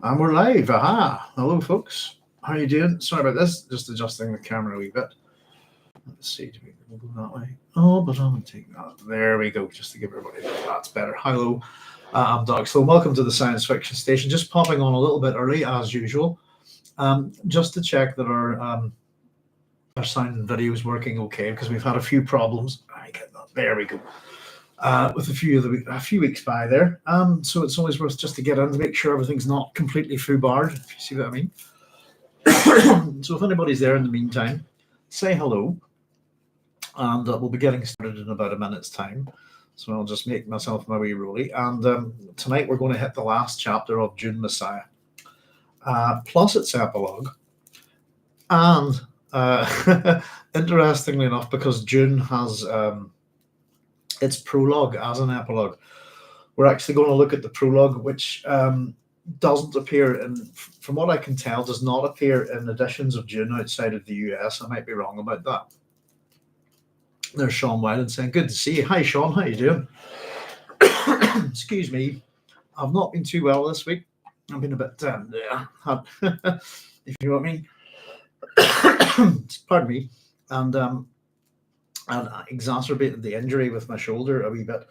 And we're live. Aha. Hello, folks. How are you doing? Sorry about this. Just adjusting the camera a wee bit. Let's see. Do we go that way? Oh, but I'm going to take that. There we go. Just to give everybody that's better. Hello. I'm Doug Sloan. Welcome to the Science Fiction Station. Just popping on a little bit early, as usual, just to check that our sound and video is working okay, because we've had a few problems. I get that. There we go. With a few weeks by there. So it's always worth just to get in to make sure everything's not completely foobarred, if you see what I mean. So if anybody's there in the meantime, say hello. And we'll be getting started in about a minute's time. So I'll just make myself my wee rolly. And tonight we're going to hit the last chapter of Dune Messiah, plus its epilogue. And interestingly enough, because Dune has its prologue as an epilogue, we're actually going to look at the prologue, which doesn't appear in, from what I can tell, does not appear in editions of Dune outside of the US. I might be wrong about that. There's Sean Wyland saying, good to see you. Hi, Sean. How you doing? Excuse me. I've not been too well this week. I've been a bit, if you know what I mean. Pardon me. And I exacerbated the injury with my shoulder a wee bit,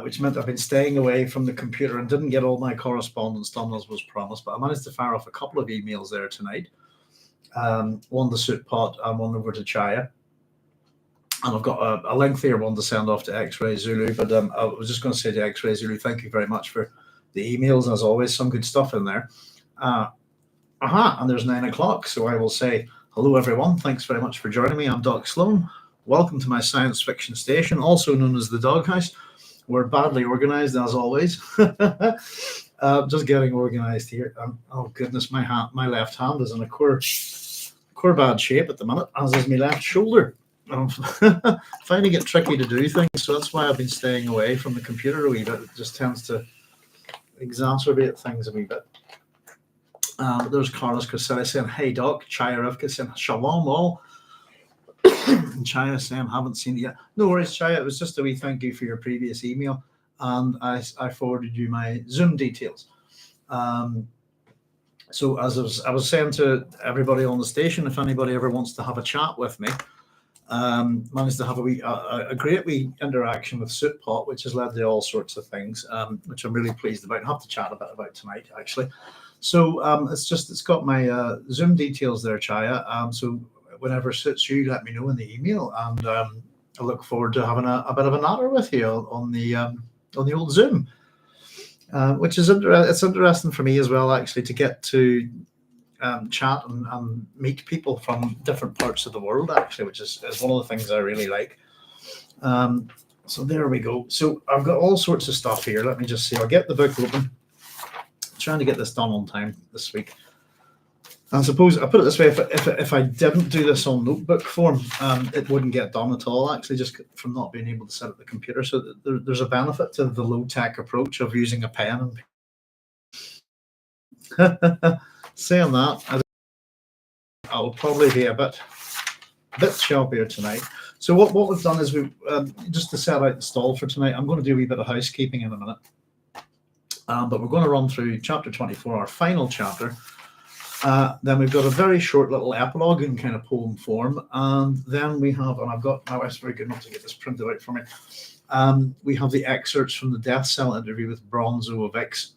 which meant I've been staying away from the computer and didn't get all my correspondence done as was promised. But I managed to fire off a couple of emails there tonight. One to Sootpot and one over to Chaya. And I've got a lengthier one to send off to X-Ray Zulu. But I was just going to say to X-Ray Zulu, thank you very much for the emails. As always, some good stuff in there. And there's 9 o'clock. So I will say hello, everyone. Thanks very much for joining me. I'm Doug Sloan. Welcome to my science fiction station, also known as the Doghouse. We're badly organized, as always. Just getting organized here. Oh, goodness, my left hand is in a queer bad shape at the minute, as is my left shoulder. I'm finding it tricky to do things, so that's why I've been staying away from the computer a wee bit. It just tends to exacerbate things a wee bit. There's Carlos Caselli saying, hey, Doc. Chaya Rivka saying, shalom all. And Chaya saying, haven't seen it yet. No worries, Chaya. It was just a wee thank you for your previous email. And I forwarded you my Zoom details. So as I was saying to everybody on the station, if anybody ever wants to have a chat with me, managed to have a great wee interaction with Sootpot, which has led to all sorts of things, which I'm really pleased about. I'll have to chat a bit about tonight, actually. So it's got my Zoom details there, Chaya. So whenever suits you, let me know in the email, and I look forward to having a bit of a natter with you on the old Zoom, which is it's interesting for me as well, actually, to get to chat and meet people from different parts of the world, actually, which is one of the things I really like. So there we go. So I've got all sorts of stuff here. Let me just see. I'll get the book open. I'm trying to get this done on time this week. I suppose I put it this way: if I didn't do this on notebook form, it wouldn't get done at all. Actually, just from not being able to set up the computer. So there's a benefit to the low tech approach of using a pen. Saying that, I'll probably be a bit sharpier tonight. So what we've done is we just to set out the stall for tonight. I'm going to do a wee bit of housekeeping in a minute, but we're going to run through chapter 24, our final chapter. Then we've got a very short little epilogue in kind of poem form, and then we have, and I've got my wife's very good enough to get this printed out for me. We have the excerpts from the Death Cell interview with Bronso of IX,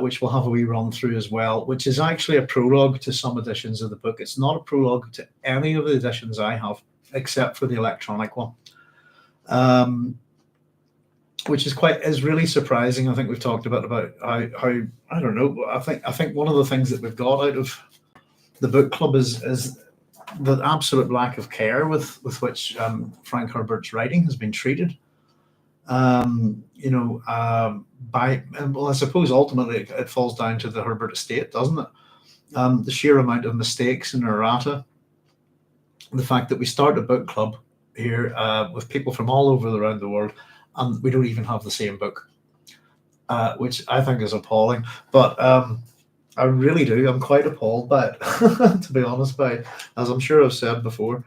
which we'll have a wee run through as well, which is actually a prologue to some editions of the book. It's not a prologue to any of the editions I have, except for the electronic one, which is really surprising. I think we've talked about how I don't know. I think one of the things that we've got out of the book club is the absolute lack of care with which Frank Herbert's writing has been treated. I suppose ultimately it falls down to the Herbert estate, doesn't it? The sheer amount of mistakes and errata, the fact that we start a book club here with people from all over around the world, and we don't even have the same book, which I think is appalling. But I really do. I'm quite appalled by it, to be honest, as I'm sure I've said before.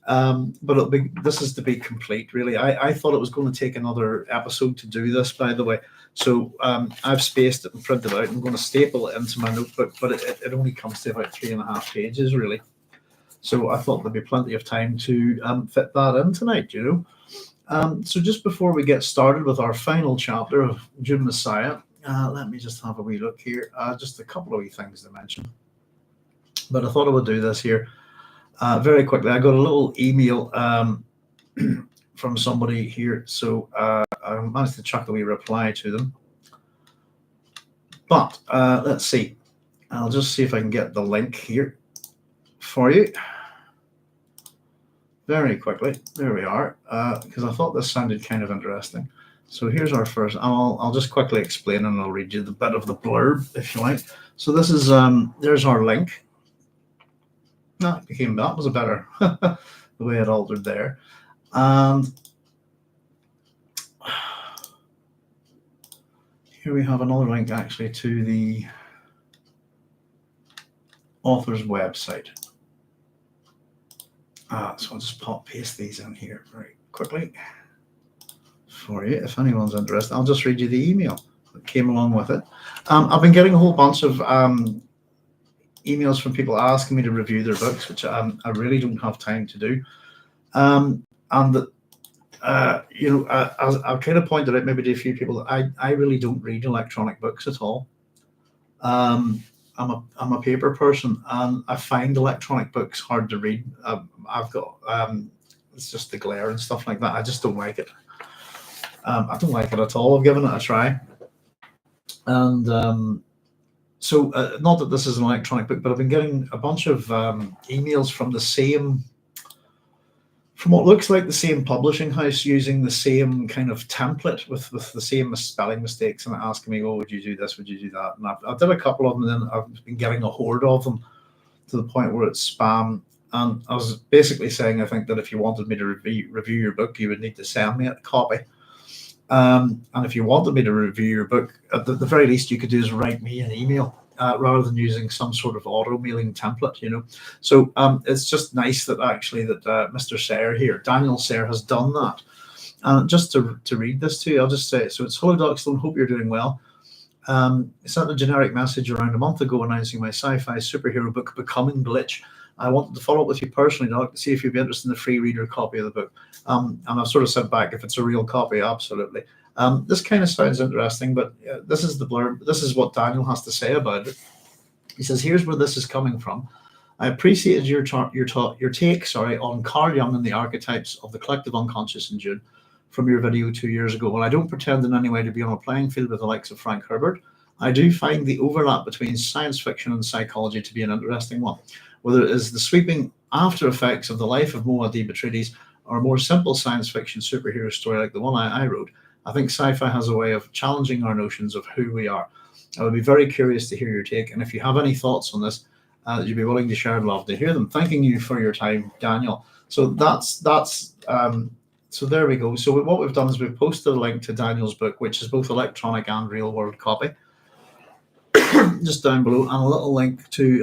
But this is to be complete, really. I thought it was going to take another episode to do this, by the way. So I've spaced it and printed it out. I'm going to staple it into my notebook, but it only comes to about 3.5 pages, really. So I thought there'd be plenty of time to fit that in tonight, So just before we get started with our final chapter of Dune Messiah, let me just have a wee look here. Just a couple of wee things to mention. But I thought I would do this here very quickly. I got a little email from somebody here, so I managed to chuck a wee reply to them. But let's see. I'll just see if I can get the link here for you very quickly. There we are, because I thought this sounded kind of interesting. So here's our first. I'll just quickly explain, and I'll read you the bit of the blurb if you like. So this is there's our link. That was a better the way it altered there. And here we have another link actually to the author's website. So I'll just paste these in here very quickly for you. If anyone's interested, I'll just read you the email that came along with it. I've been getting a whole bunch of emails from people asking me to review their books, which I really don't have time to do. As I've kind of pointed out maybe to a few people, that I really don't read electronic books at all. I'm a paper person, and I find electronic books hard to read. I've got it's just the glare and stuff like that. I just don't like it. I don't like it at all. I've given it a try, and so not that this is an electronic book, but I've been getting a bunch of emails from what looks like the same publishing house, using the same kind of template with the same spelling mistakes, and asking me, "Oh, would you do this? Would you do that?" And I've done a couple of them, and then I've been getting a horde of them to the point where it's spam. And I was basically saying, I think that if you wanted me to review your book, you would need to send me a copy. And if you wanted me to review your book, at the very least you could do is write me an email. Rather than using some sort of auto mailing template, So it's just nice that actually that Mr. Sayre here, Daniel Sayre, has done that. Just to read this to you, I'll just say, so it's hello, Doc Sloan, hope you're doing well. I sent a generic message around a month ago announcing my sci-fi superhero book, Becoming Glitch. I wanted to follow up with you personally, Doc, to see if you'd be interested in the free reader copy of the book. And I've sort of said back, if it's a real copy, absolutely. This kind of sounds interesting, but this is the blurb. This is what Daniel has to say about it. He says, "Here's where this is coming from. I appreciated your take on Carl Jung and the archetypes of the collective unconscious in Dune from your video 2 years ago. While I don't pretend in any way to be on a playing field with the likes of Frank Herbert, I do find the overlap between science fiction and psychology to be an interesting one. Whether it is the sweeping after effects of the life of Muad'Dib Atreides or a more simple science fiction superhero story like the one I wrote, I think sci-fi has a way of challenging our notions of who we are. I would be very curious to hear your take, and if you have any thoughts on this that you'd be willing to share, I'd love to hear them. Thanking you for your time, Daniel." So so there we go. So what we've done is we've posted a link to Daniel's book, which is both electronic and real world copy, just down below, and a little link to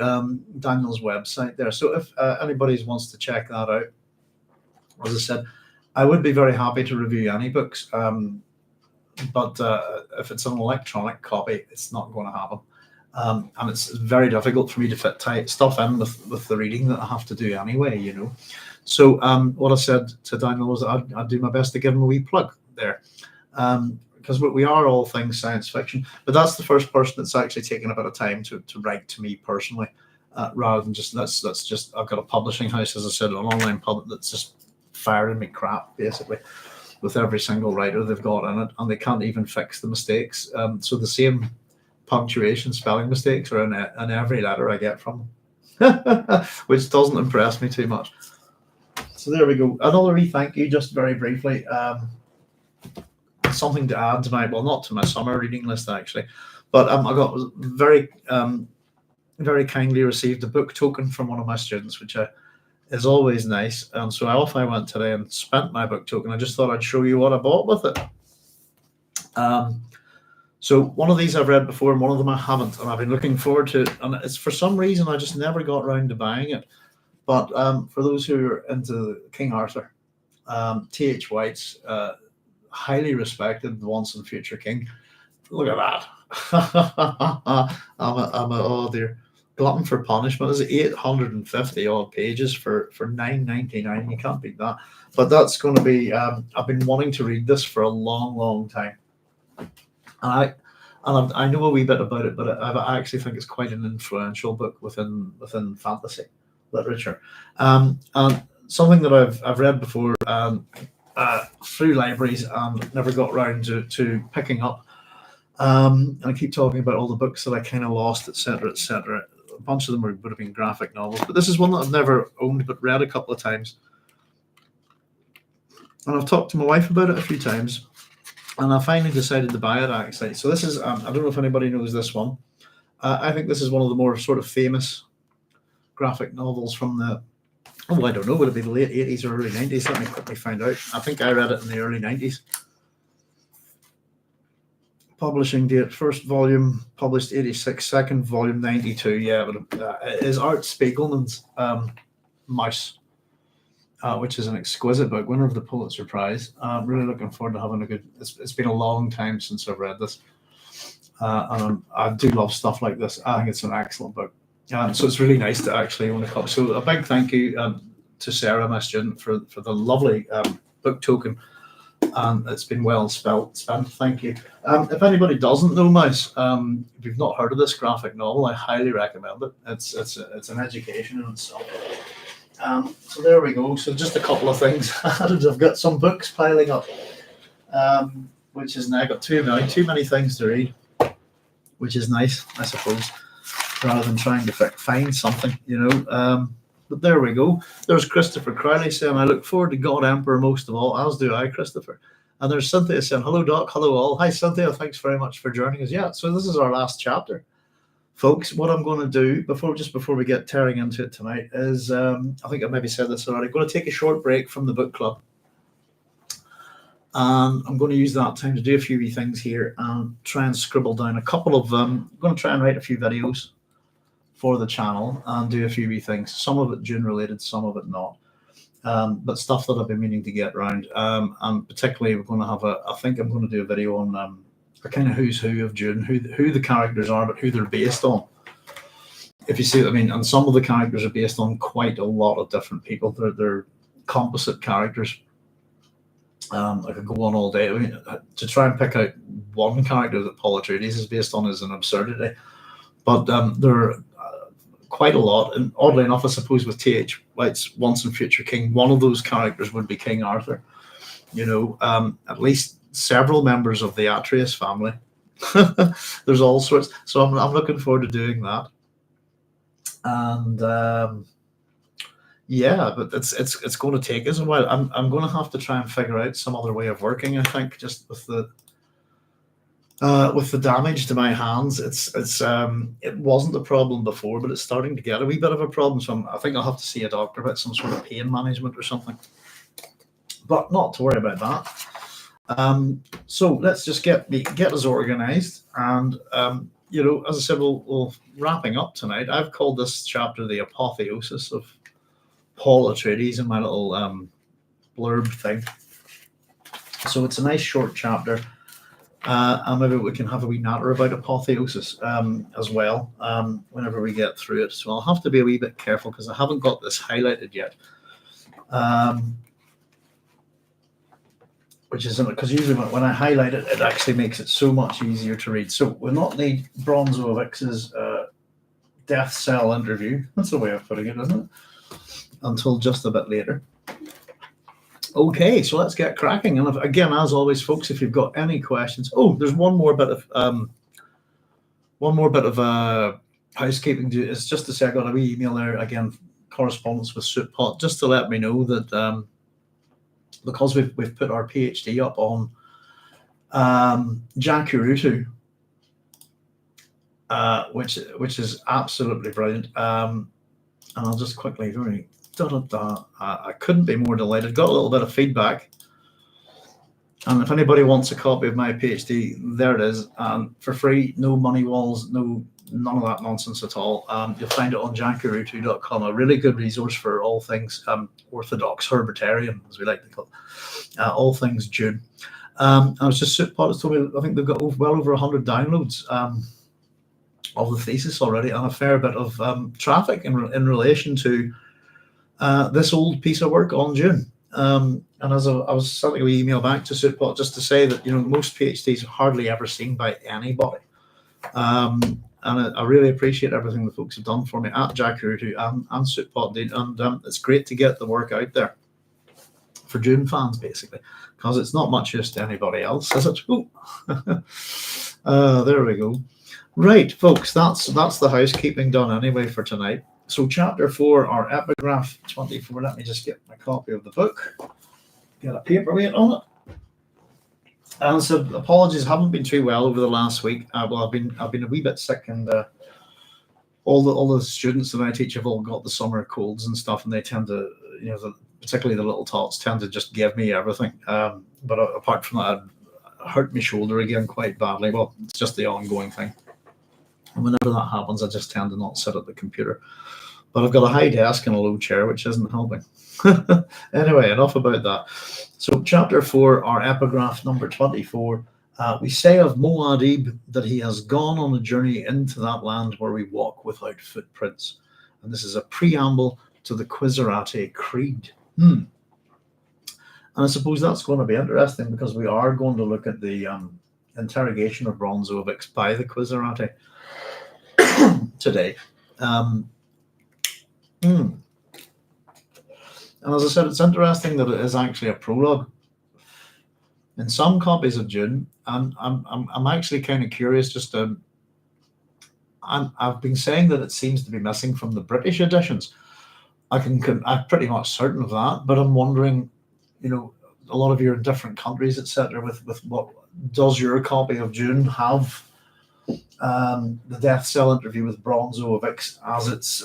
Daniel's website there. So if anybody wants to check that out, as I said, I would be very happy to review any books, but if it's an electronic copy, it's not going to happen. And it's very difficult for me to fit stuff in with the reading that I have to do anyway, So what I said to Daniel was I'd do my best to give him a wee plug there, because we are all things science fiction. But that's the first person that's actually taken a bit of time to write to me personally, rather than just that's just I've got a publishing house, as I said, an online public that's just firing me crap basically with every single writer they've got in it, and they can't even fix the mistakes. So the same punctuation, spelling mistakes are in every letter I get from them, which doesn't impress me too much. So there we go. Another thank you, just very briefly. Something to add to not to my summer reading list actually, but I got very kindly received a book token from one of my students, which is always nice. And so off I went today and spent my book token. I just thought I'd show you what I bought with it. So one of these I've read before, and one of them I haven't, and I've been looking forward to it. And it's for some reason I just never got around to buying it. But for those who are into King Arthur, T.H. White's highly respected once and future king. Look at that. Oh dear. Glutton for Punishment is 850 odd pages for $9.99. You can't beat that. But that's going to be. I've been wanting to read this for a long time, and I know a wee bit about it, but I actually think it's quite an influential book within fantasy literature. And something that I've read before through libraries and never got around to picking up. And I keep talking about all the books that I kind of lost, etc., etc. A bunch of them would have been graphic novels, but this is one that I've never owned but read a couple of times. And I've talked to my wife about it a few times, and I finally decided to buy it, actually. So this is, I don't know if anybody knows this one. I think this is one of the more sort of famous graphic novels from the, I don't know, would it be the late 80s or early 90s? Let me quickly find out. I think I read it in the early 90s. Publishing date, first volume published 86, second volume 92. Yeah, but it is Art Spiegelman's Mouse, which is an exquisite book, winner of the Pulitzer Prize. I'm really looking forward to having a good. It's been a long time since I've read this, and I do love stuff like this. I think it's an excellent book. So it's really nice to actually own a copy. So a big thank you to Sarah, my student, for the lovely book token. And it's been well spent. Thank you. If anybody doesn't know Mouse, if you've not heard of this graphic novel, I highly recommend it. It's an education in itself. So there we go. So just a couple of things. I've got some books piling up, which is now got too many things to read, which is nice, I suppose, rather than trying to find something, But there we go. There's Christopher Crowley saying, I look forward to God Emperor most of all, as do I, Christopher. And there's Cynthia saying, hello, Doc. Hello, all. Hi, Cynthia. Thanks very much for joining us. Yeah, so this is our last chapter. Folks, what I'm going to do, before we get tearing into it tonight, is, I think I maybe said this already, I'm going to take a short break from the book club. And I'm going to use that time to do a few wee things here and try and scribble down a couple of, I'm going to try and write a few videos for the channel and do a few wee things, some of it Dune related, some of it not, but stuff that I've been meaning to get around. And particularly we're going to have I think I'm going to do a video on a kind of who's who of Dune, who the characters are, but who they're based on, if you see what I mean. And some of the characters are based on quite a lot of different people. They're composite characters. I could go on all day. I mean, to try and pick out one character that Paul Atreides is based on is an absurdity, but there are quite a lot. And oddly enough, I suppose with T.H. White's Once and Future King, one of those characters would be King Arthur. At least several members of the Atreides family. There's all sorts. So I'm looking forward to doing that. And yeah, but it's going to take us a while. I'm going to have to try and figure out some other way of working. I think just with the damage to my hands, it wasn't a problem before, but it's starting to get a wee bit of a problem. So I think I'll have to see a doctor about some sort of pain management or something. But not to worry about that. So let's just get us organized, and as I said, we'll wrapping up tonight. I've called this chapter the Apotheosis of Paul Atreides in my little blurb thing. So it's a nice short chapter. And maybe we can have a wee natter about Apotheosis as well whenever we get through it. So I'll have to be a wee bit careful because I haven't got this highlighted yet. Which is because usually when I highlight it, it actually makes it so much easier to read. So we'll not need Bronso of IX's death cell interview. That's the way of putting it, isn't it? Until just a bit later. Okay, so let's get cracking. And again, as always, folks, if you've got any questions, there's one more bit of housekeeping. It's just to say I got a wee email there again, correspondence with Sootpot, just to let me know that because we've put our PhD up on Jacurutu, which is absolutely brilliant. And I'll just quickly I couldn't be more delighted. Got a little bit of feedback, and if anybody wants a copy of my PhD, there it is, for free. No money walls, no none of that nonsense at all. You'll find it on jackarutu.com, a really good resource for all things orthodox, herbitarian, as we like to call it, all things Dune. I was just Potter's told me, I think they've got well over 100 downloads of the thesis already, and a fair bit of traffic in relation to this old piece of work on Dune. And as I was sending an email back to Sootpot just to say that, most PhDs are hardly ever seen by anybody. And I really appreciate everything the folks have done for me at Jackarutu and Sootpot indeed. And it's great to get the work out there for Dune fans, basically, because it's not much use to anybody else, is it? There we go. Right, folks, that's the housekeeping done anyway for tonight. So chapter 4, our epigraph 24. Let me just get my copy of the book. Get a paperweight on it. And so apologies, haven't been too well over the last week. Well, I've been a wee bit sick, and all the students that I teach have all got the summer colds and stuff, and they tend to, particularly the little tots, tend to just give me everything. But apart from that, I hurt my shoulder again quite badly. Well, it's just the ongoing thing. And whenever that happens, I just tend to not sit at the computer. But I've got a high desk and a low chair, which isn't helping. Anyway, enough about that. So chapter 4, our epigraph number 24, we say of Muad'Dib that he has gone on a journey into that land where we walk without footprints. And this is a preamble to the Qizarate Creed. And I suppose that's going to be interesting, because we are going to look at the interrogation of Bronso of IX by the Qizarate today. And as I said, it's interesting that it is actually a prologue. In some copies of Dune, and I'm actually kind of curious. I've been saying that it seems to be missing from the British editions. I'm pretty much certain of that, but I'm wondering, a lot of you are in different countries, etc. With what does your copy of Dune have? The Death Cell interview with Bronso of IX as its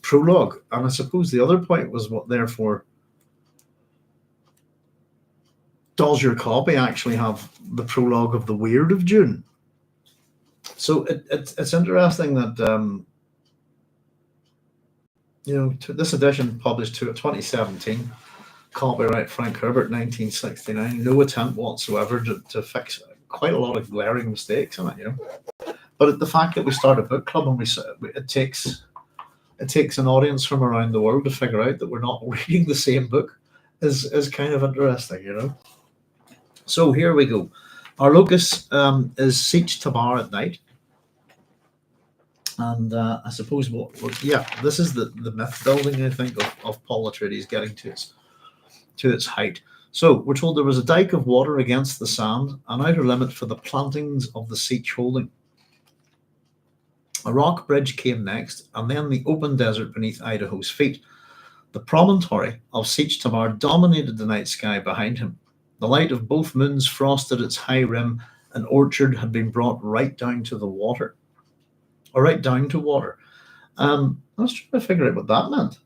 prologue. And I suppose the other point was, what therefore does your copy actually have the prologue of the Weird of Dune? So it's interesting that this edition published to 2017, copyright Frank Herbert, 1969, no attempt whatsoever to fix quite a lot of glaring mistakes in it, But the fact that we start a book club and it takes an audience from around the world to figure out that we're not reading the same book is kind of interesting, So here we go. Our locus is Sietch Tabr at night. And I suppose this is the myth building, I think, of Paul Atreides getting to its height. So we're told there was a dike of water against the sand, an outer limit for the plantings of the Sietch holding. A rock bridge came next, and then the open desert beneath Idaho's feet. The promontory of Sietch Tabr dominated the night sky behind him. The light of both moons frosted its high rim. An orchard had been brought right down to the water. Or right down to water. I was trying to figure out what that meant.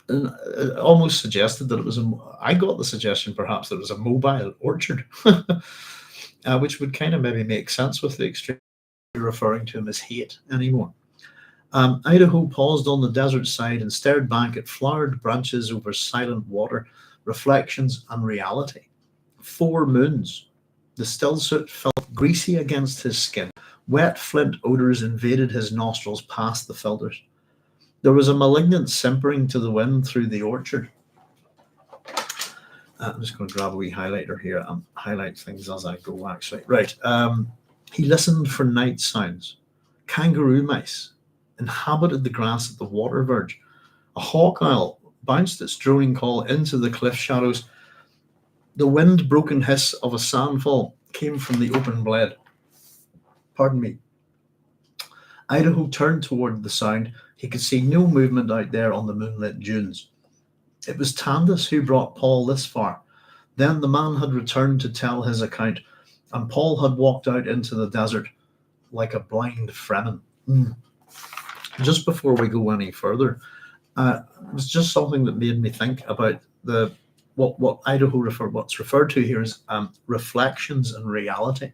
And it almost suggested that it was I got the suggestion perhaps that it was a mobile orchard, which would kind of maybe make sense with the extreme referring to him as hate anymore. Idaho paused on the desert side and stared back at flowered branches over silent water, reflections and reality. 4 moons. The still soot felt greasy against his skin. Wet flint odors invaded his nostrils past the filters. There was a malignant simpering to the wind through the orchard. I'm just going to grab a wee highlighter here and highlight things as I go, actually. Right. He listened for night sounds. Kangaroo mice inhabited the grass at the water verge. A hawk owl bounced its droning call into the cliff shadows. The wind-broken hiss of a sandfall came from the open blade. Pardon me. Idaho turned toward the sound. He could see no movement out there on the moonlit dunes. It was Tandis who brought Paul this far. Then the man had returned to tell his account, and Paul had walked out into the desert like a blind Fremen. Just before we go any further, it was just something that made me think about what Idaho what's referred to here as reflections and reality.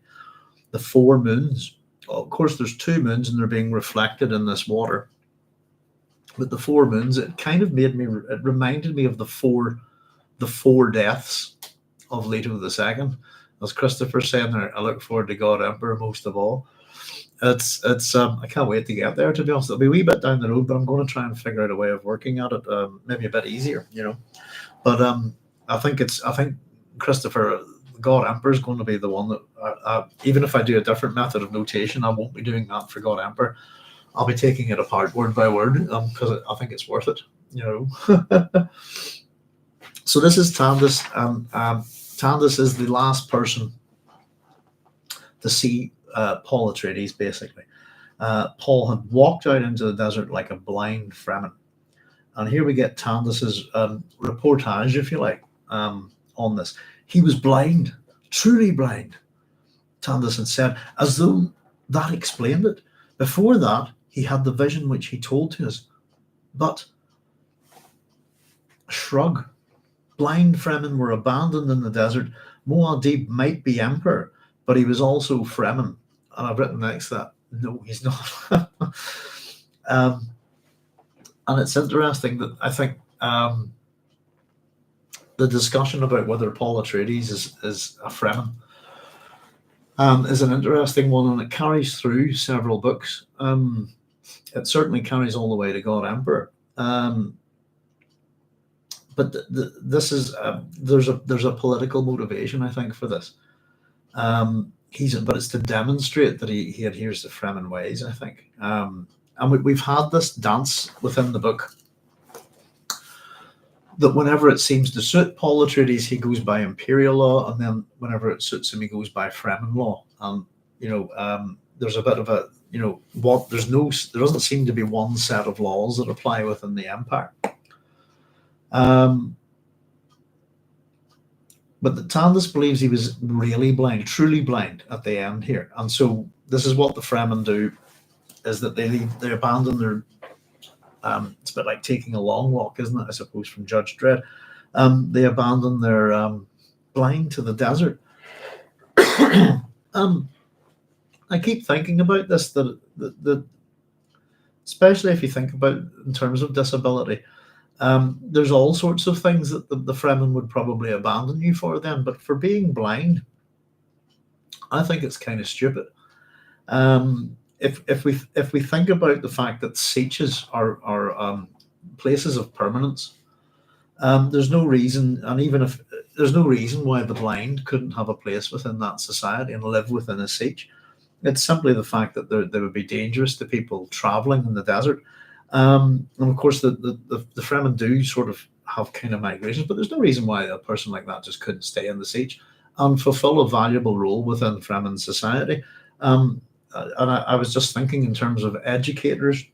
the 4 moons. Well, of course, there's 2 moons and they're being reflected in this water. But the 4 moons, it kind of it reminded me of the four deaths of Leto II. As Christopher's saying there, I look forward to God Emperor most of all. It's I can't wait to get there, to be honest. It'll be a wee bit down the road, but I'm going to try and figure out a way of working at it, maybe a bit easier, But I think Christopher, God Emperor, is going to be the one that, even if I do a different method of notation, I won't be doing that for God Emperor. I'll be taking it apart word by word, because I think it's worth it, So this is Tandis, and Tandis is the last person to see Paul Atreides, basically. Paul had walked out into the desert like a blind Fremen. And here we get Tandis's reportage, if you like, on this. He was blind, truly blind, Tandis had said, as though that explained it. Before that, he had the vision which he told to us. But, shrug, blind Fremen were abandoned in the desert. Muad'Dib might be emperor, but he was also Fremen. And I've written next to that, no, he's not. And it's interesting that I think the discussion about whether Paul Atreides is a Fremen is an interesting one, and it carries through several books. It certainly carries all the way to God Emperor. But this is there's a political motivation, I think, for this. But it's to demonstrate that he adheres to Fremen ways, I think. And we've had this dance within the book that whenever it seems to suit Paul Atreides, he goes by imperial law, and then whenever it suits him, he goes by Fremen law. And there's a bit of a there doesn't seem to be one set of laws that apply within the empire. But the Tandis believes he was really blind, truly blind at the end here. And so this is what the Fremen do, is that they abandon their, it's a bit like taking a long walk, isn't it, I suppose, from Judge Dredd. They abandon their blind to the desert. I keep thinking about this, that especially if you think about it in terms of disability, there's all sorts of things that the Fremen would probably abandon you for then, but for being blind, I think it's kind of stupid. If we think about the fact that sieges are places of permanence, there's no reason, and even if there's no reason why the blind couldn't have a place within that society and live within a siege. It's simply the fact that they would be dangerous to people traveling in the desert. And of course, the Fremen do sort of have kind of migrations, but there's no reason why a person like that just couldn't stay in the siege and fulfill a valuable role within Fremen society. And I was just thinking in terms of educators,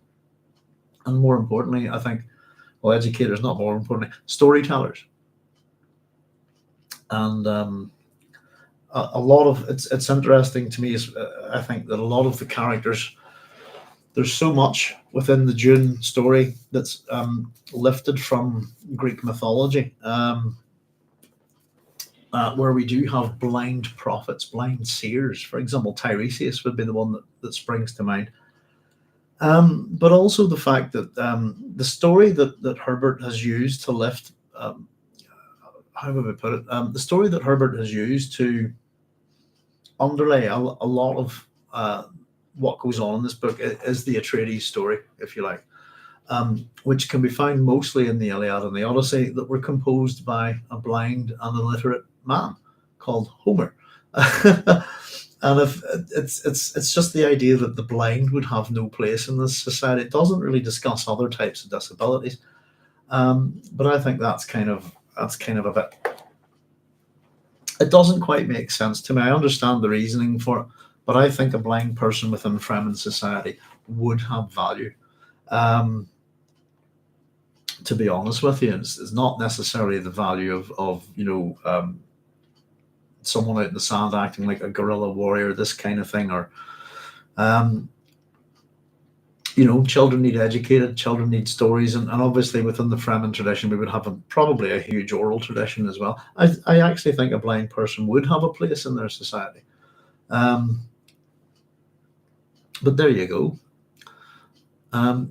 and more importantly, I think, well, educators, not more importantly, storytellers. And a lot of it's interesting to me is I think that a lot of the characters, there's so much within the Dune story that's lifted from Greek mythology, where we do have blind prophets, blind seers. For example, Tiresias would be the one that springs to mind. But also the fact that the story that Herbert has used to lift, how would we put it? The story that Herbert has used to underlay a lot of what goes on in this book is the Atreides story, if you like, which can be found mostly in the Iliad and the Odyssey, that were composed by a blind and illiterate man called Homer. And if it's just the idea that the blind would have no place in this society. It doesn't really discuss other types of disabilities, but I think that's kind of a bit. It doesn't quite make sense to me. I understand the reasoning for it, but I think a blind person within Fremen society would have value. To be honest with you, it's not necessarily the value of someone out in the sand acting like a guerrilla warrior, this kind of thing, or children need educated, children need stories, and obviously within the Fremen tradition we would have probably a huge oral tradition as well. I actually think a blind person would have a place in their society. But there you go.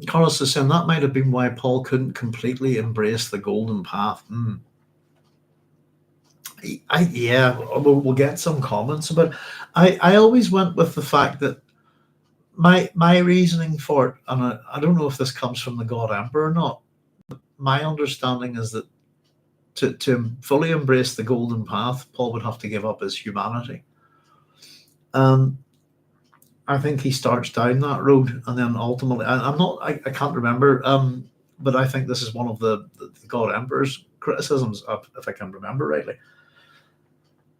Carlos is saying that might have been why Paul couldn't completely embrace the golden path. Yeah, we'll get some comments, but I always went with the fact that my reasoning for it, and I don't know if this comes from the God Emperor or not. My understanding is that to fully embrace the golden path, Paul would have to give up his humanity. I think he starts down that road, and then ultimately, I can't remember, but I think this is one of the God Emperor's criticisms, if I can remember rightly,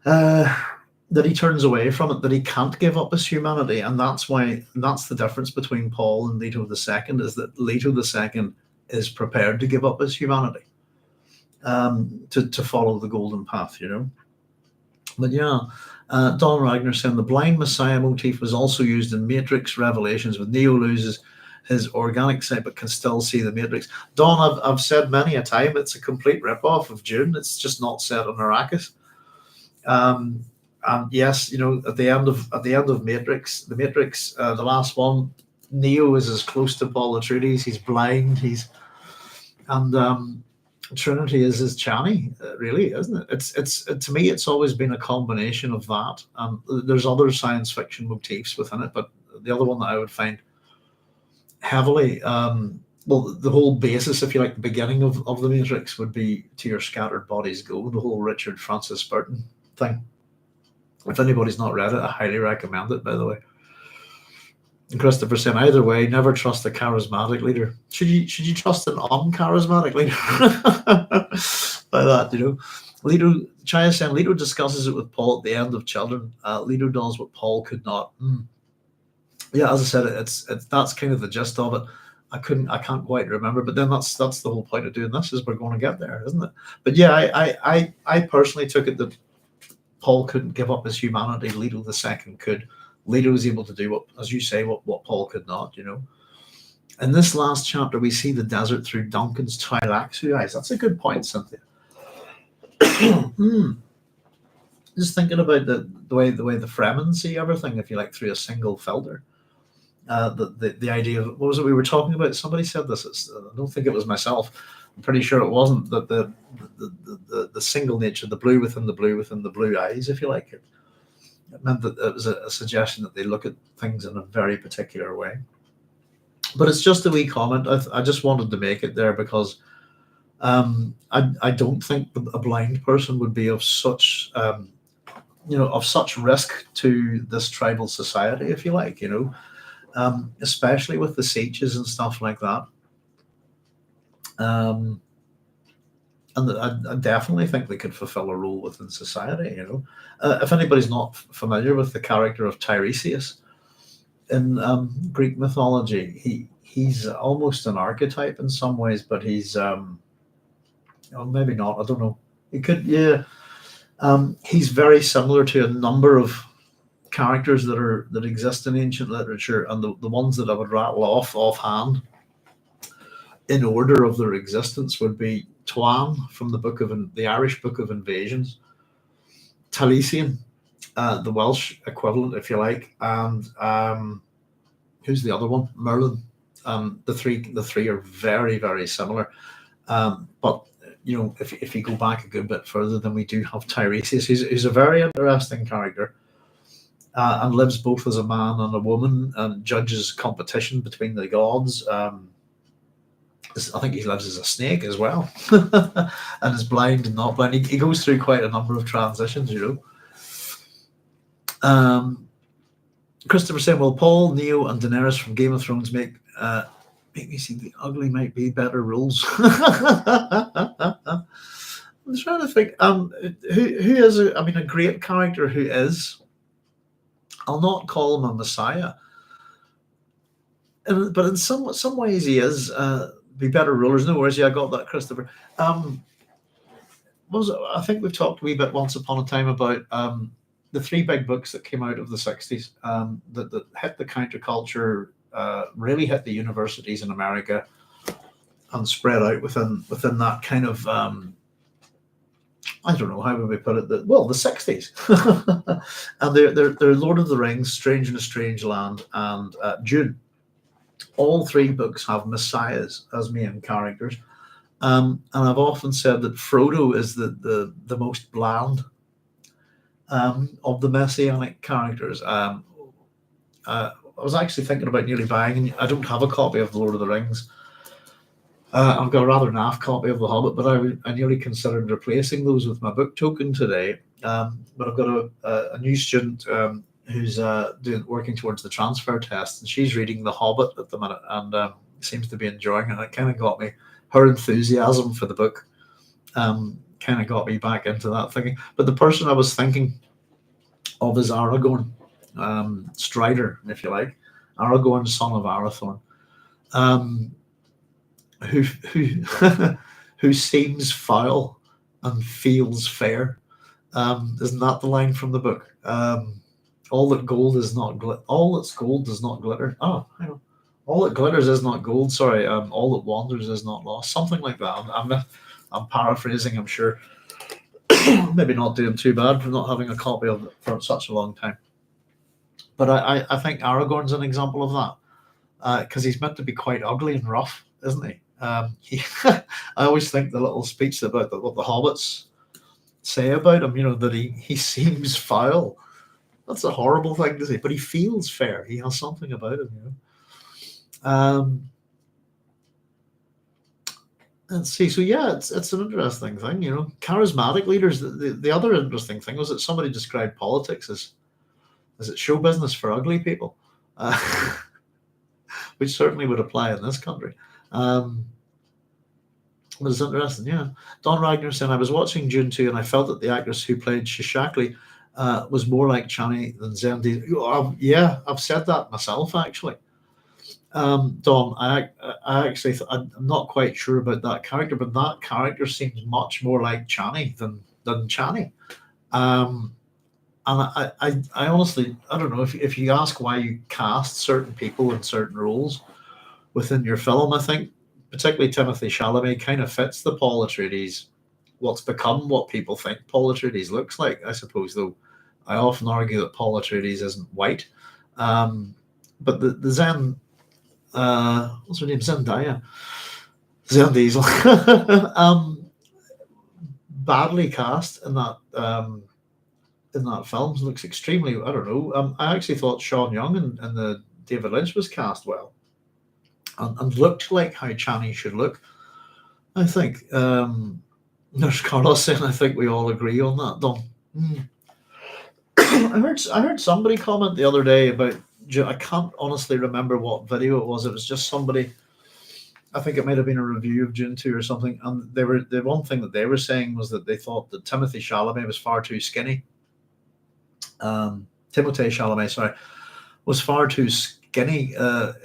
that he turns away from it, that he can't give up his humanity, and that's the difference between Paul and Leto II, is that Leto II is prepared to give up his humanity, to follow the golden path, But yeah. Don Ragnar saying the blind Messiah motif was also used in Matrix Revelations, with Neo loses his organic sight but can still see the Matrix. Don, I've said many a time, it's a complete rip-off of Dune. It's just not set on Arrakis. And yes, at the end of Matrix, the Matrix, the last one, Neo is as close to Paul Atreides. He's blind. Trinity is his Chani, really, isn't it? It's to me, it's always been a combination of that. There's other science fiction motifs within it, but the other one that I would find heavily, the whole basis, if you like, the beginning of the Matrix would be "To Your Scattered Bodies Go," the whole Richard Francis Burton thing. If anybody's not read it, I highly recommend it, by the way. And Christopher saying, either way, never trust a charismatic leader. Should you trust an uncharismatic leader? By that, Leto, Chaya saying, Leto discusses it with Paul at the end of Children. Leto does what Paul could not. Yeah, as I said, it's that's kind of the gist of it. I can't quite remember, but then that's the whole point of doing this, is we're going to get there, isn't it? But yeah, I personally took it that Paul couldn't give up his humanity. Leto II could. Leto was able to do what, as you say, what Paul could not, In this last chapter, we see the desert through Duncan's Twi'lexu eyes. That's a good point, Cynthia. Just thinking about the way the Fremen see everything, if you like, through a single filter. The idea of, what was it we were talking about? Somebody said this. I don't think it was myself. I'm pretty sure it wasn't. That the single nature, the blue within the blue within the blue eyes, if you like it. It meant that it was a suggestion that they look at things in a very particular way. But it's just a wee comment. I just wanted to make it there because I don't think a blind person would be of such of such risk to this tribal society, if you like, especially with the sieges and stuff like that. And I definitely think they could fulfill a role within society. If anybody's not familiar with the character of Tiresias in Greek mythology, he's almost an archetype in some ways, but he's maybe not. I don't know. He could, yeah. He's very similar to a number of characters that exist in ancient literature, and the ones that I would rattle offhand in order of their existence would be Tuan from the Irish Book of Invasions, Taliesin, the Welsh equivalent, if you like, and who's the other one? Merlin. The three are very, very similar. But if you go back a good bit further, then we do have Tiresias, who's a very interesting character, and lives both as a man and a woman, and judges competition between the gods. I think he lives as a snake as well, and is blind and not blind. He goes through quite a number of transitions, Christopher saying, well, Paul, Neo, and Daenerys from Game of Thrones make me see the ugly might be better rules. I'm trying to think. Who is a great character who is? I'll not call him a messiah, but in some ways he is. Be better rulers. No worries. Yeah, I got that, Christopher. I think we've talked a wee bit once upon a time about the three big books that came out of the 60s that hit the counterculture, really hit the universities in America, and spread out within that kind of I don't know how would we put it. The 60s, and they're Lord of the Rings, Strange in a Strange Land, and Dune. All three books have messiahs as main characters, and I've often said that Frodo is the most bland of the messianic characters. I was actually thinking about nearly buying, and I don't have a copy of the Lord of the Rings. I've got a rather naff copy of The Hobbit, but I nearly considered replacing those with my book token today. But I've got a new student who's working towards the transfer test, and she's reading The Hobbit at the minute, and seems to be enjoying it. And it kind of got me, her enthusiasm for the book kind of got me back into that thinking. But the person I was thinking of is Aragorn, Strider, if you like, Aragorn, son of Arathorn, who who seems foul and feels fair. Isn't that the line from the book? All that gold is not all that's gold does not glitter. Oh, I know. All that glitters is not gold. Sorry, all that wanders is not lost. Something like that. I'm paraphrasing, I'm sure. Maybe not doing too bad for not having a copy of it for such a long time. But I think Aragorn's an example of that, because he's meant to be quite ugly and rough, isn't he? I always think the little speech about what the hobbits say about him, that he seems foul. That's a horrible thing to say, but he feels fair. He has something about him, Let's see. So yeah, it's an interesting thing, Charismatic leaders. The other interesting thing was that somebody described politics as it show business for ugly people, which certainly would apply in this country. But it's interesting, yeah. Don Ragnar saying, I was watching Dune 2 and I felt that the actress who played Shishakli was more like Chani than Zendaya. Yeah, I've said that myself, actually. Don, I'm not quite sure about that character, but that character seems much more like Chani than Chani. And I honestly, I don't know, if you ask why you cast certain people in certain roles within your film, I think particularly Timothy Chalamet kind of fits the Paul Atreides, what's become what people think Paul Atreides looks like, I suppose, though I often argue that Paul Atreides isn't white. But the Zen, what's her name? Zendaya. Zen Diesel. Badly cast in that film. Looks extremely, I don't know. I actually thought Sean Young and the David Lynch was cast well. And looked like how Chani should look. I think there's Carlos saying, I think we all agree on that, Don. I heard somebody comment the other day about, I can't honestly remember what video it was. It was just somebody, I think it might have been a review of Dune 2 or something, and the one thing that they were saying was that they thought that Timothy Chalamet was far too skinny. Timothée Chalamet, sorry, was far too skinny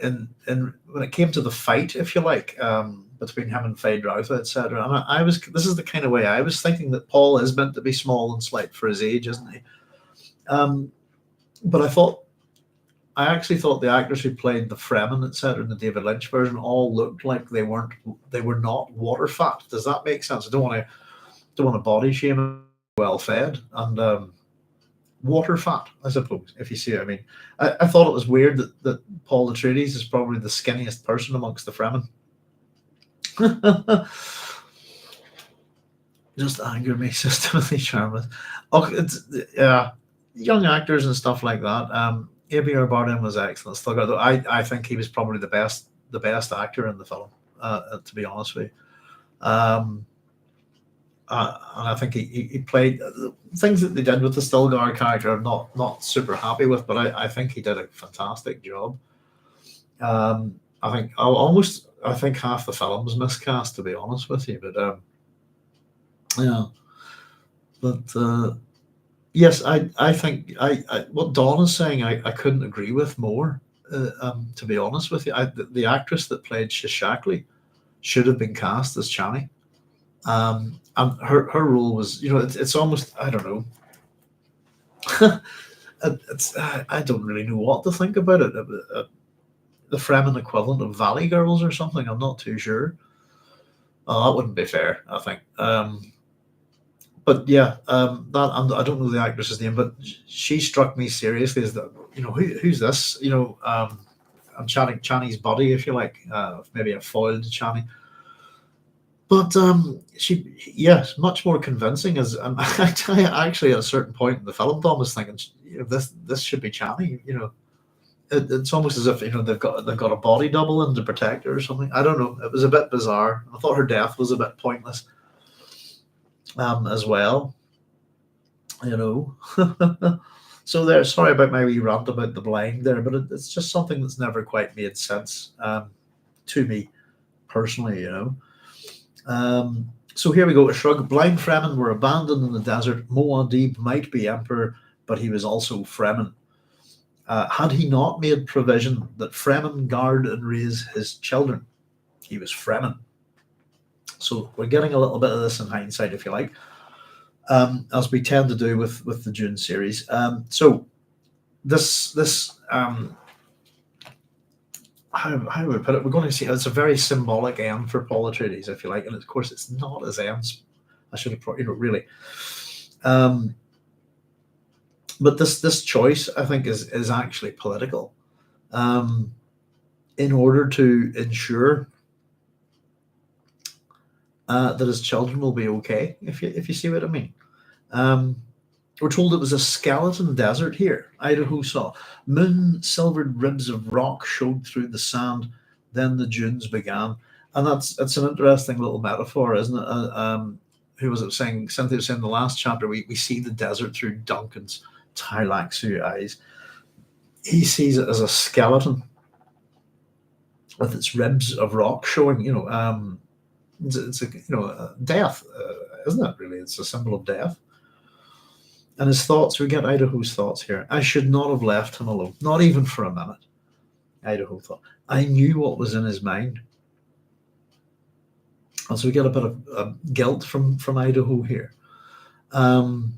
in when it came to the fight, if you like, between him and Faye Droutha, etc. And this is the kind of way I was thinking, that Paul is meant to be small and slight for his age, isn't he? But I actually thought the actors who played the Fremen, etc., in the David Lynch version all looked like they were not water fat. Does that make sense? I don't want to body shame them. Well fed and water fat, I suppose, if you see what I mean. I thought it was weird that Paul Atreides is probably the skinniest person amongst the Fremen. Just angered me, says Timothy Chalamet. Oh, it's young actors and stuff like that. Javier Bardem was excellent. Still got, I think he was probably the best actor in the film. To be honest with you, and I think he played things that they did with the Stilgar character. I'm not super happy with, but I think he did a fantastic job. I think half the film was miscast, to be honest with you, but yeah. But yes, I think what Dawn is saying, I couldn't agree with more. To be honest with you, the actress that played Shishakli should have been cast as Chani. And her role was, it's almost, I don't know. I don't really know what to think about it. The Fremen equivalent of Valley Girls or something. I'm not too sure. Oh, that wouldn't be fair, I think. but yeah, that I don't know the actress's name, but she struck me seriously as that, who's this? I'm Channy's body, if you like, maybe a foiled Channy. But she, yes, much more convincing. And actually, at a certain point in the film, Tom was thinking, this should be Channy. It's almost as if they've got a body double in to protect her or something. I don't know. It was a bit bizarre. I thought her death was a bit pointless, as well. So there. Sorry about my wee rant about the blind there, but it's just something that's never quite made sense to me personally. So here we go. A shrug. Blind Fremen were abandoned in the desert. Muad'Dib might be emperor, but he was also Fremen. Had he not made provision that Fremen guard and raise his children? He was Fremen. So we're getting a little bit of this in hindsight, if you like, as we tend to do with the Dune series. So this how do we put it? We're going to see it's a very symbolic end for Paul Atreides, if you like, and of course it's not his ends. I should have, really. But this choice, I think, is actually political, in order to ensure that his children will be okay. If you see what I mean. We're told it was a skeleton desert here. Idaho saw moon-silvered ribs of rock showed through the sand. Then the dunes began, and it's an interesting little metaphor, isn't it? Who was it saying? Cynthia was saying in the last chapter, we see the desert through Duncan's Tailaxu eyes. He sees it as a skeleton with its ribs of rock showing. It's a death, isn't it? Really, it's a symbol of death. And his thoughts, we get Idaho's thoughts here. I should not have left him alone, not even for a minute. Idaho thought. I knew what was in his mind. And so we get a bit of guilt from Idaho here. Tanda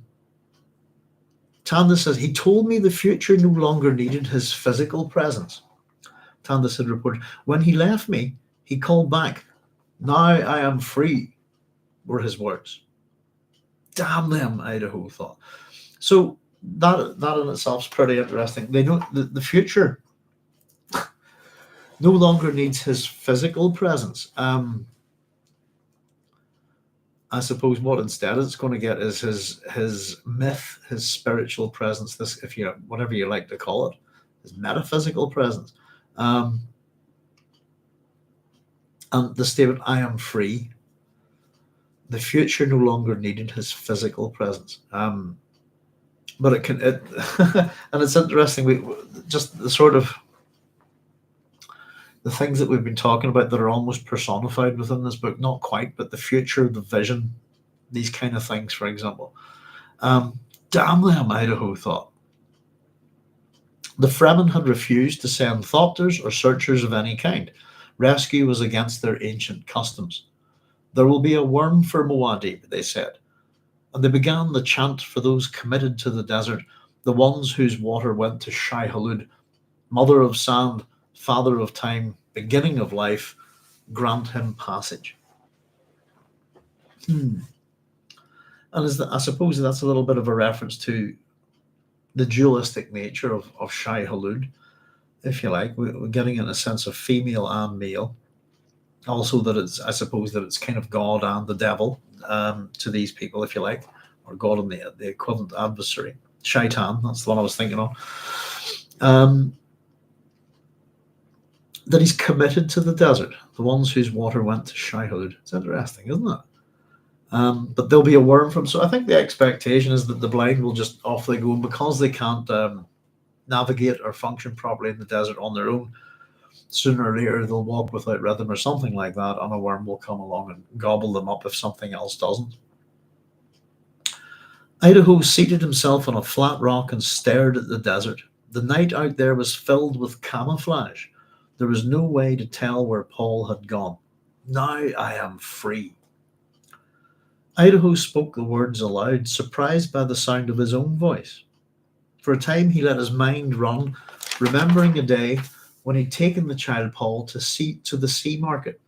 says, he told me the future no longer needed his physical presence. Tanda had reported, when he left me, he called back, now I am free, were his words. Damn them, Idaho thought. So that in itself is pretty interesting. They know the future no longer needs his physical presence. I suppose what instead it's going to get is his myth, his spiritual presence. This, if you whatever you like to call it, his metaphysical presence. And the statement, "I am free." The future no longer needed his physical presence. But it can, and it's interesting. Just the sort of the things that we've been talking about that are almost personified within this book, not quite, but the future, the vision, these kind of things, for example. Damn them, Idaho thought. The Fremen had refused to send thopters or searchers of any kind. Rescue was against their ancient customs. There will be a worm for Muad'Dib, they said. And they began the chant for those committed to the desert, the ones whose water went to Shai-Hulud, mother of sand, father of time, beginning of life, grant him passage. And I suppose that's a little bit of a reference to the dualistic nature of Shai-Hulud, if you like. We're getting in a sense of female and male. Also that I suppose that it's kind of God and the devil to these people, if you like, or God and the equivalent adversary. Shaitan, that's the one I was thinking of. That he's committed to the desert, the ones whose water went to Shai-Hulud. It's interesting, isn't it? But there'll be a worm from. So I think the expectation is that the blind will just off they go, and because they can't navigate or function properly in the desert on their own, sooner or later they'll walk without rhythm or something like that, and a worm will come along and gobble them up if something else doesn't. Idaho seated himself on a flat rock and stared at the desert. The night out there was filled with camouflage. There was no way to tell where Paul had gone. Now I am free. Idaho spoke the words aloud, surprised by the sound of his own voice. For a time he let his mind run, remembering a day when he'd taken the child Paul to the sea market.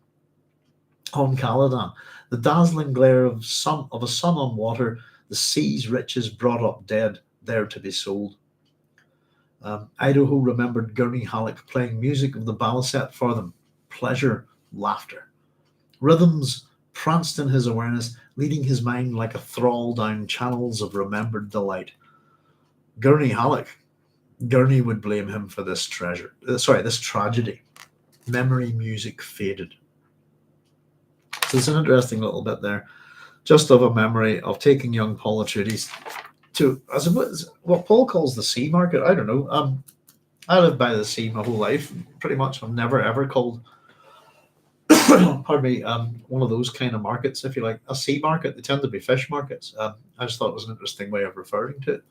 on Caladan. The dazzling glare of a sun on water, the sea's riches brought up dead, there to be sold. Idaho remembered Gurney Halleck playing music of the balisette for them. Pleasure, laughter. Rhythms pranced in his awareness, leading his mind like a thrall down channels of remembered delight. Gurney Halleck. Gurney would blame him for this this tragedy. Memory music faded. So it's an interesting little bit there, just of a memory of taking young Paul Atreides to, as what Paul calls the sea market. I don't know. I lived by the sea my whole life, pretty much. I've never ever called, pardon me, one of those kind of markets, if you like, a sea market. They tend to be fish markets. I just thought it was an interesting way of referring to it.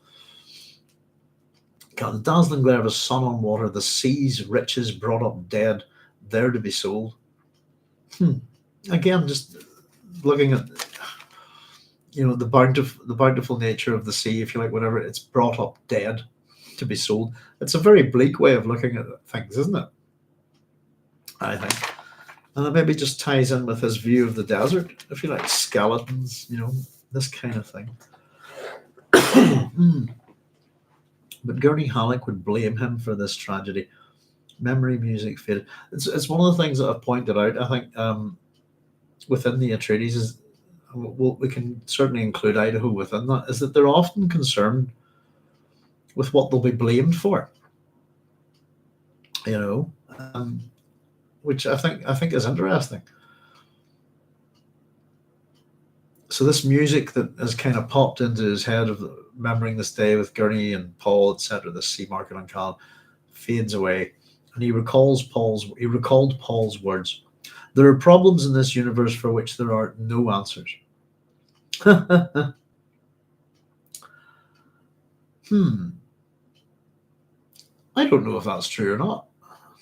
God, the dazzling glare of a sun on water, the sea's riches brought up dead, there to be sold. Again, just looking at the bountiful nature of the sea, if you like, whatever, it's brought up dead to be sold. It's a very bleak way of looking at things, isn't it? I think. And it maybe just ties in with his view of the desert, if you like, skeletons, this kind of thing. But Gurney Halleck would blame him for this tragedy. Memory music faded. It's one of the things that I've pointed out, I think, within the Atreides is, we can certainly include Idaho within that, is that they're often concerned with what they'll be blamed for. Which I think is interesting. So this music that has kind of popped into his head of remembering this day with Gurney and Paul, etc., the sea market on Cal, fades away, and he recalled Paul's words. There are problems in this universe for which there are no answers. I don't know if that's true or not,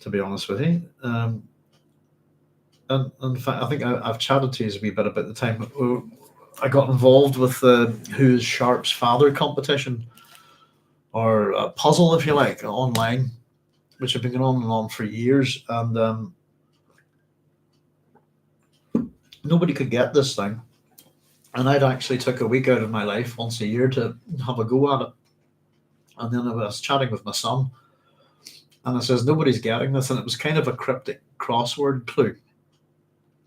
to be honest with you. And in fact, I think I've chatted to you a wee bit about the time I got involved with the Who's Sharp's Father competition, or a puzzle, if you like, online, which had been going on and on for years, and nobody could get this thing. And I'd actually took a week out of my life once a year to have a go at it. And then I was chatting with my son, and I says, nobody's getting this. And it was kind of a cryptic crossword clue.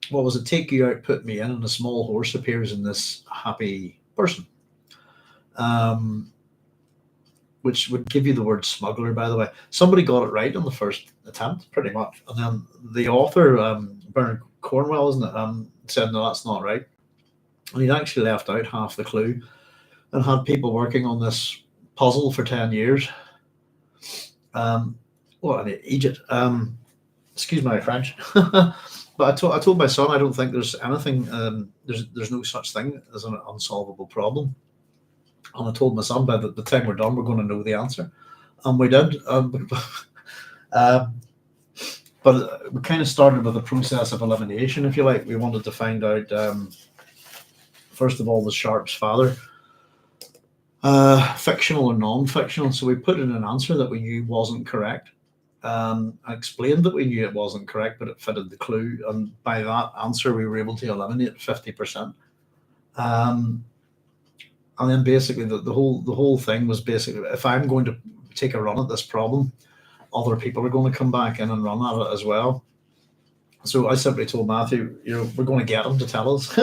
What was it? Take you out, put me in, and a small horse appears in this happy person. Which would give you the word smuggler, by the way. Somebody got it right on the first attempt, pretty much. And then the author, Bernard Cornwell, isn't it, said, no, that's not right. And he'd actually left out half the clue and had people working on this puzzle for 10 years. Egypt. Excuse my French. But I told my son, I don't think there's anything, there's no such thing as an unsolvable problem. And I told my son, by the time we're done, we're going to know the answer. And we did. But we kind of started with a process of elimination, if you like. We wanted to find out, first of all, the Sharp's father, fictional or non-fictional. So we put in an answer that we knew wasn't correct. I explained that we knew it wasn't correct, but it fitted the clue. And by that answer, we were able to eliminate 50%. And then basically the whole thing was basically, if I'm going to take a run at this problem, other people are going to come back in and run at it as well. So I simply told Matthew, we're going to get him to tell us.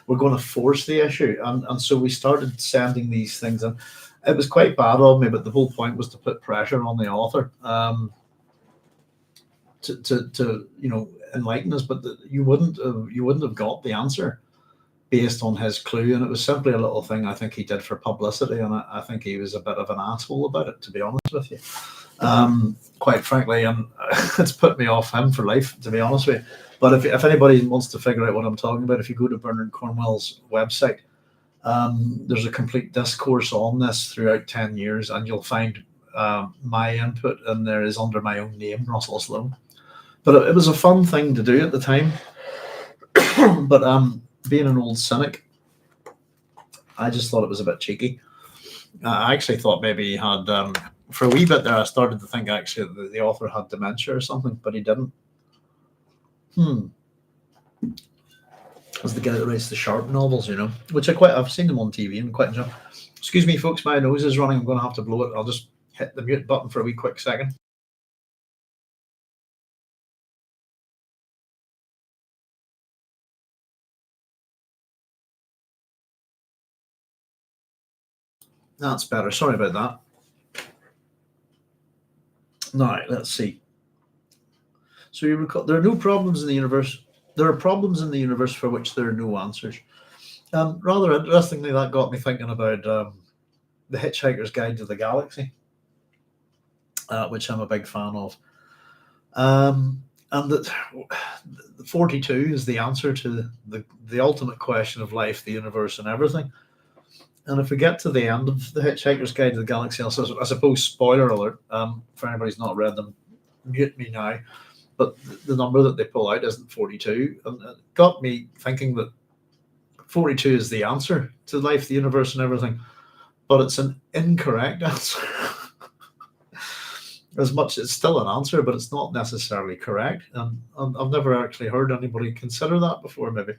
We're going to force the issue. And so we started sending these things in. It was quite bad of me, but the whole point was to put pressure on the author to enlighten us. But you wouldn't have got the answer based on his clue, and it was simply a little thing I think he did for publicity, and I think he was a bit of an asshole about it, to be honest with you. Quite frankly, and it's put me off him for life, to be honest with you. But if anybody wants to figure out what I'm talking about, if you go to Bernard Cornwell's website, there's a complete discourse on this throughout 10 years, and you'll find my input, and there is under my own name, Russell Sloan. But it was a fun thing to do at the time. But being an old cynic, I just thought it was a bit cheeky. I actually thought maybe he had, for a wee bit there, I started to think actually the author had dementia or something, but he didn't. As the guy that writes the sharp novels, which I've seen them on TV and quite enjoy. Excuse me, folks, my nose is running. I'm going to have to blow it. I'll just hit the mute button for a wee quick second. That's better. Sorry about that. Now, let's see. So you recall, there are no problems in the universe. There are problems in the universe for which there are no answers. Rather interestingly, that got me thinking about The Hitchhiker's Guide to the Galaxy, which I'm a big fan of. And that 42 is the answer to the ultimate question of life, the universe, and everything. And if we get to the end of The Hitchhiker's Guide to the Galaxy, I suppose, spoiler alert, for anybody who's not read them, mute me now, but the number that they pull out isn't 42. And it got me thinking that 42 is the answer to life, the universe, and everything, but it's an incorrect answer. As much, it's still an answer, but it's not necessarily correct. And I've never actually heard anybody consider that before, maybe,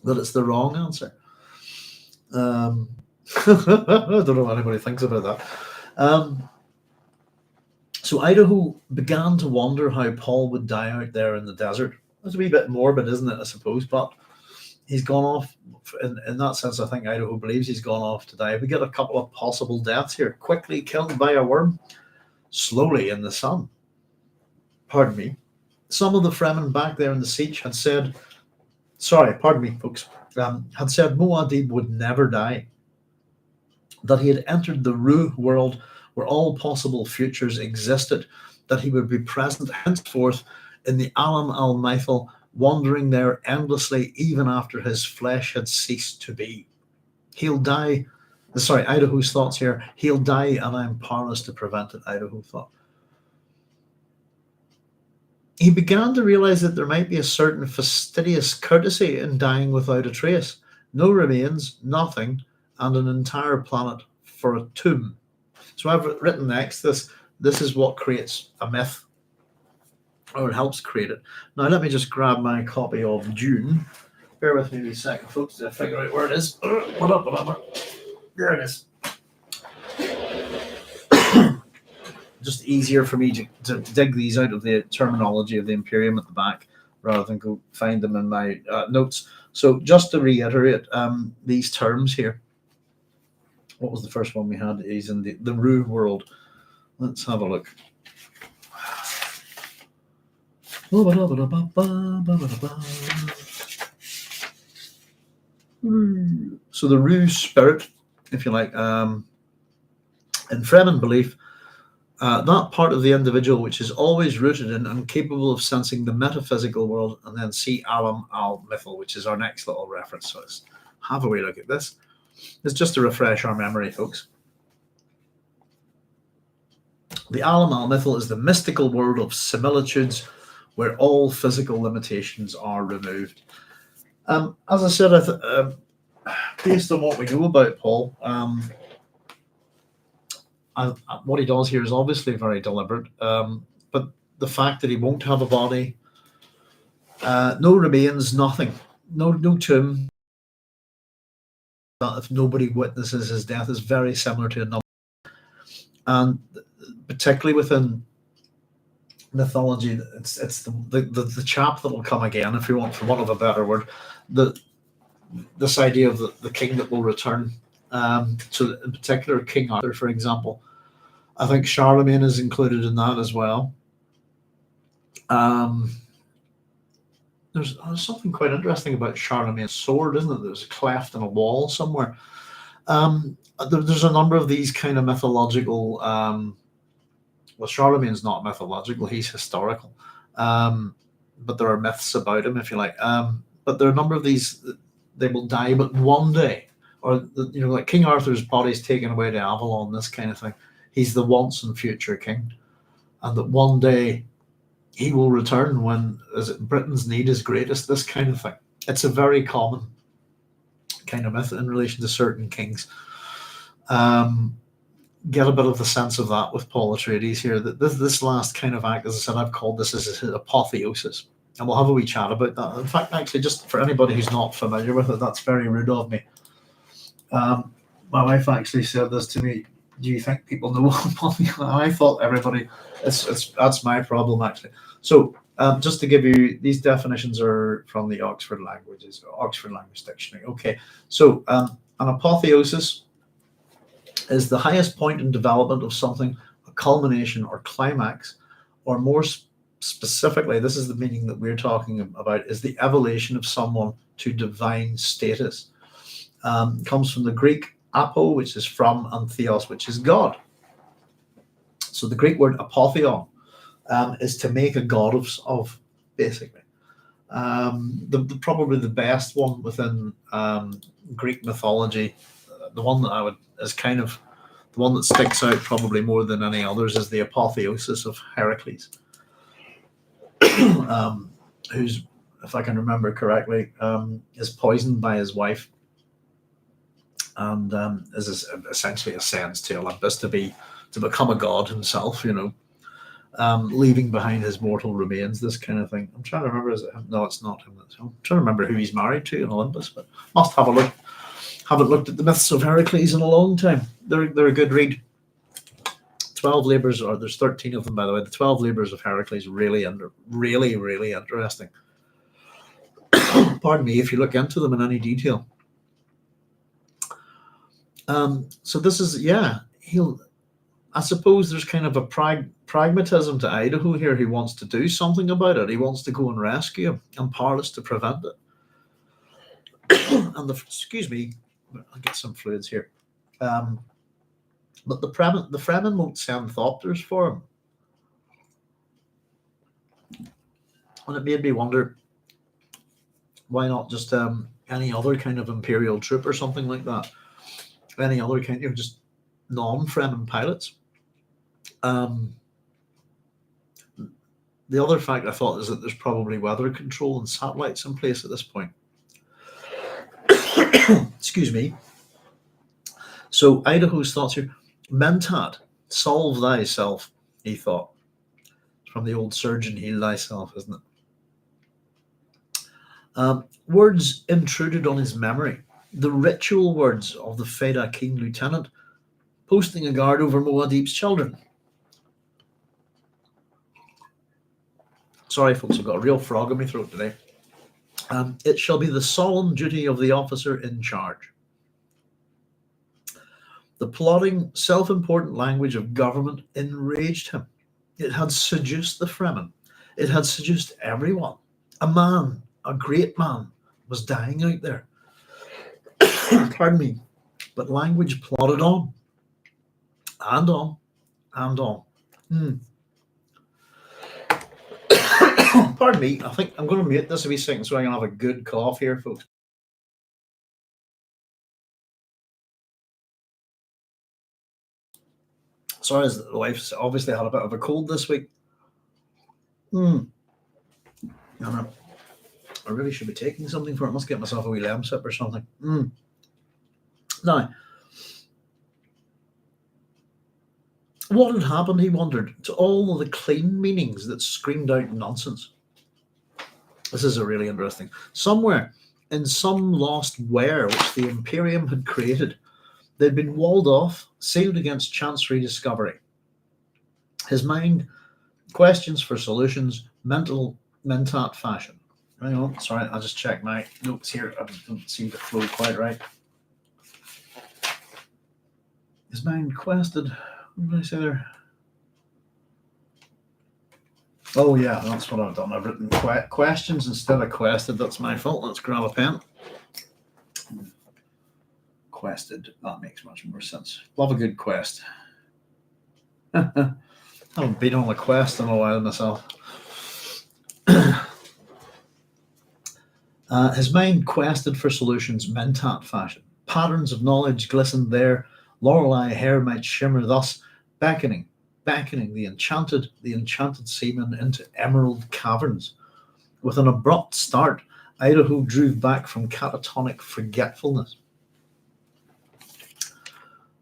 that it's the wrong answer. I don't know what anybody thinks about that. So Idaho began to wonder how Paul would die out there in the desert. It's a wee bit morbid, isn't it, I suppose, but he's gone off. In that sense, I think Idaho believes he's gone off to die. We get a couple of possible deaths here. Quickly killed by a worm, slowly in the sun. Pardon me. Some of the Fremen back there in the siege had said, pardon me, folks, had said Muad'Dib would never die, that he had entered the Ru world where all possible futures existed, that he would be present henceforth in the Alam al-Mithal, wandering there endlessly even after his flesh had ceased to be. He'll die. Idaho's thoughts here. He'll die and I'm powerless to prevent it, Idaho thought. He began to realize that there might be a certain fastidious courtesy in dying without a trace. No remains, nothing, and an entire planet for a tomb. So I've written next, this is what creates a myth, or it helps create it. Now let me just grab my copy of Dune. Bear with me a second, folks, to figure out where it is. What up? There it is. Just easier for me to dig these out of the terminology of the Imperium at the back rather than go find them in my notes. So just to reiterate these terms here. What was the first one we had? He's in the Ru world. Let's have a look. So the Ru spirit, if you like, in Fremen belief, that part of the individual which is always rooted in and capable of sensing the metaphysical world, and then see Alam al-Mithal, which is our next little reference. So let's have a wee look at this. It's just to refresh our memory, folks. The Alam al-Mithal is the mystical world of similitudes where all physical limitations are removed. As I said, based on what we know about Paul, what he does here is obviously very deliberate, but the fact that he won't have a body, no remains, nothing, no tomb, if nobody witnesses his death, is very similar to a number, and particularly within mythology, it's the chap that will come again, if you want, for want of a better word, this idea of the king that will return. So in particular, King Arthur, for example, I think Charlemagne is included in that as well. There's something quite interesting about Charlemagne's sword, isn't it? There's a cleft in a wall somewhere. There's a number of these kind of mythological. Well, Charlemagne's not mythological; he's historical. But there are myths about him, if you like. But there are a number of these. They will die, but one day, or like King Arthur's body's taken away to Avalon. This kind of thing. He's the once and future king, and that one day he will return when Britain's need is greatest, this kind of thing. It's a very common kind of myth in relation to certain kings. Get a bit of the sense of that with Paul Atreides here. That this last kind of act, as I said, I've called this as his apotheosis. and we'll have a wee chat about that. In fact, actually, just for anybody who's not familiar with it, that's very rude of me. My wife actually said this to me. Do you think people know Apotheosis? I thought everybody. That's my problem actually. So just to give you, these definitions are from the Oxford Languages, Oxford Language Dictionary. Okay, so an apotheosis is the highest point in development of something, a culmination or climax, or more specifically, this is the meaning that we're talking about, is the elevation of someone to divine status. Comes from the Greek apo, which is from, and theos, which is God. So the Greek word apotheon is to make a god of basically. Probably the best one within Greek mythology, the one that I would is kind of the one that sticks out probably more than any others, is the apotheosis of Heracles, who's, if I can remember correctly, is poisoned by his wife, and is essentially ascends to Olympus to become a god himself, leaving behind his mortal remains, this kind of thing. I'm trying to remember, is it him? No, it's not him. I'm trying to remember who he's married to in Olympus, but must have a look. Haven't looked at the myths of Heracles in a long time. They're a good read. 12 Labours, or there's 13 of them, by the way. The 12 Labours of Heracles, really interesting. Pardon me, if you look into them in any detail. So this is, I suppose there's kind of a pragmatism to Idaho here. He wants to do something about it. He wants to go and rescue him, and powerless to prevent it. And excuse me, I'll get some fluids here. But the Fremen won't send thopters for him. And it made me wonder, why not just any other kind of Imperial troop or something like that? Any other kind, just non-Fremen pilots. The other fact I thought is that there's probably weather control and satellites in place at this point. Excuse me. So Idaho's thoughts here. Mentat, solve thyself, he thought. It's from the old surgeon, heal thyself, isn't it? Words intruded on his memory. The ritual words of the Feda Keen lieutenant posting a guard over Muad'Dib's children. Sorry, folks, I've got a real frog in my throat today. It shall be the solemn duty of the officer in charge. The plodding, self-important language of government enraged him. It had seduced the Fremen. It had seduced everyone. A man, a great man, was dying out there. Pardon me. But language plodded on. And on. And on. Pardon me. I think I'm going to mute this a wee second so I can have a good cough here, folks. Sorry, the wife's obviously had a bit of a cold this week. I really should be taking something for it. I must get myself a wee lemon sip or something. Now, what had happened, he wondered, to all of the clean meanings that screamed out nonsense? This is a really interesting. Somewhere in some lost where which the Imperium had created, they'd been walled off, sealed against chance rediscovery. His mind, questions for solutions, mentat fashion. Hang on, sorry, I'll just check my notes here. I don't seem to flow quite right. His mind quested. What did I say there? Oh yeah, that's what I've done. I've written questions instead of quested. That's my fault. Let's grab a pen. Quested. That makes much more sense. Love a good quest. I haven't been on a quest in a while myself. His mind quested for solutions, mentat fashion. Patterns of knowledge glistened there. Lorelei hair might shimmer thus, beckoning the enchanted seaman into emerald caverns. With an abrupt start, Idaho drew back from catatonic forgetfulness.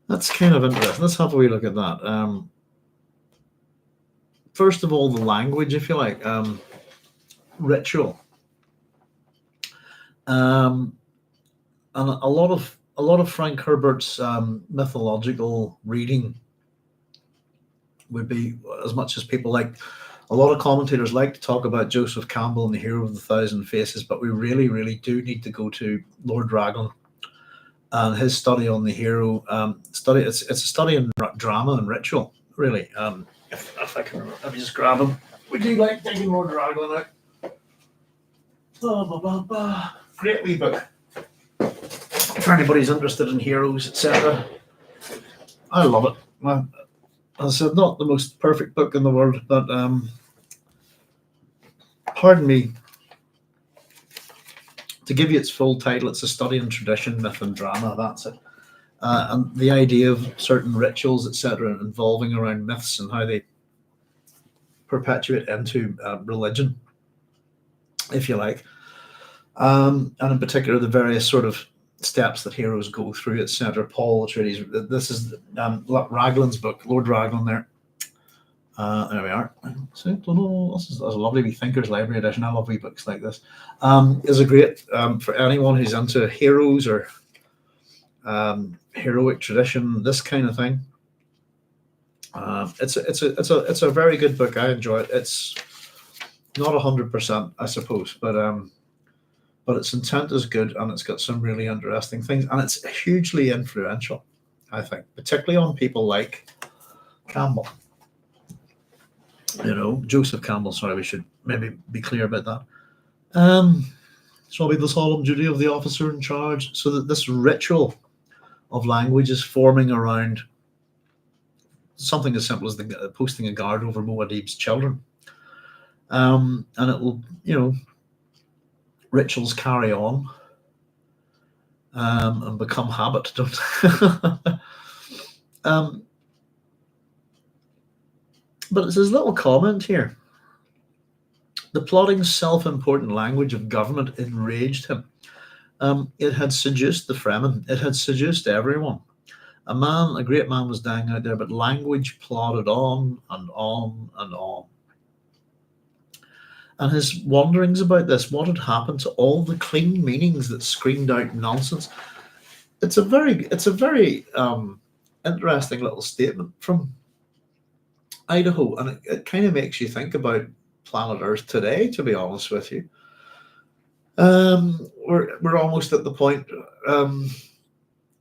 That's kind of interesting. Let's have a wee look at that. First of all, the language, if you like. ritual. And a lot of Frank Herbert's mythological reading would be, as much as people like, a lot of commentators like to talk about Joseph Campbell and the Hero of the Thousand Faces, but we really, really do need to go to Lord Raglan and his study on the hero. It's a study in drama and ritual, really. If I can remember, let me just grab him. Would you like taking Lord Raglan out? Blah, blah, blah, blah. Great wee book. For anybody's interested in heroes, etc. I love it. Well, as I said, not the most perfect book in the world, but pardon me, to give you its full title, it's a study in tradition, myth, and drama. That's it. And the idea of certain rituals, etc., involving around myths and how they perpetuate into religion, if you like. And in particular, the various sort of steps that heroes go through, etc. Paul Atreides. This is Raglan's book, Lord Raglan. There we are. This is a lovely wee Thinker's Library edition. I love wee books like this. Is a great for anyone who's into heroes or heroic tradition, this kind of thing. It's a very good book. I enjoy it. It's not 100%, I suppose, but its intent is good, and it's got some really interesting things, and it's hugely influential, I think, particularly on people like Campbell. Joseph Campbell. Sorry, we should maybe be clear about that. Shall be the solemn duty of the officer in charge, so that this ritual of language is forming around something as simple as posting a guard over Muad'Dib's children, and it will, rituals carry on and become habit, don't but it's his little comment here. The plodding, self-important language of government enraged him. It had seduced the Fremen. It had seduced everyone. A great man was dying out there, but language plodded on and on and on. And his wonderings about this, what had happened to all the clean meanings that screamed out nonsense. It's a very interesting little statement from Idaho, and it kind of makes you think about planet Earth today, to be honest with you. We're almost at the point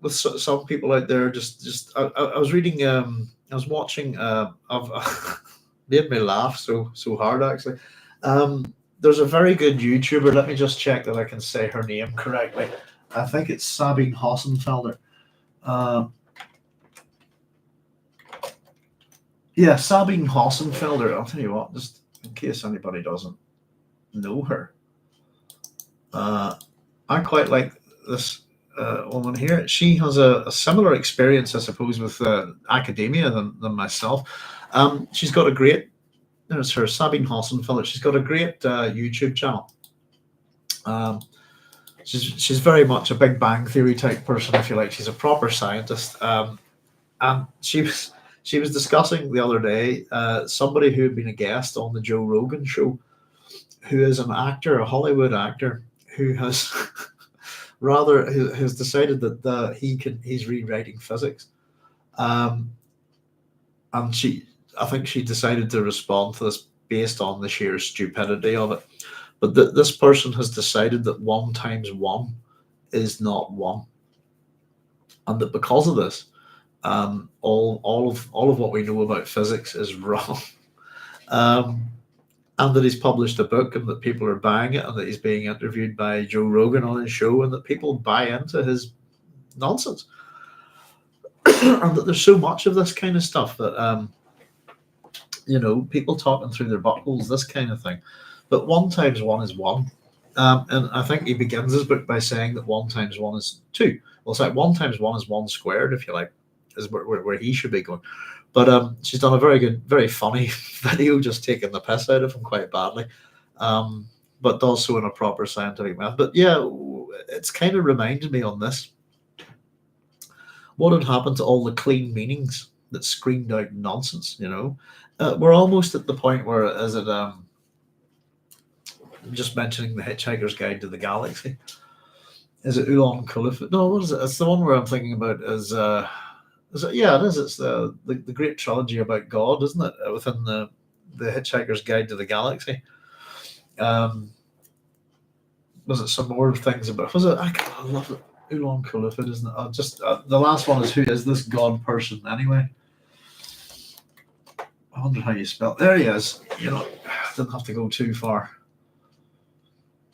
with some people out there. I was reading, I was watching. I've made me laugh so hard, actually. There's a very good YouTuber. Let me just check that I can say her name correctly. I think it's Sabine Hossenfelder. Yeah, Sabine Hossenfelder. I'll tell you what, just in case anybody doesn't know her. I quite like this woman here. She has a similar experience, I suppose, with academia than myself. She's got a great, there's her, Sabine Hossenfelder. She's got a great YouTube channel. She's very much a Big Bang Theory type person, if you like. She's a proper scientist. And she was discussing the other day somebody who had been a guest on the Joe Rogan show, who is an actor, a Hollywood actor, who has has decided that he's rewriting physics, and I think she decided to respond to this based on the sheer stupidity of it. But this person has decided that 1 times 1 is not 1, and that because of this, all of what we know about physics is wrong. And that he's published a book, and that people are buying it, and that he's being interviewed by Joe Rogan on his show, and that people buy into his nonsense. And that there's so much of this kind of stuff that people talking through their buttholes, this kind of thing. But 1 times 1 is 1. And I think he begins his book by saying that 1 times 1 is 2. Well, it's like 1 times 1 is 1 squared, if you like, is where he should be going. But she's done a very good, very funny video, just taking the piss out of him quite badly, but does so in a proper scientific manner. But yeah, it's kind of reminded me on this. What had happened to all the clean meanings that screamed out nonsense? We're almost at the point where, just mentioning the Hitchhiker's Guide to the Galaxy. Is it Ulan Khulafat? No, what is it? It's the one where I'm thinking about is it? Yeah, it is. It's the great trilogy about God, isn't it? Within the Hitchhiker's Guide to the Galaxy. Was it some more things about? Was it? I love it. Ulan Khulafat, isn't it? The last one is, who is this God person anyway? I wonder how you spell it. There he is. Didn't have to go too far.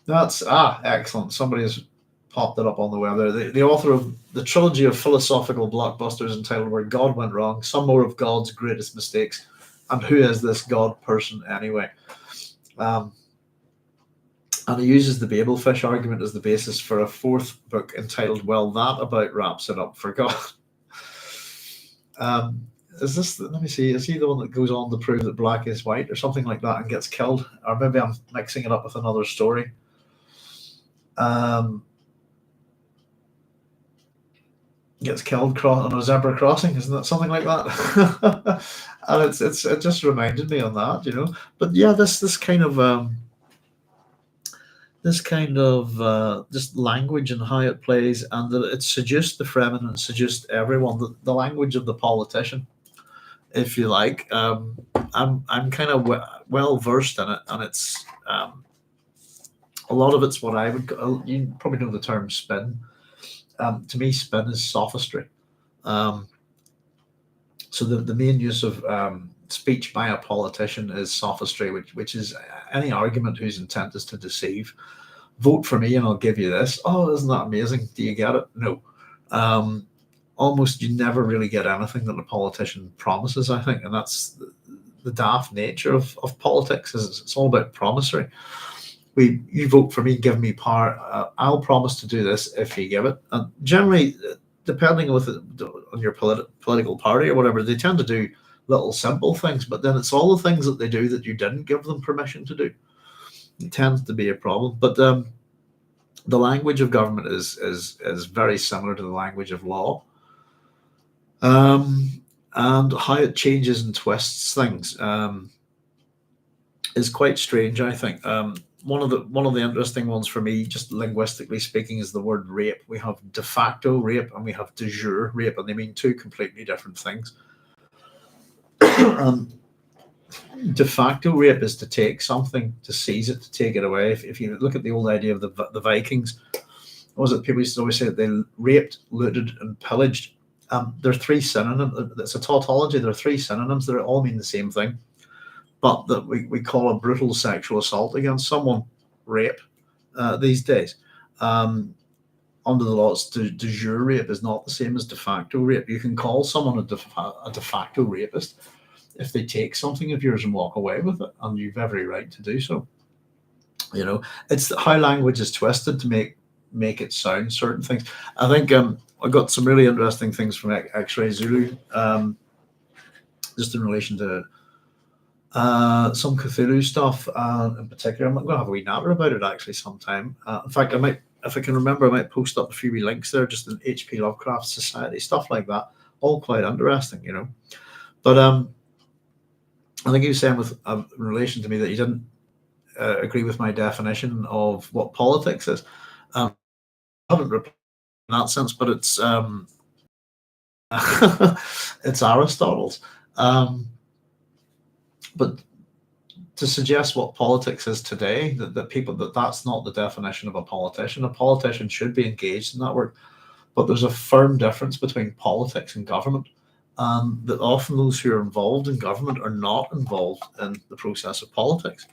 That's excellent. Somebody has popped it up on the web there. The author of the trilogy of philosophical blockbusters entitled Where God Went Wrong, Some More of God's Greatest Mistakes, and Who Is This God Person Anyway? And he uses the Babelfish argument as the basis for a fourth book entitled Well, That About Wraps It Up for God. Is this, let me see, is he the one that goes on to prove that black is white or something like that and gets killed? Or maybe I'm mixing it up with another story. Gets killed on a zebra crossing, isn't that something like that? And it just reminded me on that, But yeah, this kind of just language and how it plays, and that it suggests the Fremen and suggests everyone the language of the politician, if you like. I'm kind of well versed in it, and it's a lot of it's what I would. You probably know the term spin. To me, spin is sophistry. So the main use of speech by a politician is sophistry, which is any argument whose intent is to deceive. Vote for me and I'll give you this. Oh, isn't that amazing? Do you get it? No. Almost you never really get anything that a politician promises, I think, and that's the daft nature of politics. Is it's all about promissory. You vote for me, give me power. I'll promise to do this if you give it. And generally, depending on your political party or whatever, they tend to do little simple things. But then it's all the things that they do that you didn't give them permission to do. It tends to be a problem. But the language of government is very similar to the language of law, and how it changes and twists things is quite strange, I think. One of the interesting ones for me, just linguistically speaking, is the word rape. We have de facto rape and we have de jure rape, and they mean two completely different things. De facto rape is to take something, to seize it, to take it away. If you look at the old idea of the Vikings, what was it? People used to always say that they raped, looted, and pillaged. They're three synonyms. It's a tautology. There are three synonyms. They all mean the same thing. But that we call a brutal sexual assault against someone rape these days. Under the law, de jure rape is not the same as de facto rape. You can call someone a de facto rapist if they take something of yours and walk away with it, and you've every right to do so. It's how language is twisted to make it sound certain things. I think I got some really interesting things from X-Ray Zulu, just in relation to some Cthulhu stuff in particular. I'm going to have a wee natter about it actually sometime. In fact, I might, if I can remember, I might post up a few wee links there, just in H.P. Lovecraft Society, stuff like that. All quite interesting, But I think he was saying with in relation to me that he didn't agree with my definition of what politics is. I haven't replied in that sense, but it's it's Aristotle's. But to suggest what politics is today, that's not the definition of a politician. A politician should be engaged in that work, but there's a firm difference between politics and government, and that often those who are involved in government are not involved in the process of politics.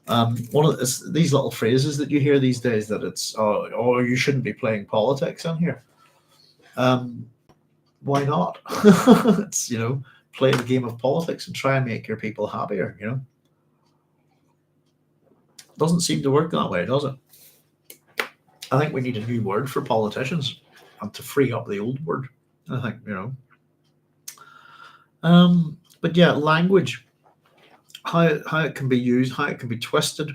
One of these little phrases that you hear these days, that it's you shouldn't be playing politics in here. Why not? It's play the game of politics and try and make your people happier. Doesn't seem to work that way, does it? I think we need a new word for politicians and to free up the old word. I think but yeah, language, how it can be used, how it can be twisted.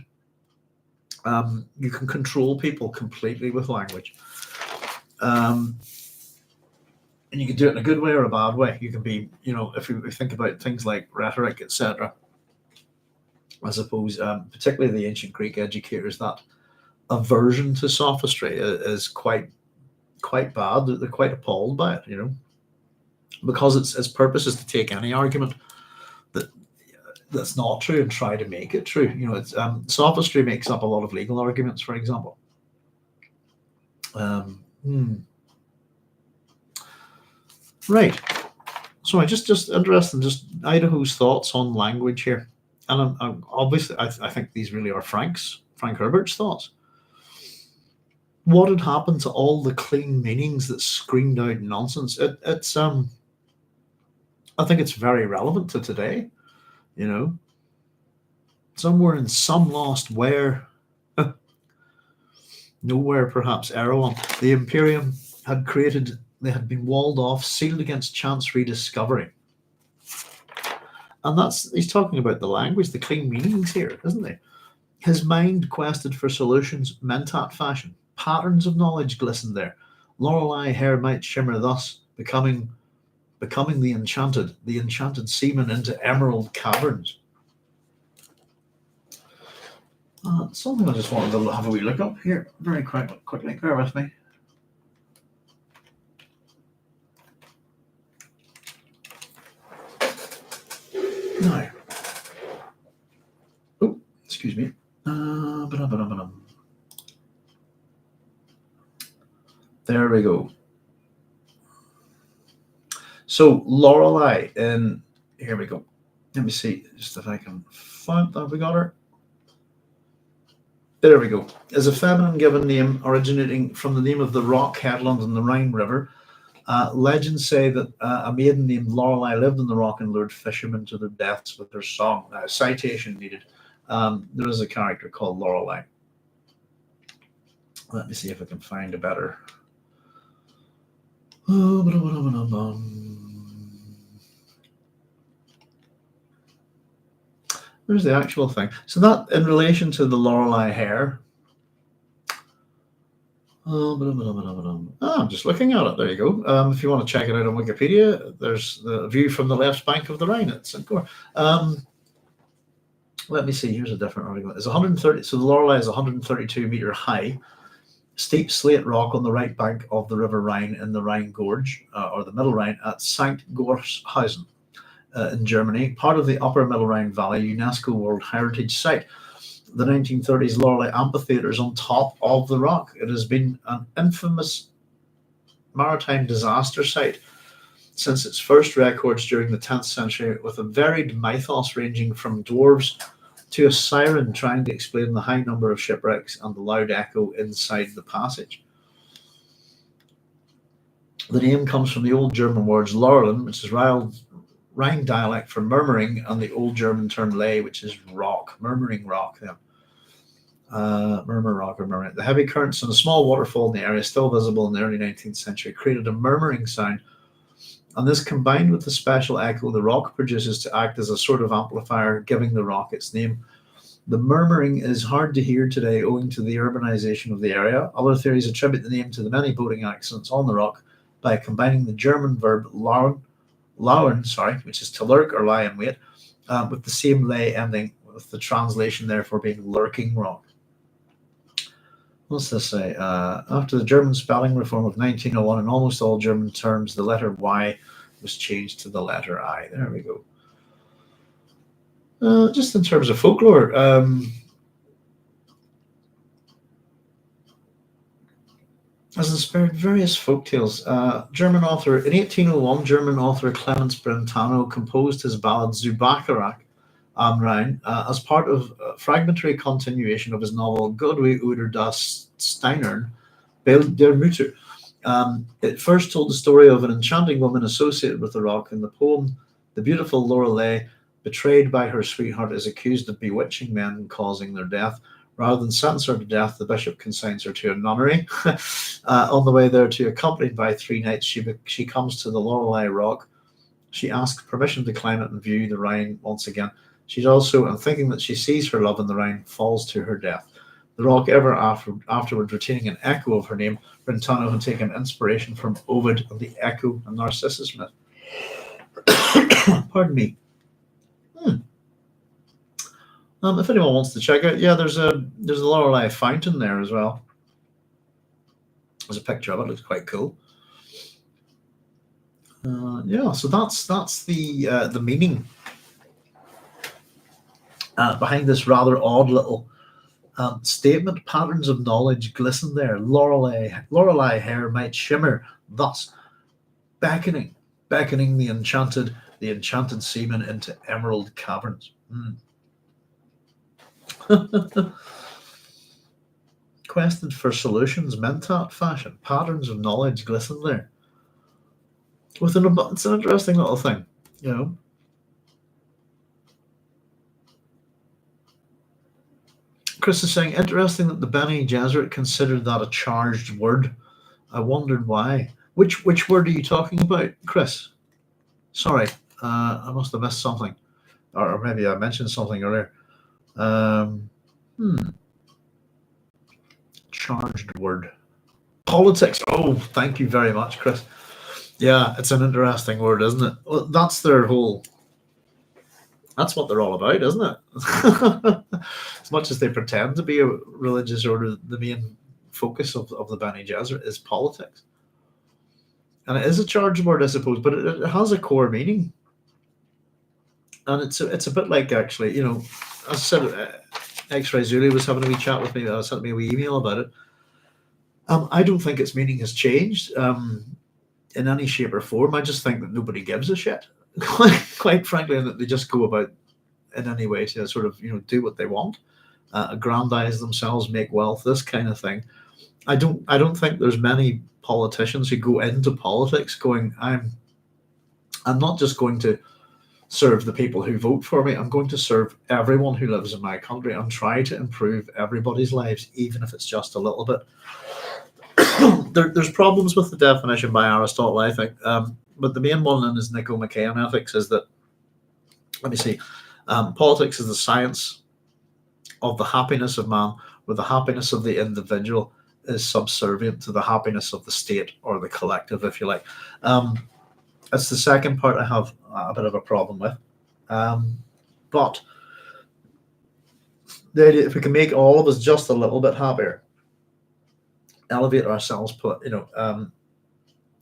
You can control people completely with language, and you can do it in a good way or a bad way. You can be, if you think about things like rhetoric, etc. I suppose, particularly the ancient Greek educators, that aversion to sophistry is quite bad. They're quite appalled by it, because its purpose is to take any argument that's not true and try to make it true. It's sophistry makes up a lot of legal arguments, for example. Right. So I just interested in just Idaho's thoughts on language here, and I'm obviously I think these really are Frank Herbert's thoughts. What had happened to all the clean meanings that screamed out nonsense? It's I think it's very relevant to today. Somewhere in some lost where, nowhere perhaps Erewhon, the Imperium had created. They had been walled off, sealed against chance rediscovery. And he's talking about the language, the clean meanings here, isn't he? His mind quested for solutions, mentat fashion. Patterns of knowledge glistened there. Lorelei hair might shimmer thus, becoming the enchanted seaman into emerald caverns. Something I just wanted to have a wee look up here very quickly. Bear with me. Now, excuse me. There we go. So Lorelei, and here we go. Let me see, just if I can find that. We got her. There we go. Is a feminine given name originating from the name of the rock headland in the Rhine River. Legends say that a maiden named Lorelei lived in the rock and lured fishermen to their deaths with her song. Now, citation needed. There is a character called Lorelei. Let me see if I can find a better. There's the actual thing. So that in relation to the Lorelei hair. I'm just looking at it. There you go. If you want to check it out on Wikipedia, there's the view from the left bank of the Rhine at St. Goar. Let me see. Here's a different article. It's 130. So the Lorelei is 132 meter high, steep slate rock on the right bank of the River Rhine in the Rhine Gorge, or the Middle Rhine at St. Gorshausen in Germany, part of the Upper Middle Rhine Valley UNESCO World Heritage Site. The 1930s Lorelei Amphitheatre is on top of the rock. It has been an infamous maritime disaster site since its first records during the 10th century, with a varied mythos ranging from dwarves to a siren trying to explain the high number of shipwrecks and the loud echo inside the passage. The name comes from the Old German words Laureln, which is Rhine dialect for murmuring, and the Old German term ley, which is rock, murmuring rock. Murmur rock or murmuring. The heavy currents and a small waterfall in the area, still visible in the early 19th century, created a murmuring sound, and this combined with the special echo the rock produces to act as a sort of amplifier, giving the rock its name. The murmuring is hard to hear today owing to the urbanization of the area. Other theories attribute the name to the many boating accidents on the rock by combining the German verb lauern, which is to lurk or lie in wait, with the same lay ending, with the translation therefore being lurking rock. What's this say? After the German spelling reform of 1901, in almost all German terms, the letter Y was changed to the letter I. There we go. Just in terms of folklore, has inspired various folktales. German author, in 1801, German author Clemens Brentano composed his ballad Zubakarak am Rhein as part of a fragmentary continuation of his novel Godwey oder das Steinern, Bild der Mutter. It first told the story of an enchanting woman associated with the rock. In the poem, the beautiful Lorelei, betrayed by her sweetheart, is accused of bewitching men and causing their death. Rather than sentence her to death, the bishop consigns her to a nunnery. On the way there, accompanied by 3 knights, she comes to the Lorelei rock. She asks permission to climb it and view the Rhine once again. She's also, and thinking that she sees her love in the Rhine, falls to her death. The rock, ever afterward retaining an echo of her name, Brentano had taken inspiration from Ovid and the Echo and Narcissus myth. Pardon me. If anyone wants to check out, yeah, there's a Lorelei fountain there as well. There's a picture of it. Looks quite cool. Yeah, so that's the meaning behind this rather odd little statement. Patterns of knowledge glisten there. Lorelei hair might shimmer, thus beckoning the enchanted seaman into emerald caverns. Quested for solutions, mentat fashion. Patterns of knowledge glisten there. It's an interesting little thing, you know. Chris is saying, interesting that the Bene Gesserit considered that a charged word. I wondered why. Which word are you talking about, Chris? Sorry, I must have missed something, or maybe I mentioned something earlier. Charged word. Politics. Oh, thank you very much, Chris. Yeah, it's an interesting word, isn't it? Well, that's what they're all about, isn't it? As much as they pretend to be a religious order, the main focus of the Bene Gesserit is politics. And it is a charged word, I suppose, but it has a core meaning. And it's a bit like, actually, you know, as I said, X-Ray Zuli was having a wee chat with me. Sent me a wee email about it. I don't think its meaning has changed in any shape or form. I just think that nobody gives a shit, quite frankly, and that they just go about in any way to sort of, you know, do what they want, aggrandize themselves, make wealth, this kind of thing. I don't think there's many politicians who go into politics going, I'm not just going to serve the people who vote for me. I'm going to serve everyone who lives in my country and try to improve everybody's lives, even if it's just a little bit. There's problems with the definition by Aristotle, I think, but the main one in his Nicomachean Ethics is that, let me see, politics is the science of the happiness of man, where the happiness of the individual is subservient to the happiness of the state or the collective, if you like. It's the second part I have a bit of a problem with. But the idea, if we can make all of us just a little bit happier, elevate ourselves,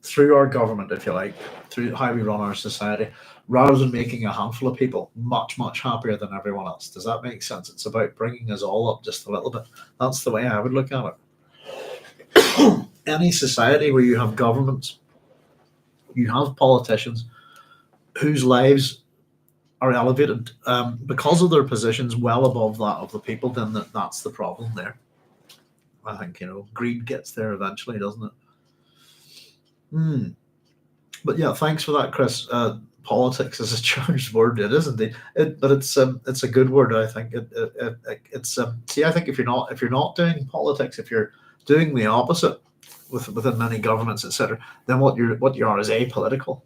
through our government, if you like, through how we run our society, rather than making a handful of people much, much happier than everyone else. Does that make sense? It's about bringing us all up just a little bit. That's the way I would look at it. Any society where you have governments, you have politicians whose lives are elevated because of their positions well above that of the people, then that's the problem there. I think, you know, greed gets there eventually, doesn't it? But yeah, thanks for that, Chris. Politics is a charged word. It is indeed, but it's a good word. I think it's see. I think if you're not doing politics, if you're doing the opposite within many governments, etc., then what you are is apolitical.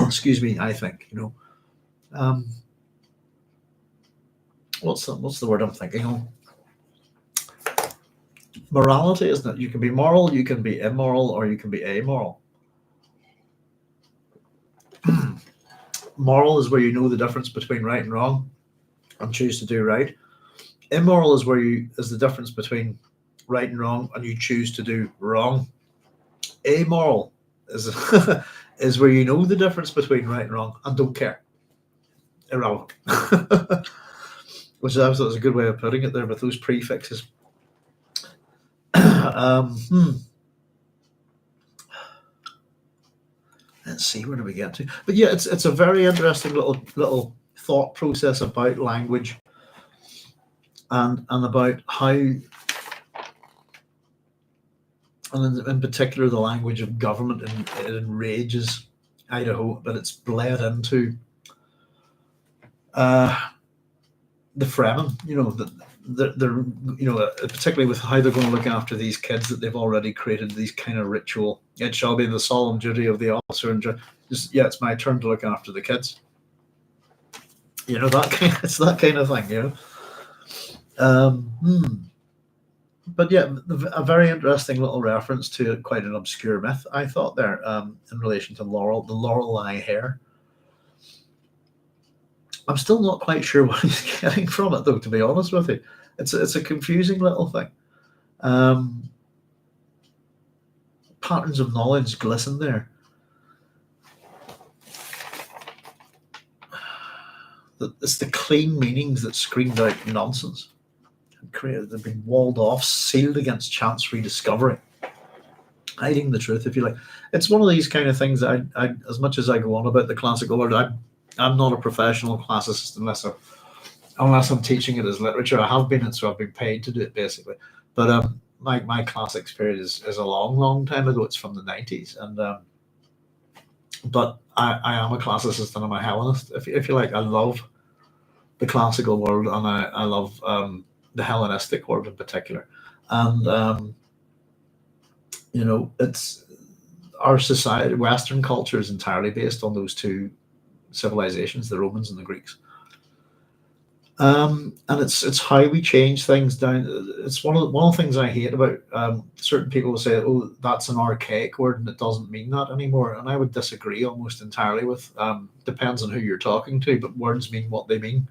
Excuse me. I think, you know. What's the word I'm thinking of? Morality, isn't it? You can be moral, you can be immoral, or you can be amoral. Moral is where you know the difference between right and wrong and choose to do right. Immoral is is the difference between right and wrong and you choose to do wrong. Amoral is is where you know the difference between right and wrong and don't care. Irrelevant. Which I thought was a good way of putting it there with those prefixes. Let's see, where do we get to? But yeah, it's a very interesting little thought process about language and about how, and in particular the language of government, and it enrages Idaho, but it's bled into the Fremen, you know, they're you know, particularly with how they're going to look after these kids that they've already created these kind of ritual. It shall be the solemn duty of the officer, and just, yeah, it's my turn to look after the kids. You know, it's that kind of thing, you know. But yeah, a very interesting little reference to quite an obscure myth, I thought there, in relation to the Lorelei hair. I'm still not quite sure what he's getting from it, though, to be honest with you. It's a confusing little thing. Patterns of knowledge glisten there. It's the clean meanings that screamed out nonsense. They've been walled off, sealed against chance rediscovery, hiding the truth, if you like. It's one of these kind of things that I as much as I go on about the classical world, I'm not a professional classicist unless I'm teaching it as literature. I have been, and so I've been paid to do it basically. But my classics period is a long time ago. It's from the 90s, and but I am a classicist and I'm a Hellenist, if you like. I love the classical world, and I love the Hellenistic world in particular. And it's our society, Western culture, is entirely based on those two civilizations, the Romans and the Greeks. And it's how we change things down. It's one of the things I hate about certain people will say, "Oh, that's an archaic word and it doesn't mean that anymore." And I would disagree almost entirely with. Depends on who you're talking to, but words mean what they mean.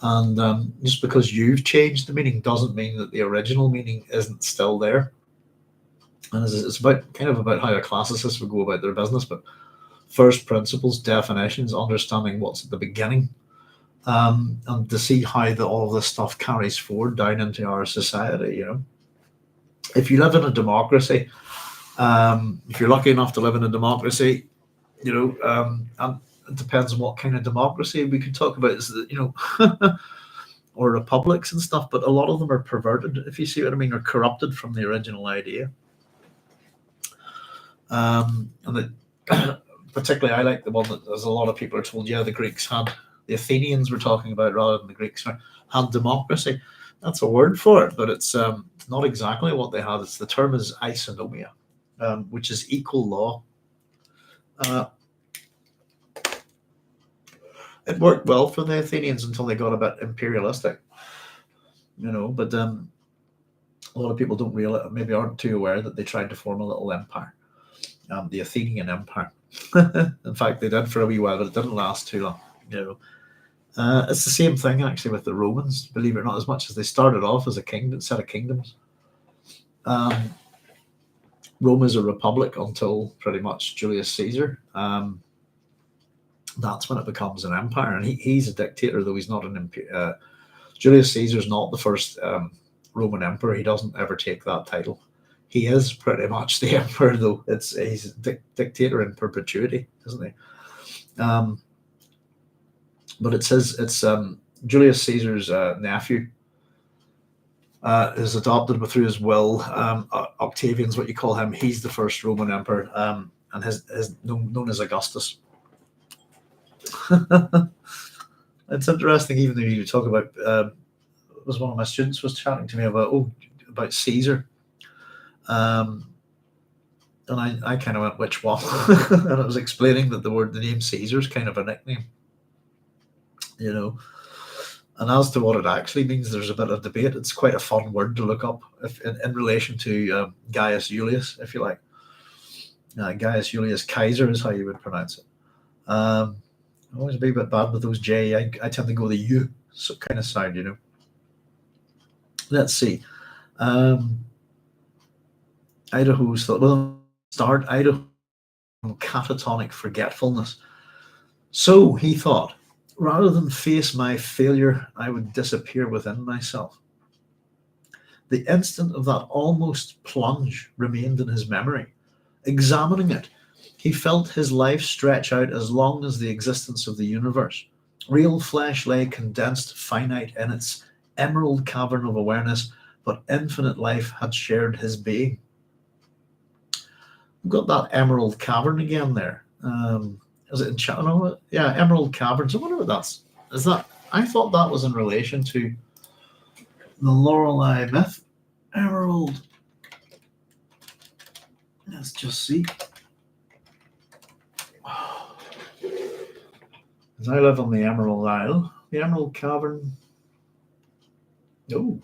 And just because you've changed the meaning doesn't mean that the original meaning isn't still there. And it's about how a classicist would go about their business, but first principles, definitions, understanding what's at the beginning. And to see how all of this stuff carries forward down into our society. If you live in a democracy, if you're lucky enough to live in a democracy, and it depends on what kind of democracy we could talk about, or republics and stuff, but a lot of them are perverted, if you see what I mean, or corrupted from the original idea. Particularly, I like the one that, as a lot of people are told, the Greeks had. The Athenians were talking about, rather than the Greeks, had democracy. That's a word for it, but it's not exactly what they had. The term is isonomia, which is equal law. It worked well for the Athenians until they got a bit imperialistic, But a lot of people don't realize, maybe aren't too aware, that they tried to form a little empire, the Athenian Empire. In fact, they did for a wee while, but it didn't last too long. It's the same thing actually with the Romans, believe it or not. As much as they started off as a set of kingdoms, Rome is a republic until pretty much Julius Caesar. That's when it becomes an empire, and he's a dictator, though he's not an empire. Julius Caesar's not the first Roman emperor. He doesn't ever take that title. He is pretty much the emperor, though. He's a dictator in perpetuity, isn't he? But it's Julius Caesar's nephew is adopted, but through his will. Octavian's what you call him. He's the first Roman emperor, and his known as Augustus. It's interesting, even though you talk about. Was one of my students was chatting to me about Caesar, and I kind of went, which one? And I was explaining that the name Caesar is kind of a nickname. And as to what it actually means, there's a bit of debate. It's quite a fun word to look up in relation to Gaius Julius, if you like. Gaius Julius Kaiser is how you would pronounce it. I always be a bit bad with those J. I tend to go the U kind of sound, Let's see. Idaho's Idaho catatonic forgetfulness. So he thought, rather than face my failure, I would disappear within myself. The instant of that almost plunge remained in his memory. Examining it, he felt his life stretch out as long as the existence of the universe. Real flesh lay condensed, finite in its emerald cavern of awareness, but infinite life had shared his being. We've got that emerald cavern again there. Is it in Chattanooga? Yeah, Emerald Caverns. I wonder what that's. Is that? I thought that was in relation to the Lorelei myth. Emerald. Let's just see. As I live on the Emerald Isle, the Emerald Cavern. Oh.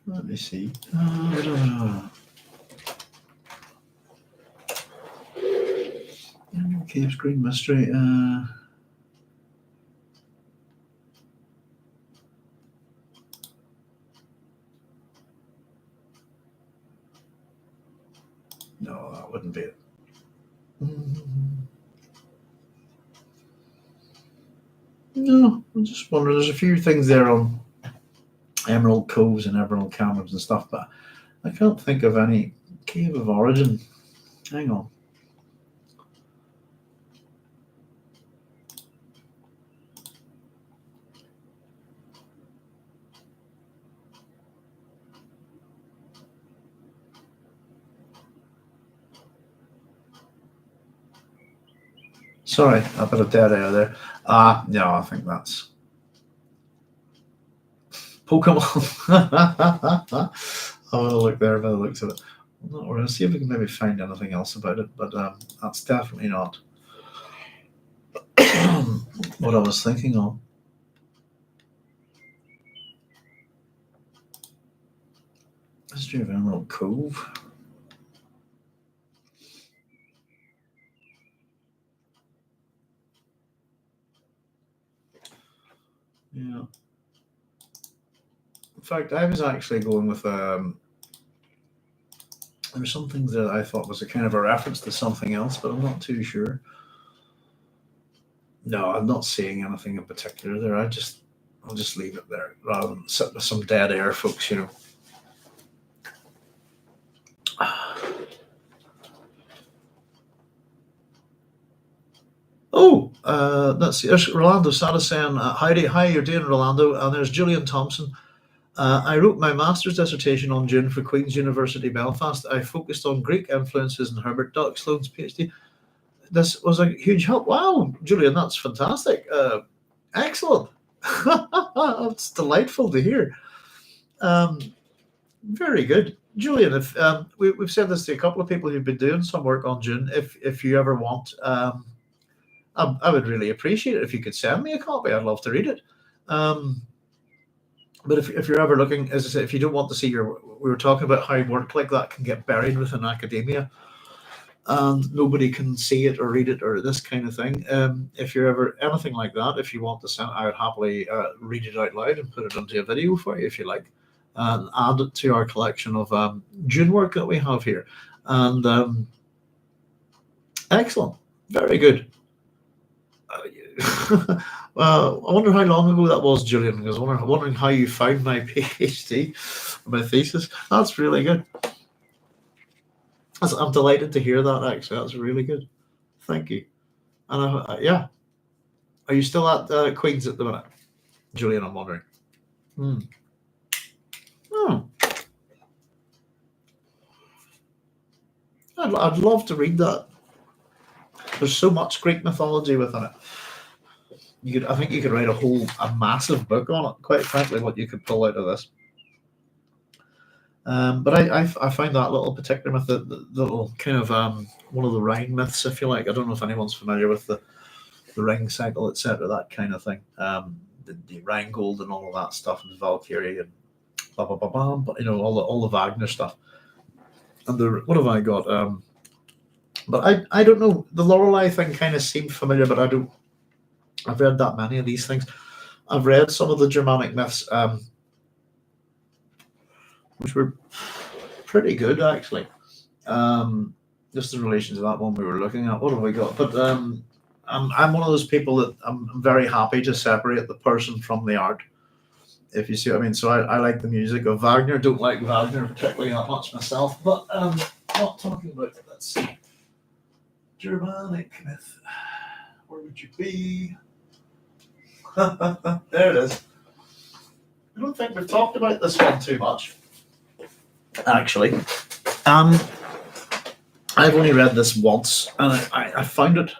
Let me see. Caves Green Mystery. No, that wouldn't be it. No, I'm just wondering. There's a few things there on Emerald Coves and Emerald Caverns and stuff, but I can't think of any. Cave of Origin. Hang on. Sorry, a bit of dead air there. No, I think that's Pokemon. I'll have a look there by the looks of it. We're going to see if we can maybe find anything else about it, but that's definitely not what I was thinking of. History of Emerald Cove. Yeah. In fact, I was actually going with there were some things that I thought was a kind of a reference to something else, but I'm not too sure. No, I'm not seeing anything in particular there. I'll just leave it there rather than sit with some dead air, folks. Oh, let's see. There's Rolando Sada saying, hi, you're doing, Rolando. And there's Julian Thompson. I wrote my master's dissertation on Dune for Queen's University Belfast. I focused on Greek influences in Herbert Dock, Sloan's PhD. This was a huge help. Wow, Julian, that's fantastic. Excellent. It's delightful to hear. Very good. Julian, if we've said this to a couple of people who've been doing some work on Dune, if you ever want, I would really appreciate it if you could send me a copy. I'd love to read it. But if you're ever looking, as I said, if you don't want to see we were talking about how work like that can get buried within academia and nobody can see it or read it or this kind of thing. If you're ever anything like that, if you want to send, I would happily read it out loud and put it into a video for you if you like, and add it to our collection of Dune work that we have here. And excellent, very good. Well, I wonder how long ago that was, Julian, because I'm wondering how you found my PhD, my thesis. That's really good. I'm delighted to hear that, actually. That's really good. Thank you. And yeah. Are you still at Queen's at the minute? Julian, I'm wondering. I'd love to read that. There's so much Greek mythology within it. I think you could write a massive book on it, quite frankly, what you could pull out of this. But I find that little particular myth, the little kind of one of the Rhine myths, if you like. I don't know if anyone's familiar with the ring cycle, etc., that kind of thing. The Rheingold and all of that stuff, and the Valkyrie and blah blah blah blah. But all the Wagner stuff. And what have I got? But I don't know. The Lorelei thing kind of seemed familiar, but I've read that many of these things. I've read some of the Germanic myths, which were pretty good, actually. Just in relation to that one we were looking at. What have we got? But I'm one of those people that I'm very happy to separate the person from the art, if you see what I mean. So I like the music of Wagner. Don't like Wagner particularly that much myself, but not talking about it. Let's see. Germanic myth. Where would you be? There it is. I don't think we've talked about this one too much, actually. I've only read this once, and I found it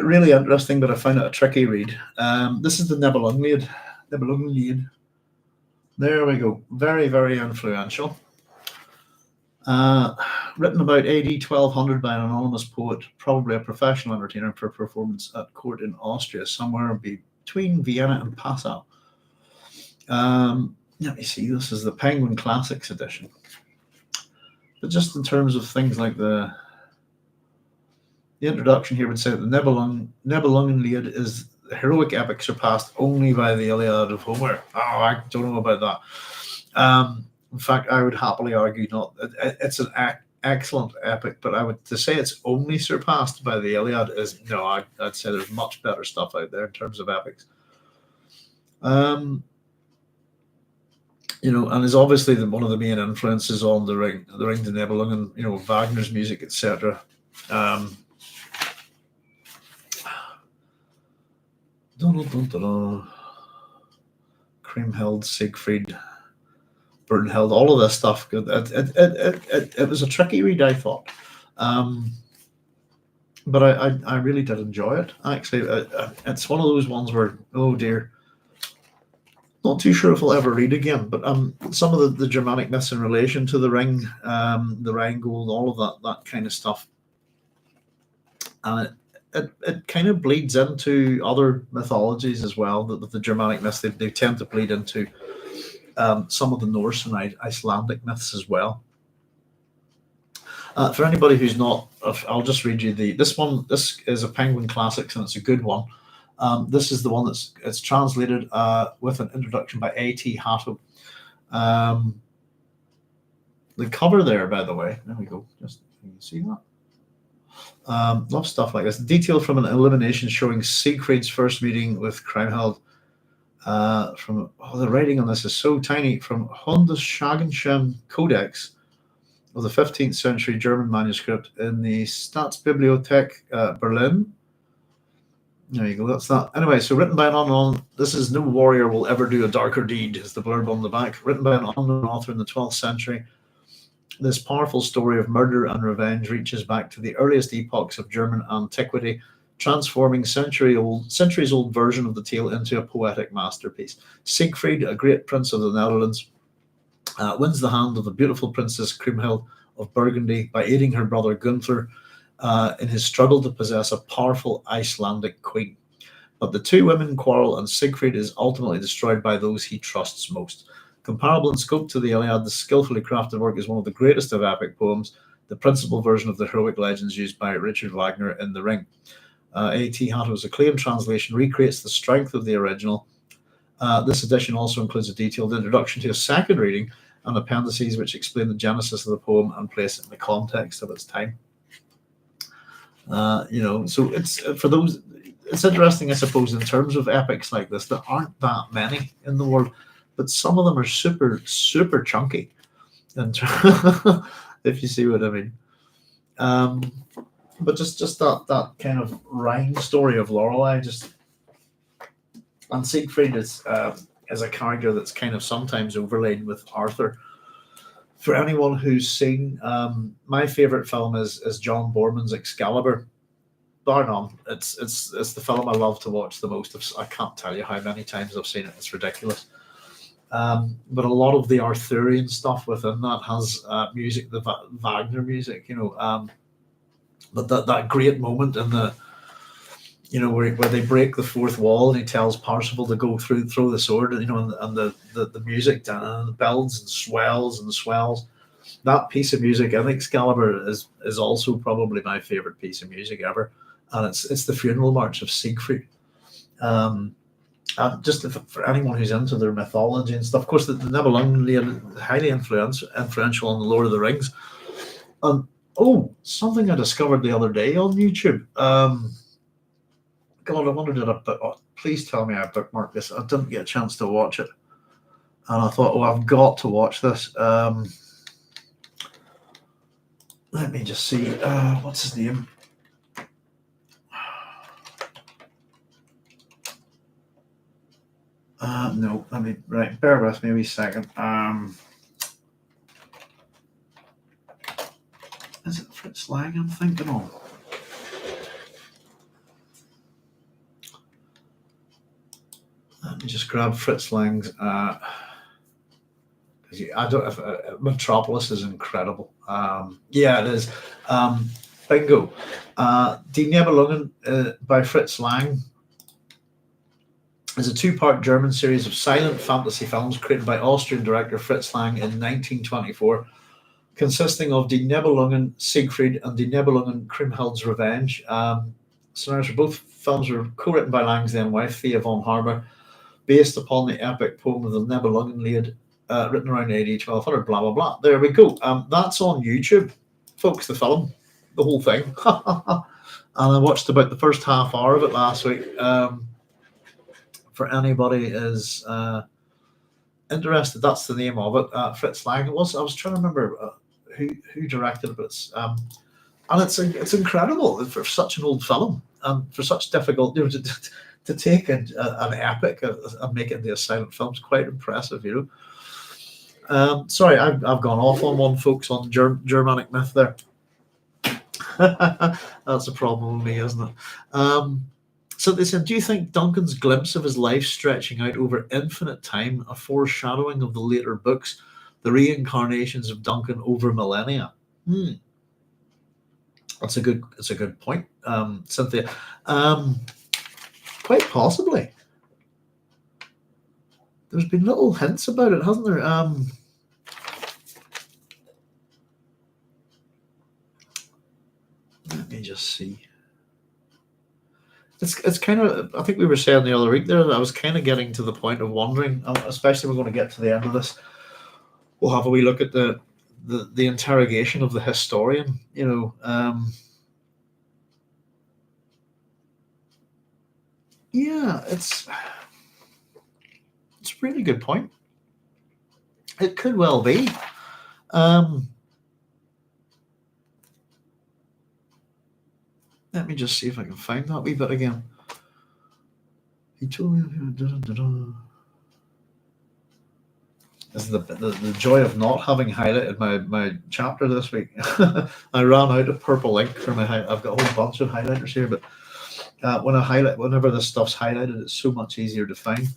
really interesting, but I found it a tricky read. This is the Nibelungenlied. There we go. Very, very influential. Written about AD 1200 by an anonymous poet, probably a professional entertainer for performance at court in Austria, somewhere between Vienna and Passau. Let me see. This is the Penguin Classics edition. But just in terms of things like the introduction here would say that the Nibelungenlied is the heroic epic surpassed only by the Iliad of Homer. Oh, I don't know about that. In fact, I would happily argue not. It's an excellent epic, but to say it's only surpassed by the Iliad is no. I'd say there's much better stuff out there in terms of epics. And is obviously one of the main influences on the Ring to Nibelungen. Wagner's music, etc. Kriemhild, Siegfried, Brunhild, all of this stuff. It was a tricky read, I thought, but I really did enjoy it. Actually, it's one of those ones where, oh dear, not too sure if I'll ever read again. But some of the Germanic myths in relation to the Ring, the Rheingold, all of that kind of stuff, and it kind of bleeds into other mythologies as well. The Germanic myths, they tend to bleed into some of the Norse and Icelandic myths as well. For anybody who's not, I'll just read you this one. This is a Penguin Classics, and it's a good one. This is the one it's translated with an introduction by A.T. Hatto. The cover there, by the way, there we go. Just can you see that? Love stuff like this. Detail from an illumination showing Siegfried's first meeting with Kriemhild. The writing on this is so tiny. From Hundeshagenschen Codex of the 15th century German manuscript in the Staatsbibliothek Berlin. There you go. That's that. Anyway, so written by an unknown. This is no warrior will ever do a darker deed. Is the blurb on the back. Written by an unknown author in the 12th century. This powerful story of murder and revenge reaches back to the earliest epochs of German antiquity, transforming centuries-old version of the tale into a poetic masterpiece. Siegfried, a great prince of the Netherlands, wins the hand of the beautiful Princess Kriemhild of Burgundy by aiding her brother Gunther in his struggle to possess a powerful Icelandic queen. But the two women quarrel, and Siegfried is ultimately destroyed by those he trusts most. Comparable in scope to the Iliad, the skillfully crafted work is one of the greatest of epic poems, the principal version of the heroic legends used by Richard Wagner in The Ring. A.T. Hatto's acclaimed translation recreates the strength of the original. This edition also includes a detailed introduction to a second reading and appendices which explain the genesis of the poem and place it in the context of its time. So it's for those. It's interesting, I suppose, in terms of epics like this. There aren't that many in the world, but some of them are super, super chunky. If you see what I mean. But just that kind of Rhine story of Lorelei, and Siegfried is a character that's kind of sometimes overlaid with Arthur. For anyone who's seen, my favorite film is John Boorman's Excalibur. Bar none, it's the film I love to watch the most. I can't tell you how many times I've seen it. It's ridiculous. But a lot of the Arthurian stuff within that has music, the Wagner music, but that great moment in the, where they break the fourth wall and he tells Parsifal to go throw the sword, and the music builds and swells. That piece of music, I think Excalibur is also probably my favorite piece of music ever, and it's the funeral march of Siegfried. Just for anyone who's into their mythology and stuff, of course, the Nibelungenlied highly influential on the Lord of the Rings. Something I discovered the other day on YouTube. God, I wondered please tell me I bookmarked this. I didn't get a chance to watch it, and I thought, I've got to watch this. Let me just see. What's his name? No, bear with me a wee second. Is it Fritz Lang I'm thinking of? Let me just grab Fritz Lang's. Metropolis is incredible. Yeah, it is. Bingo. Die Nibelungen by Fritz Lang. is a two-part German series of silent fantasy films created by Austrian director Fritz Lang in 1924, consisting of Die Nibelungen, Siegfried, and Die Nibelungen, Kriemhild's Revenge. Scenarios for both films were co-written by Lang's then wife, Thea von Harber, based upon the epic poem of the Nibelungenlied, written around AD 1200, blah, blah, blah. There we go. That's on YouTube, folks, the film, the whole thing. And I watched about the first half hour of it last week. For anybody is interested, that's the name of it. Fritz Lang. It was. I was trying to remember who directed it, but and it's incredible for such an old film and for such difficult, to take an epic and make it into a silent film is quite impressive, Sorry, I've gone off on one, folks, on Germanic myth there. That's a problem with me, isn't it? So they said, do you think Duncan's glimpse of his life stretching out over infinite time a foreshadowing of the later books, the reincarnations of Duncan over millennia? That's a good point, Cynthia. Quite possibly. There's been little hints about it, hasn't there? Let me just see. It's kind of, I think we were saying the other week there that I was kind of getting to the point of wondering, especially we're going to get to the end of this, we'll have a wee look at the interrogation of the historian, yeah, it's a really good point. It could well be. Let me just see if I can find that wee bit again. He told me. This is the joy of not having highlighted my chapter this week. I ran out of purple ink for I've got a whole bunch of highlighters here, but whenever this stuff's highlighted, it's so much easier to find.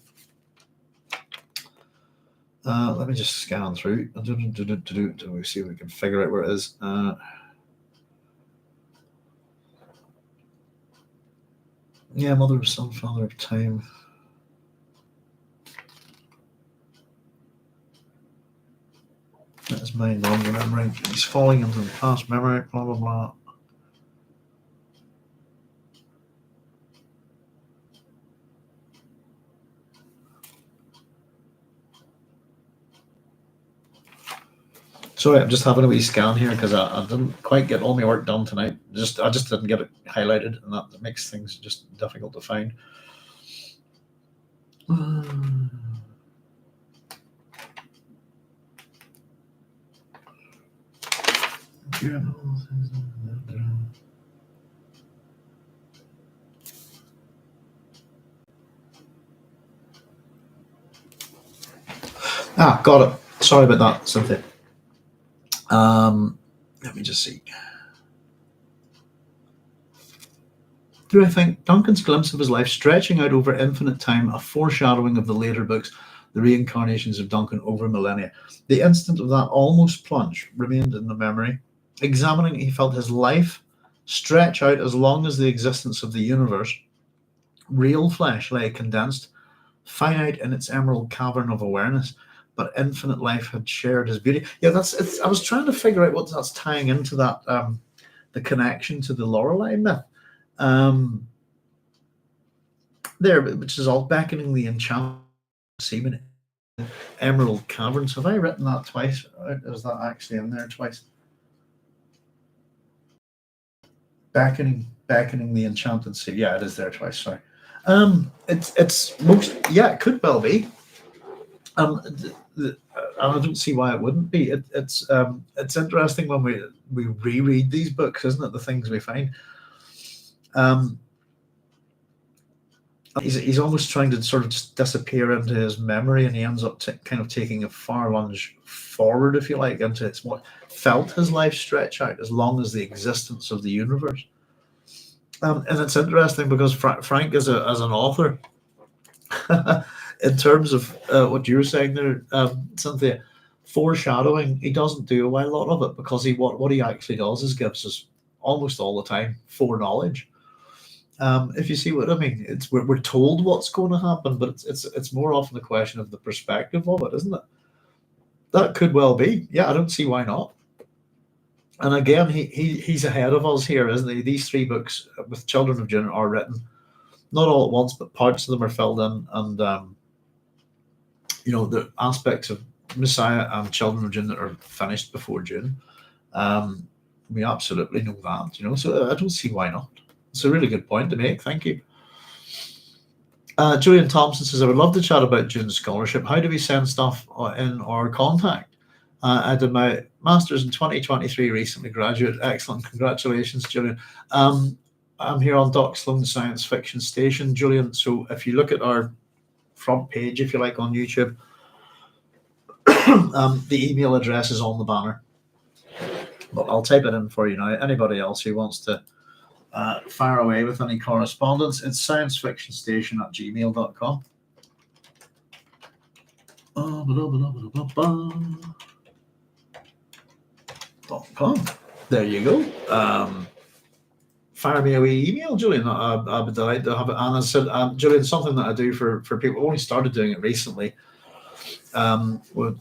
Let me just scan through. We see if we can figure out where it is. Yeah, mother of son, father of time. That is my non-remembering. He's falling into the past memory, blah, blah, blah. Sorry, I'm just having a wee scan here because I didn't quite get all my work done tonight. I just didn't get it highlighted, and that makes things just difficult to find. Got it. Sorry about that, Cynthia. Let me just see. Do I think Duncan's glimpse of his life stretching out over infinite time a foreshadowing of the later books, the reincarnations of Duncan over millennia? The instant of that almost plunge remained in the memory. Examining, he felt his life stretch out as long as the existence of the universe. Real flesh lay condensed, finite in its emerald cavern of awareness, but infinite life had shared his beauty. Yeah, I was trying to figure out what that's tying into that, the connection to the Lorelei myth. There, which is all beckoning the enchanted seaman emerald caverns. Have I written that twice? Is that actually in there twice? Beckoning the enchanted sea. Yeah, it is there twice. Sorry. It could well be. I don't see why it wouldn't be. It's interesting when we reread these books, isn't it? The things we find. He's almost trying to sort of just disappear into his memory, and he ends up kind of taking a far lunge forward, if you like, into it's what felt his life stretch out as long as the existence of the universe. And it's interesting because Frank, as an author, in terms of what you were saying there, Cynthia, foreshadowing, he doesn't do a lot of it because what he actually does is gives us almost all the time foreknowledge. If you see what I mean, we're told what's going to happen, but it's more often a question of the perspective of it, isn't it? That could well be. Yeah, I don't see why not. And again, he's ahead of us here, isn't he? These three books with Children of Dune are written not all at once, but parts of them are filled in, and the aspects of Messiah and Children of Dune that are finished before Dune. We absolutely know that, so I don't see why not. It's a really good point to make. Thank you. Julian Thompson says, I would love to chat about Dune scholarship. How do we send stuff in or contact? I did my master's in 2023, recently graduate. Excellent. Congratulations, Julian. I'm here on Doc Sloan Science Fiction Station, Julian. So if you look at our front page, if you like, on YouTube, the email address is on the banner. But I'll type it in for you now. Anybody else who wants to fire away with any correspondence, it's sciencefictionstation@gmail.com. There you go. Fire me a wee email, Julian. I'd be delighted to have it. And I said, Julian, something that I do for people, I only started doing it recently. I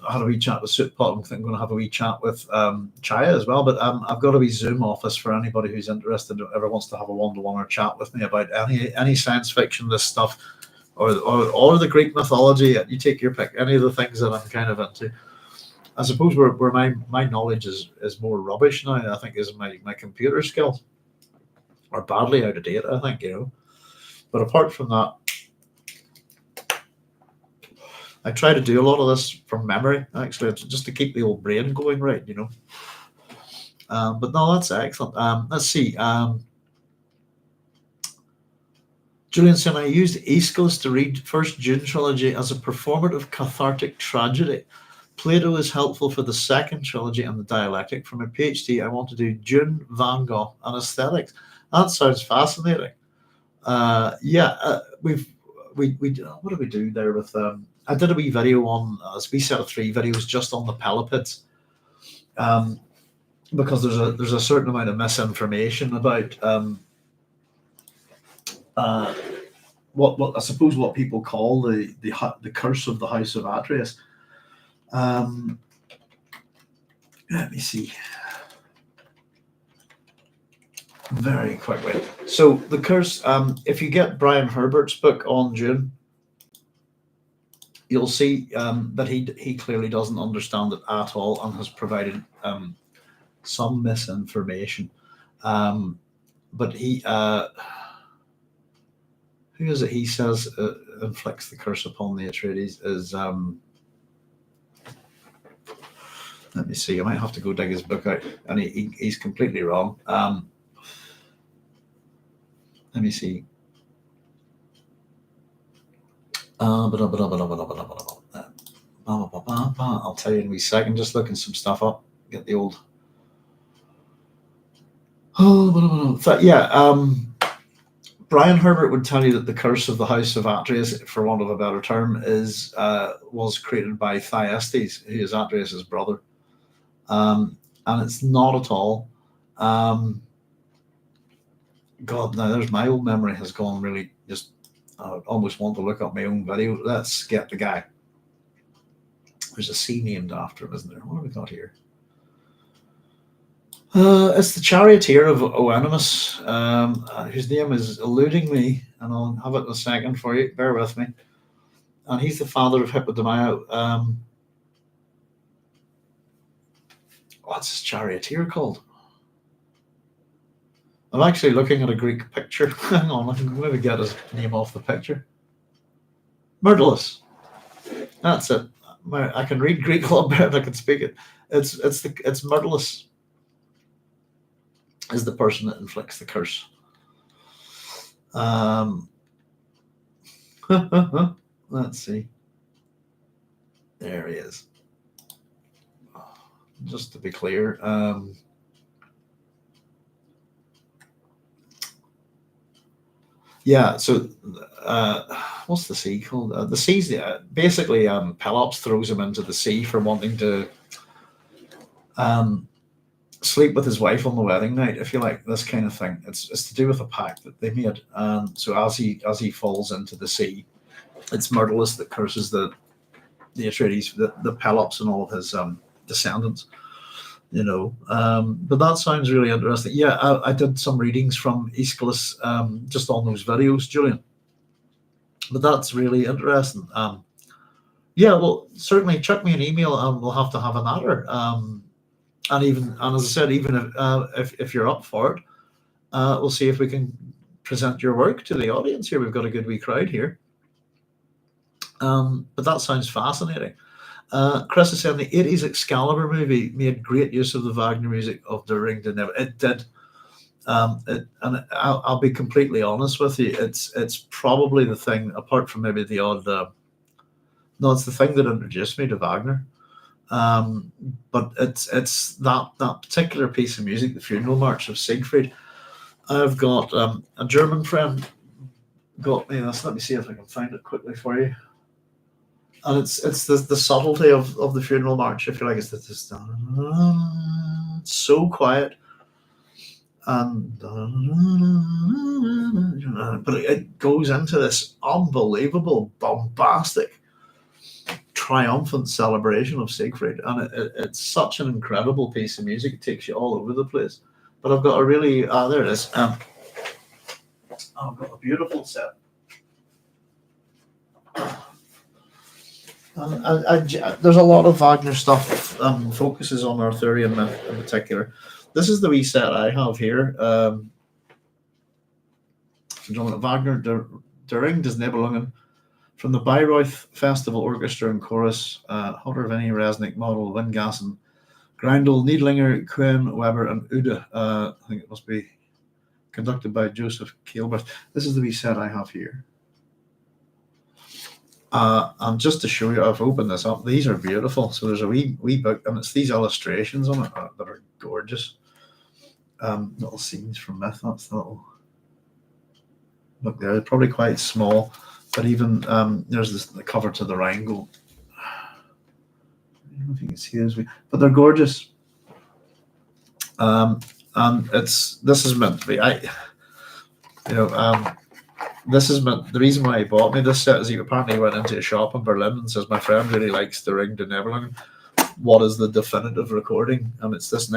had a wee chat with Sootpot. I think I'm going to have a wee chat with Chaya as well. But I've got a wee Zoom office for anybody who's interested, or ever wants to have a one-to-one or chat with me about any science fiction, this stuff, or the Greek mythology. You take your pick. Any of the things that I'm kind of into. I suppose where my knowledge is more rubbish now, I think, is my computer skills are badly out of date, I think, But apart from that, I try to do a lot of this from memory, actually, just to keep the old brain going right, But no, that's excellent. Let's see. Julian said, I used Aeschylus to read First Dune trilogy as a performative cathartic tragedy. Plato is helpful for the second trilogy and the dialectic. For my PhD, I want to do Dune, Van Gogh, and aesthetics. That sounds fascinating. We what did we do there with I did a wee video on a wee set of 3 videos just on the Peloponnese, because there's a certain amount of misinformation about what I suppose what people call the curse of the House of Atreides. Let me see. Very quickly. So the curse, if you get Brian Herbert's book on Dune, you'll see that he clearly doesn't understand it at all and has provided some misinformation. But he, who is it? He says inflicts the curse upon the Atreides is. Let me see. I might have to go dig his book out, and he's completely wrong. Let me see. I'll tell you in a wee second. Just looking some stuff up. Get the old. Brian Herbert would tell you that the curse of the House of Atreides, for want of a better term, was created by Thyestes, who is Atreides' brother, and it's not at all. God, now there's my old memory has gone really just. I almost want to look up my own video. Let's get the guy. There's a sea named after him, isn't there? What have we got here? It's the charioteer of Oenimus, whose name is eluding me, and I'll have it in a second for you. Bear with me. And he's the father of Hippodamia. What's his charioteer called? I'm actually looking at a Greek picture. Hang on, I can maybe get his name off the picture. Myrtilus. That's it. I can read Greek a lot better than I can speak it. It's Myrtilus is the person that inflicts the curse. Let's see. There he is. Just to be clear, yeah. So, what's the sea called? The sea's basically Pelops throws him into the sea for wanting to sleep with his wife on the wedding night, if you like, this kind of thing. It's to do with a pact that they made. So as he falls into the sea, it's Myrtilus that curses the Atreides, the Pelops, and all of his descendants. But that sounds really interesting. Yeah, I did some readings from Aeschylus just on those videos, Julian. But that's really interesting. Yeah, well, certainly check me an email, and we'll have to have a natter. And as I said, even if you're up for it, we'll see if we can present your work to the audience here. We've got a good wee crowd here. But that sounds fascinating. Chris is saying the 80s Excalibur movie made great use of the Wagner music of the Ring de Never. It did. And I'll be completely honest with you. It's probably the thing, apart from maybe the odd. No, it's the thing that introduced me to Wagner. But it's that particular piece of music, the Funeral March of Siegfried. I've got a German friend got me this. Let me see if I can find it quickly for you. And it's the subtlety of the Funeral March, if you like. It's so quiet, and but it goes into this unbelievable, bombastic, triumphant celebration of Siegfried, and it's such an incredible piece of music. It takes you all over the place. But I've got a really there it is. I've got a beautiful set. There's a lot of Wagner stuff focuses on Arthurian myth in particular. This is the wee set I have here. Wagner, Der Ring des Nibelungen, from the Bayreuth Festival Orchestra and Chorus, Hunter Vinny, Resnick, Model, Wingassen, Grindel, Niedlinger, Quinn, Weber, and Ude. I think it must be conducted by Joseph Kielbert. This is the wee set I have here. And just to show you, I've opened this up. These are beautiful. So there's a wee book, and it's these illustrations on it that are gorgeous. Little scenes from myth. That's the little book there. They're probably quite small, but even there's the cover to the Rheingold. I don't know if you can see those, but they're gorgeous. And this is meant to be. This is the reason why he bought me this set is he apparently went into a shop in Berlin and says, my friend really likes The Ring de Nibelungen. What is the definitive recording? And it's this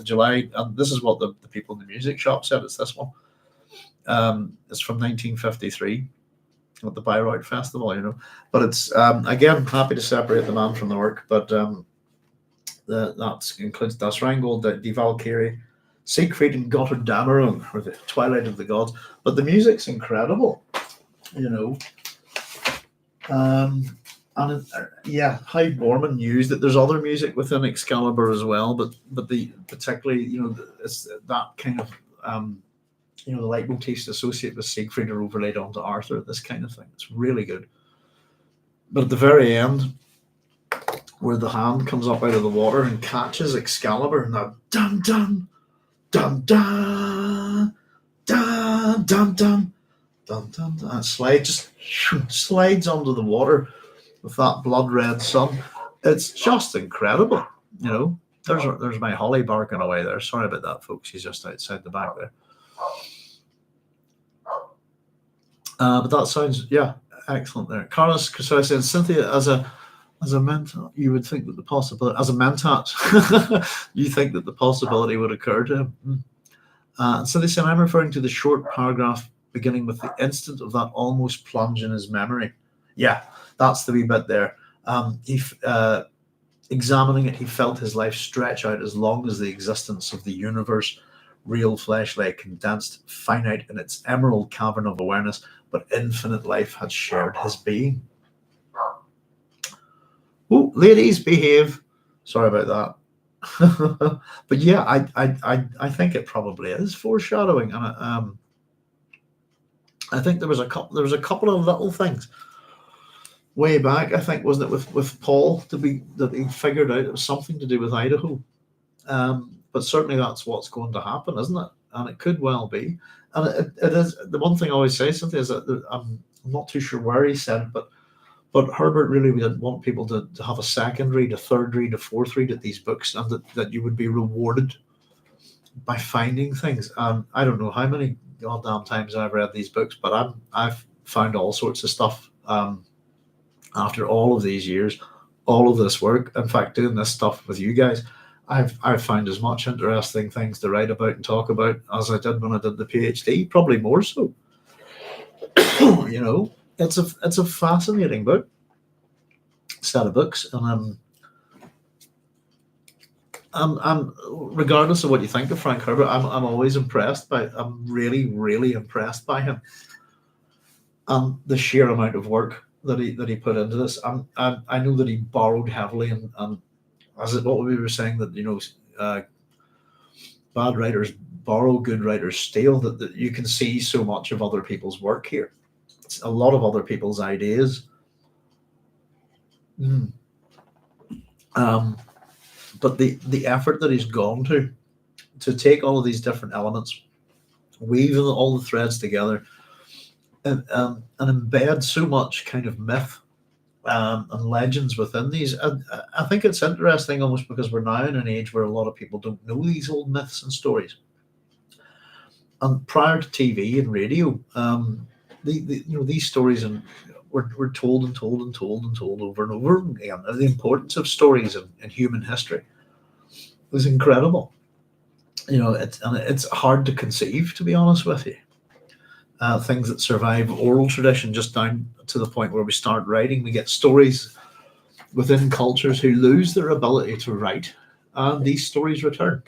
July, and this is what the people in the music shop said. It's this one. It's from 1953 at the Bayreuth Festival, But it's, again, happy to separate the man from the work, but that includes Das Rheingold, Die Valkyrie, Siegfried and Götterdämmerung, or the Twilight of the Gods. But the music's incredible, And Hyde Borman used it. There's other music within Excalibur as well, but the particularly, it's that kind of the leitmotifs associated with Siegfried are overlaid onto Arthur. This kind of thing. It's really good. But at the very end, where the hand comes up out of the water and catches Excalibur, and that dun dun. Dun dun dun dun dun dun dun dun. Just slides under the water with that blood red sun. It's just incredible, There's my Holly barking away there. Sorry about that, folks. He's just outside the back there. But that sounds excellent there. Carlos Casella said, Cynthia, as a mentat, you would think that the possibility, as a mentat, you think that the possibility would occur to him. So they said, I'm referring to the short paragraph beginning with the instant of that almost plunge in his memory. Yeah, that's the wee bit there. Examining it, he felt his life stretch out as long as the existence of the universe. Real flesh lay condensed, finite in its emerald cavern of awareness, but infinite life had shared his being. Oh, ladies, behave. Sorry about that. But yeah, I think it probably is foreshadowing, and I think there was a couple of little things way back. I think, wasn't it, with Paul that he figured out it was something to do with Idaho. But certainly that's what's going to happen, isn't it? And it could well be. And it is. The one thing I always say, something is that I'm not too sure where he said it, but Herbert really didn't want people to have a second read, a third read, a fourth read at these books, and that you would be rewarded by finding things. I don't know how many goddamn times I've read these books, but I've found all sorts of stuff after all of these years, all of this work. In fact, doing this stuff with you guys, I've found as much interesting things to write about and talk about as I did when I did the PhD, probably more so. You know, it's a fascinating book, set of books, and I'm regardless of what you think of Frank Herbert, I'm always impressed by. I'm really impressed by him and the sheer amount of work that he put into this. I know that he borrowed heavily, and as it, what we were saying, that bad writers borrow, good writers steal. That you can see so much of other people's work here. It's a lot of other people's ideas. Mm. But the effort that he's gone to take all of these different elements, weave all the threads together, and embed so much kind of myth and legends within these. I think it's interesting almost because we're now in an age where a lot of people don't know these old myths and stories. And prior to TV and radio, these stories were told and told and told and told over and over again. The importance of stories in human history was incredible. It's hard to conceive, to be honest with you. Things that survive oral tradition, just down to the point where we start writing. We get stories within cultures who lose their ability to write, and these stories return.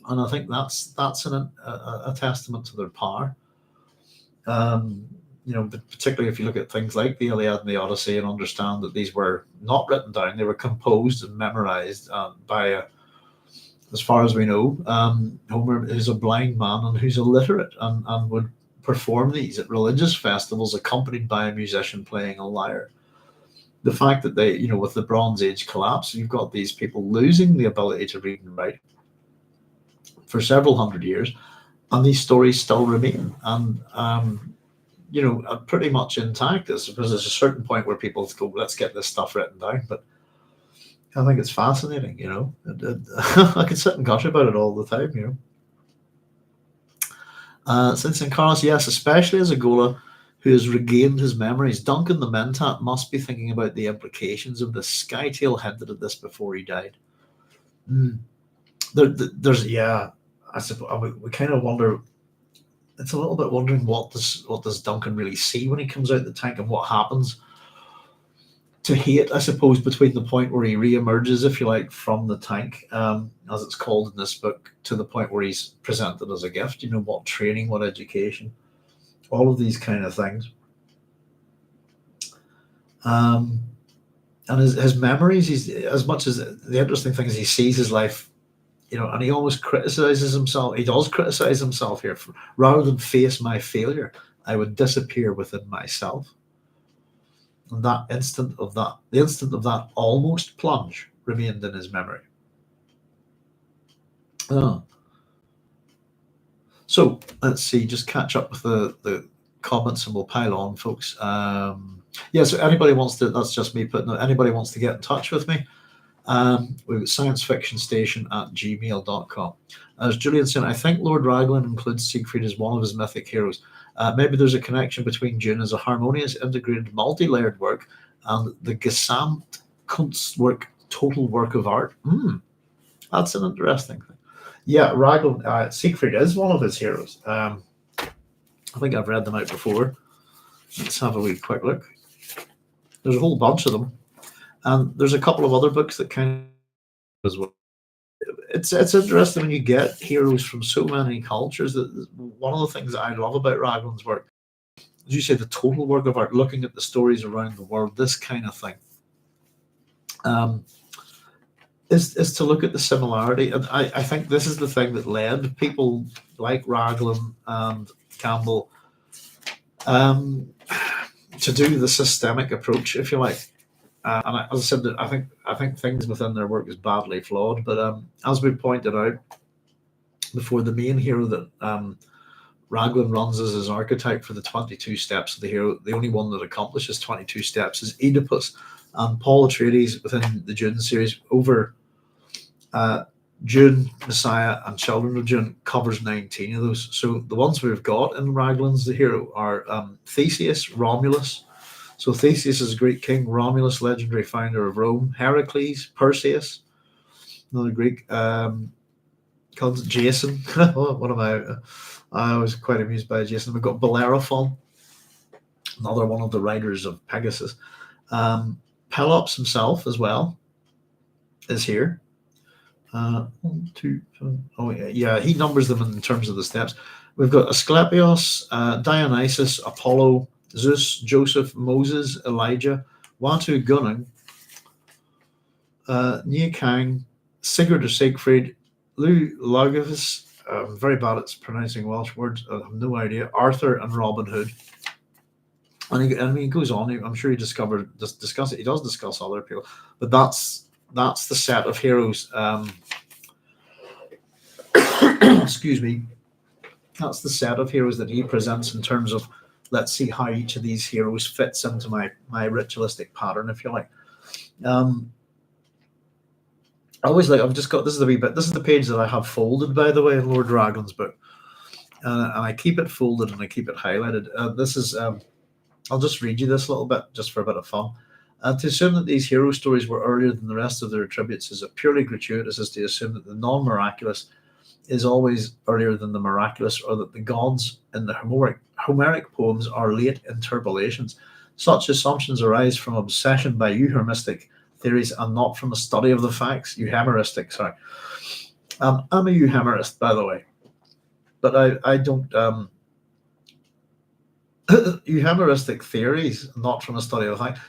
And I think that's a testament to their power. Particularly if you look at things like the Iliad and the Odyssey and understand that these were not written down; they were composed and memorized by as far as we know, Homer is a blind man and who's illiterate, and would perform these at religious festivals accompanied by a musician playing a lyre. The fact that they, with the Bronze Age collapse, you've got these people losing the ability to read and write for several hundred years, and these stories still remain, and are pretty much intact. Because there's a certain point where people go, let's get this stuff written down, but I think it's fascinating, I could sit and gush about it all the time, Since St. Carlos, yes, especially as a Gola who has regained his memories, Duncan the Mentat must be thinking about the implications of this. Skytail hinted at this before he died. I suppose we kind of wonder. It's a little bit wondering what does Duncan really see when he comes out the tank, and what happens to hate, I suppose, between the point where he re-emerges, if you like, from the tank, as it's called in this book, to the point where he's presented as a gift. What training, what education, all of these kind of things. And his memories, he's, as much as the interesting thing is he sees his life, and he almost criticizes himself. He does criticize himself here. Rather than face my failure, I would disappear within myself. And the instant of that almost plunge remained in his memory. So let's see, just catch up with the comments and we'll pile on, folks. So anybody wants to, that's just me putting it, anybody wants to get in touch with me, we've got sciencefictionstation@gmail.com. As Julian said, I think Lord Raglan includes Siegfried as one of his mythic heroes. Maybe there's a connection between Dune as a harmonious, integrated, multi-layered work and the Gesamtkunstwerk, total work of art. That's an interesting thing. Yeah, Raglan, Siegfried is one of his heroes. I think I've read them out before. Let's have a wee quick look. There's a whole bunch of them. And there's a couple of other books that kind of as well. It's interesting when you get heroes from so many cultures. That one of the things that I love about Raglan's work, as you say, the total work of art, looking at the stories around the world, this kind of thing, is to look at the similarity. And I think this is the thing that led people like Raglan and Campbell to do the systemic approach, if you like. And as I said, I think things within their work is badly flawed. But as we pointed out before, the main hero that Raglan runs as his archetype for the 22 steps of the hero, the only one that accomplishes 22 steps, is Oedipus. And Paul Atreides within the Dune series over Dune Messiah and Children of Dune covers 19 of those. So the ones we've got in Raglan's the hero are Theseus, Romulus. So Theseus is a Greek king, Romulus, legendary founder of Rome, Heracles, Perseus, another Greek, called Jason. What am I was quite amused by Jason. We've got Bellerophon, another one of the riders of Pegasus. Pelops himself as well is here. One, two, oh yeah, he numbers them in terms of the steps. We've got Asclepios, Dionysus, Apollo, Zeus, Joseph, Moses, Elijah, Watu Gunung, Nia Kang, Sigurd or Siegfried, Lou Lagavus. I'm very bad at pronouncing Welsh words. I have no idea. Arthur and Robin Hood. And he goes on. I'm sure he discuss it. He does discuss other people, but that's the set of heroes. Excuse me. That's the set of heroes that he presents in terms of, let's see how each of these heroes fits into my ritualistic pattern, if you like. I always I've just got, this is the wee bit, this is the page that I have folded, by the way, in Lord Raglan's book. And I keep it folded and I keep it highlighted. This is, I'll just read you this little bit, just for a bit of fun. To assume that these hero stories were earlier than the rest of their attributes is purely gratuitous, as to assume that the non-miraculous is always earlier than the miraculous, or that the gods in the Homeric poems are late interpolations. Such assumptions arise from obsession by euhemeristic theories and not from a study of the facts. Euhemeristic, sorry. I'm a euhemerist, by the way, but I don't... euhemeristic theories, not from a study of the fact.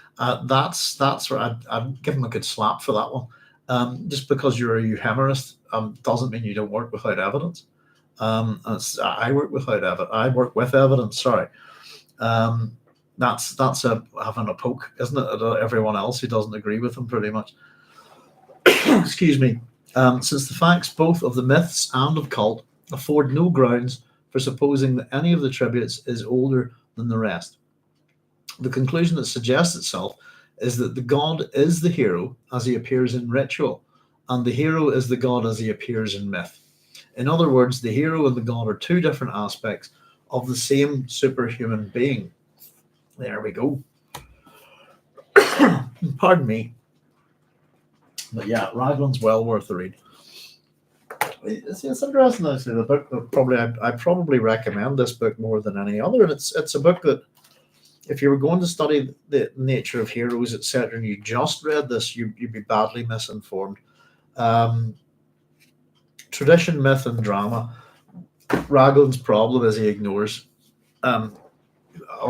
That's where I'd give him a good slap for that one. Just because you're a euhemerist doesn't mean you don't work without evidence. I work without evidence. I work with evidence. Sorry, that's having a poke, isn't it, at everyone else who doesn't agree with them, pretty much. Excuse me. Since the facts both of the myths and of cult afford no grounds for supposing that any of the tributes is older than the rest, the conclusion that suggests itself is that the god is the hero as he appears in ritual, and the hero is the god as he appears in myth. In other words, the hero and the god are two different aspects of the same superhuman being. There we go. Pardon me. But yeah, Raglan's well worth the read. It's interesting, actually. The book that I probably recommend this book more than any other. And it's a book that, if you were going to study the nature of heroes, etc., and you just read this, you'd be badly misinformed. Tradition, myth, and drama. Raglan's problem is he ignores, I'll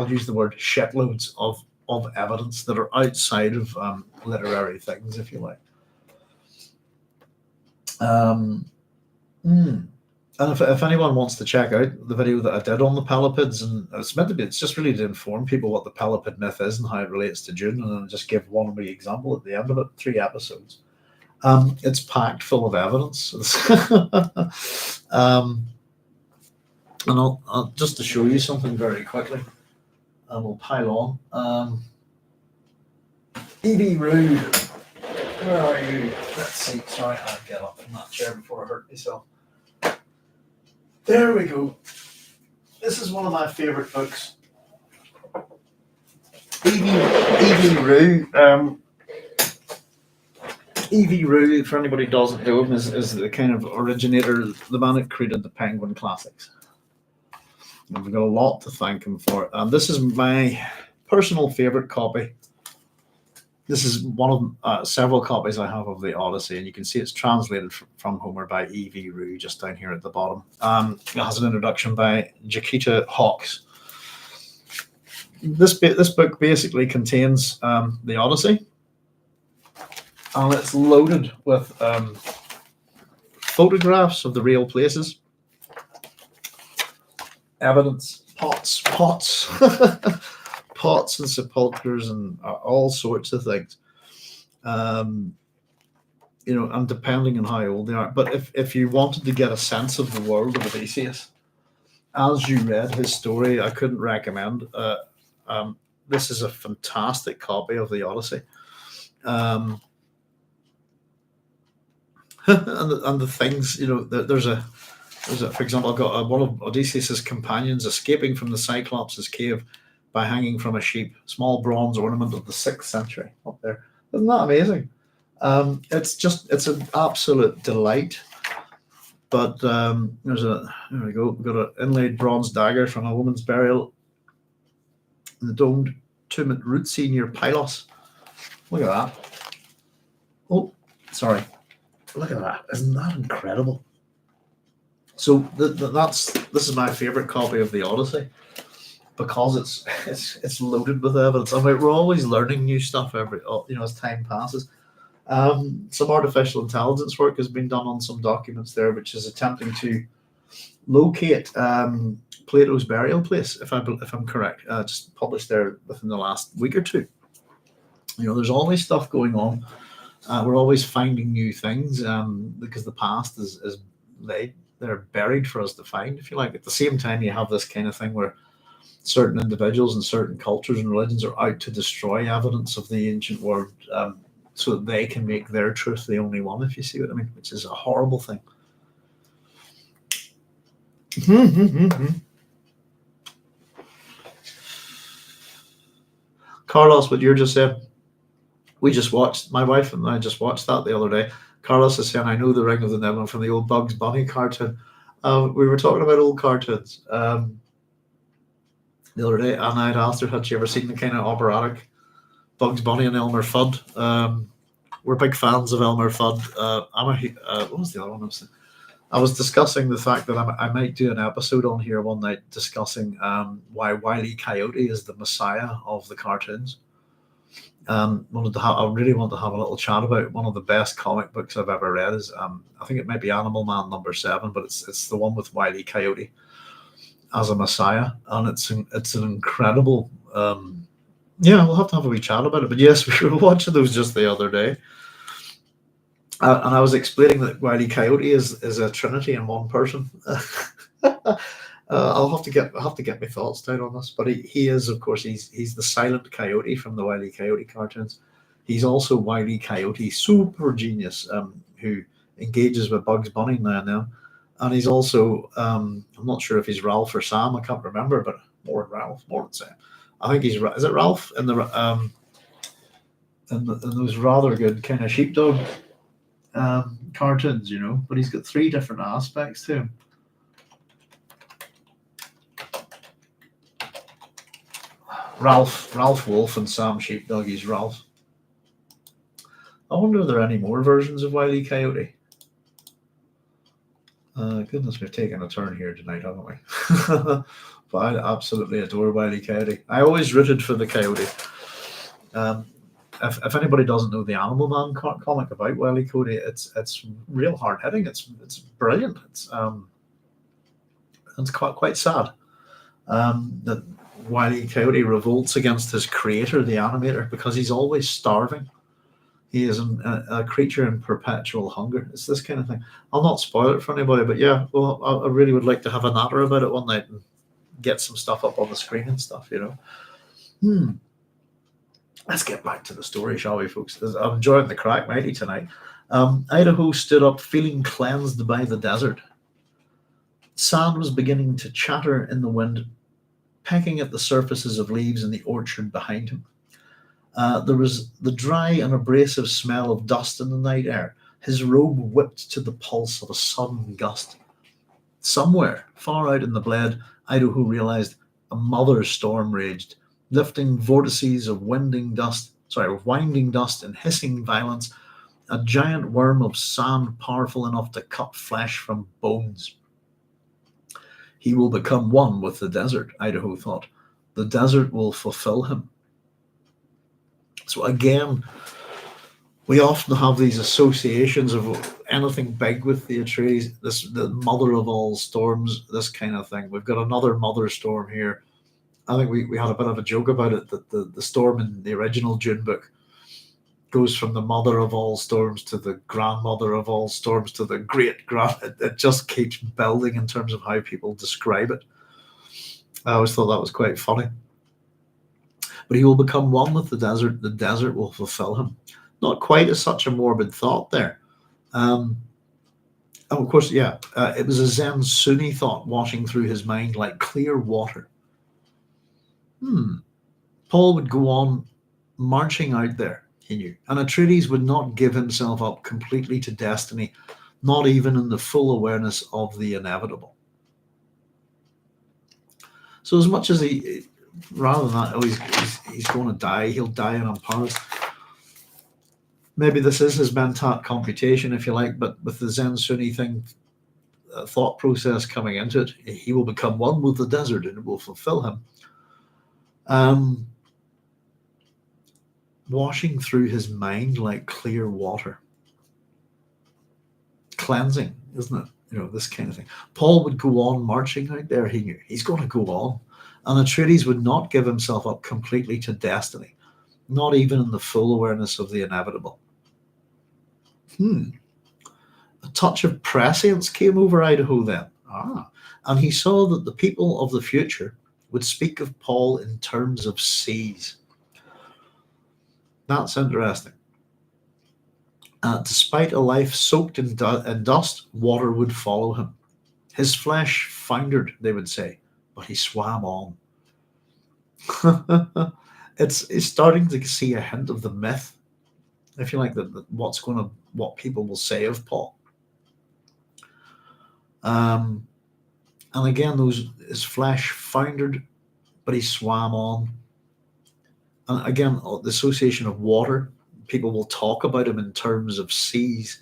use the word, shitloads of evidence that are outside of literary things, if you like. And if anyone wants to check out the video that I did on the Pelopids, and it's just really to inform people what the Pelopid myth is and how it relates to Dune, and then just give one wee example at the end of it, 3 episodes. It's packed full of evidence. And I'll just to show you something very quickly, and we'll pile on. E.B. Rude, where are you? Let's see. Sorry, I'll get up from that chair before I hurt myself. There we go. This is one of my favorite books. E.V. Rue. E.V. Rue, for anybody who doesn't know him, is the kind of originator, the man that created the Penguin Classics. And we've got a lot to thank him for. This is my personal favorite copy. This is one of several copies I have of the Odyssey, and you can see it's translated from Homer by E.V. Rue, just down here at the bottom. It has an introduction by Jaquita Hawkes. This book basically contains the Odyssey, and it's loaded with photographs of the real places, evidence, pots, pots and sepulchres and all sorts of things, and depending on how old they are. But if you wanted to get a sense of the world of Odysseus, as you read his story, I couldn't recommend. This is a fantastic copy of the Odyssey. and the things, there's a, for example, I've got one of Odysseus's companions escaping from the Cyclops' cave by hanging from a sheep, small bronze ornament of the 6th century up there. Isn't that amazing? It's an absolute delight. But there we go. We've got an inlaid bronze dagger from a woman's burial in the domed tomb at Rutsi near Pylos. Look at that. Oh, sorry. Look at that. Isn't that incredible? So this is my favorite copy of the Odyssey because it's loaded with evidence. I mean, we're always learning new stuff as time passes. Some artificial intelligence work has been done on some documents there, which is attempting to locate Plato's burial place, if I'm correct. Just published there within the last week or two. There's always stuff going on. We're always finding new things because the past is they're buried for us to find, if you like. At the same time, you have this kind of thing where certain individuals and certain cultures and religions are out to destroy evidence of the ancient world so that they can make their truth the only one, if you see what I mean, which is a horrible thing. Carlos, what you're just saying, my wife and I just watched that the other day. Carlos is saying, I know the Ring of the Nibelung from the old Bugs Bunny cartoon. We were talking about old cartoons the other day, and I'd asked her, had she ever seen the kind of operatic Bugs Bunny and Elmer Fudd? We're big fans of Elmer Fudd. What was the other one? I was discussing the fact that I might do an episode on here one night discussing why Wile E. Coyote is the messiah of the cartoons. I really want to have a little chat about one of the best comic books I've ever read. Is I think it might be Animal Man #7, but it's the one with Wile E. Coyote as a messiah, and it's an incredible. We'll have to have a wee chat about it. But yes, we were watching those just the other day, and I was explaining that Wile E. Coyote is a trinity in one person. I'll have to get my thoughts down on this, but he is, of course, he's the silent coyote from the Wile E. Coyote cartoons. He's also Wile E. Coyote, super genius, who engages with Bugs Bunny now and then, and he's also I'm not sure if he's Ralph or Sam, I can't remember, but more than Sam. I think is it Ralph in those rather good kind of sheepdog cartoons, but he's got 3 different aspects to him. Ralph Wolf and Sam Sheepdog. He's Ralph. I wonder if there are any more versions of Wile E. Coyote. Goodness, we've taken a turn here tonight, haven't we? But I absolutely adore Wile E. Coyote. I always rooted for the Coyote. If anybody doesn't know the Animal Man comic about Wile E. Coyote, it's real hard hitting. It's brilliant. It's quite sad. That Wile E. Coyote revolts against his creator, the animator, because he's always starving. He is a creature in perpetual hunger. It's this kind of thing. I'll not spoil it for anybody, but yeah, well, I really would like to have a natter about it one night and get some stuff up on the screen and stuff, Let's get back to the story, shall we, folks? I'm enjoying the crack mighty tonight. Idaho stood up feeling cleansed by the desert. Sand was beginning to chatter in the wind, pecking at the surfaces of leaves in the orchard behind him. There was the dry and abrasive smell of dust in the night air. His robe whipped to the pulse of a sudden gust. Somewhere, far out in the bled, Idaho realized a mother storm raged, lifting vortices of winding dust and hissing violence, a giant worm of sand powerful enough to cut flesh from bones. He will become one with the desert, Idaho thought. The desert will fulfill him. So again, we often have these associations of anything big with the Atreides, the mother of all storms, this kind of thing. We've got another mother storm here. I think we had a bit of a joke about it, that the storm in the original Dune book goes from the mother of all storms to the grandmother of all storms to the it just keeps building in terms of how people describe it. I always thought that was quite funny. But he will become one with the desert will fulfill him. Not quite as such a morbid thought there. And of course, yeah, it was a Zen Sunni thought washing through his mind like clear water. Paul would go on marching out there, he knew, and Atreides would not give himself up completely to destiny, not even in the full awareness of the inevitable. So as much as rather than that, he's going to die, he'll die in Paris. Maybe this is his mentat computation, if you like, but with the Zen Sunni thing, thought process coming into it, he will become one with the desert and it will fulfill him. Washing through his mind like clear water. Cleansing, isn't it? This kind of thing. Paul would go on marching out there, he knew. He's going to go on. And Atreides would not give himself up completely to destiny, not even in the full awareness of the inevitable. A touch of prescience came over Idaho then. And he saw that the people of the future would speak of Paul in terms of seas. That's interesting. Despite a life soaked in dust, water would follow him. His flesh foundered, they would say, but he swam on. It's starting to see a hint of the myth, if you like, that what people will say of Paul. And again, his flesh foundered, but he swam on. And again, the association of water, people will talk about him in terms of seas.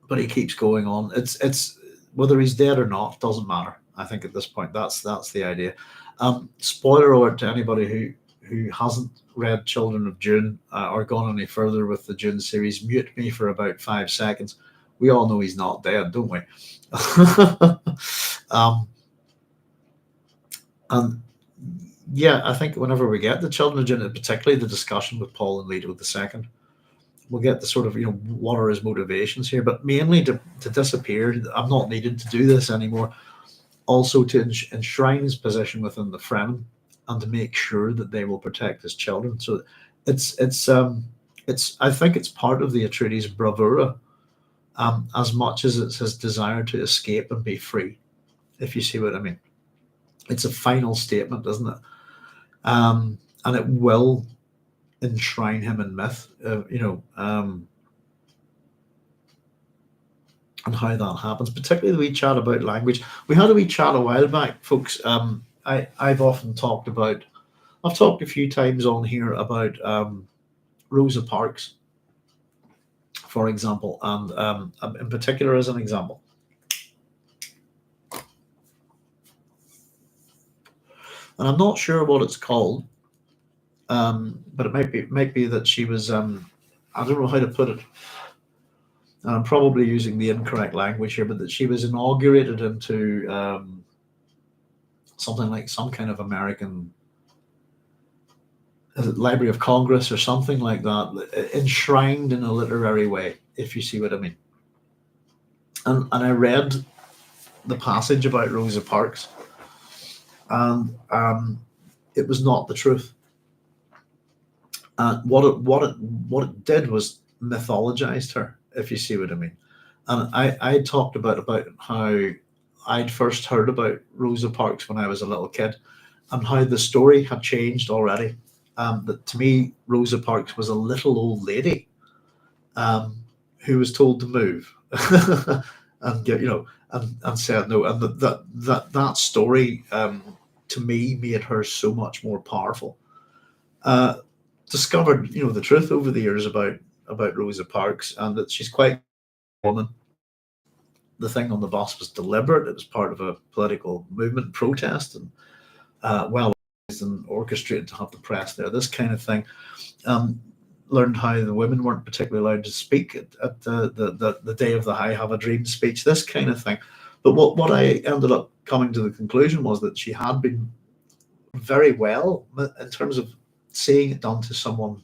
But he keeps going on. It's whether he's dead or not doesn't matter. I think at this point that's the idea. Spoiler alert to anybody who hasn't read Children of Dune or gone any further with the Dune series. Mute me for about 5 seconds. We all know he's not dead, don't we? And yeah, I think whenever we get the Children of Dune, particularly the discussion with Paul and Leto II, we'll get the sort of, what are his motivations here, but mainly to disappear. I'm not needed to do this anymore. Also to enshrine his position within the Fremen and to make sure that they will protect his children. So it's I think it's part of the Atreides bravura, as much as it's his desire to escape and be free, if you see what I mean. It's a final statement, isn't it? And it will enshrine him in myth, and how that happens, particularly the wee chat about language. We had a wee chat a while back, folks. I've often talked about, I've talked a few times on here about Rosa Parks, for example, and in particular as an example. And I'm not sure what it's called, but it might be that she was, I don't know how to put it, and I'm probably using the incorrect language here, but that she was inaugurated into something like some kind of American, is it Library of Congress or something like that, enshrined in a literary way, if you see what I mean. And I read the passage about Rosa Parks, and it was not the truth. And what it did was mythologized her, if you see what I mean. And I talked about how I'd first heard about Rosa Parks when I was a little kid, and how the story had changed already. That to me, Rosa Parks was a little old lady who was told to move, and and said no, and that story to me made her so much more powerful. Discovered the truth over the years about Rosa Parks, and that she's quite a woman. The thing on the bus was deliberate. It was part of a political movement protest, and well organized and orchestrated to have the press there. This kind of thing. Learned how the women weren't particularly allowed to speak at the day of the I Have a Dream speech. This kind of thing. But what I ended up coming to the conclusion was that she had been very well in terms of seeing it done to someone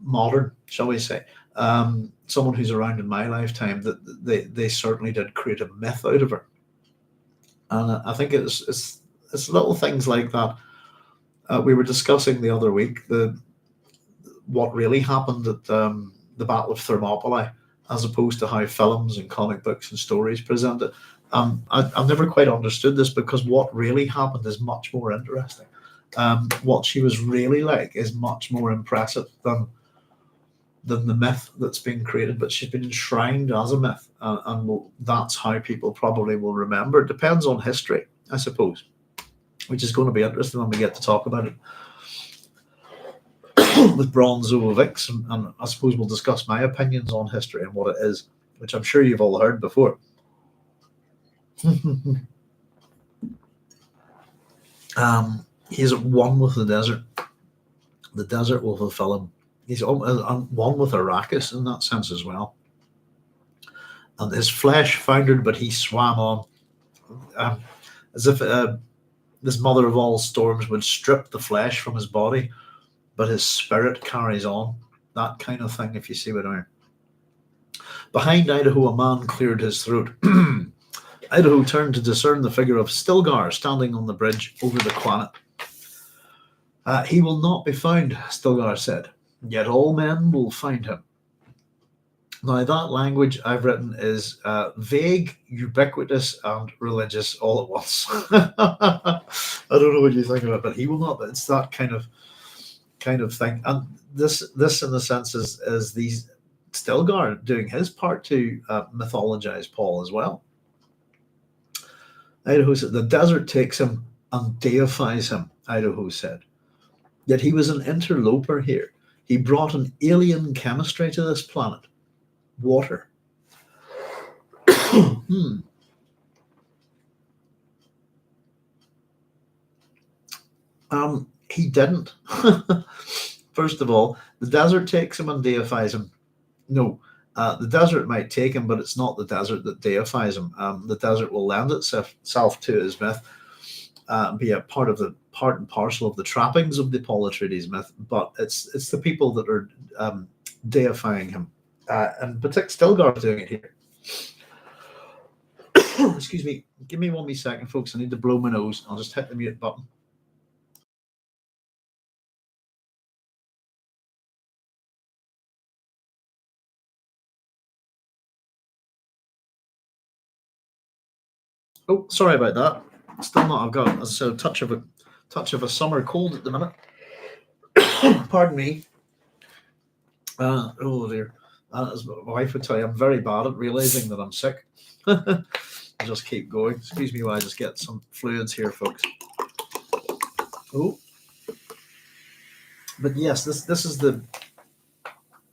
modern, shall we say, someone who's around in my lifetime, that they certainly did create a myth out of her. And I think it's little things like that. We were discussing the other week what really happened at the Battle of Thermopylae, as opposed to how films and comic books and stories present it. I've never quite understood this, because what really happened is much more interesting. What she was really like is much more impressive than the myth that's been created, but she's been enshrined as a myth, and that's how people probably will remember. It depends on history, I suppose, which is going to be interesting when we get to talk about it with Bronso of IX, and I suppose we'll discuss my opinions on history and what it is, which I'm sure you've all heard before. He's at one with the desert. The desert will fulfill him. He's one with Arrakis in that sense as well. And his flesh foundered, but he swam on, as if this mother of all storms would strip the flesh from his body, but his spirit carries on. That kind of thing, if you see what I mean. Behind Idaho, a man cleared his throat. Idaho turned to discern the figure of Stilgar standing on the bridge over the Quannet. He will not be found, Stilgar said, yet all men will find him. Now, that language I've written is vague, ubiquitous, and religious all at once. I don't know what you think of it, but he will not. It's that kind of thing. And this in a sense, is these Stilgar doing his part to mythologize Paul as well. Idaho said, the desert takes him and deifies him, Idaho said. Yet he was an interloper here. He brought an alien chemistry to this planet. Water. He didn't. First of all, the desert takes him and deifies him. No, the desert might take him, but it's not the desert that deifies him. The desert will lend itself to his myth, be a part and parcel of the trappings of the Paul Atreides myth, but it's the people that are deifying him. And particularly Stilgar doing it here. Excuse me. Give me 1 wee second, folks. I need to blow my nose. I'll just hit the mute button. Oh, sorry about that. Still not. I've got a touch of a summer cold at the minute. Pardon me. Oh dear. As my wife would tell you, I'm very bad at realizing that I'm sick. I just keep going. Excuse me while I just get some fluids here, folks. Oh, but yes, this is the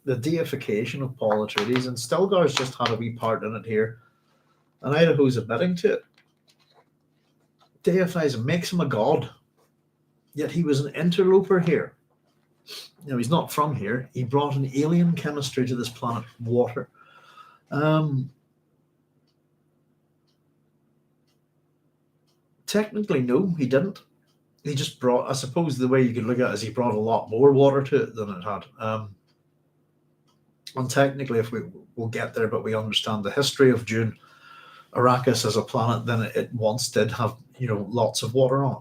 deification of Paul Atreides, and Stilgar's just had a wee part in it here, and Idaho's admitting to it. Deifies him, makes him a god. Yet he was an interloper here. He's not from here. He brought an alien chemistry to this planet, water. Technically, no, he didn't. He just brought, I suppose the way you could look at it is he brought a lot more water to it than it had. And technically, if we'll get there, but we understand the history of Dune, Arrakis as a planet, then it once did have, lots of water on it.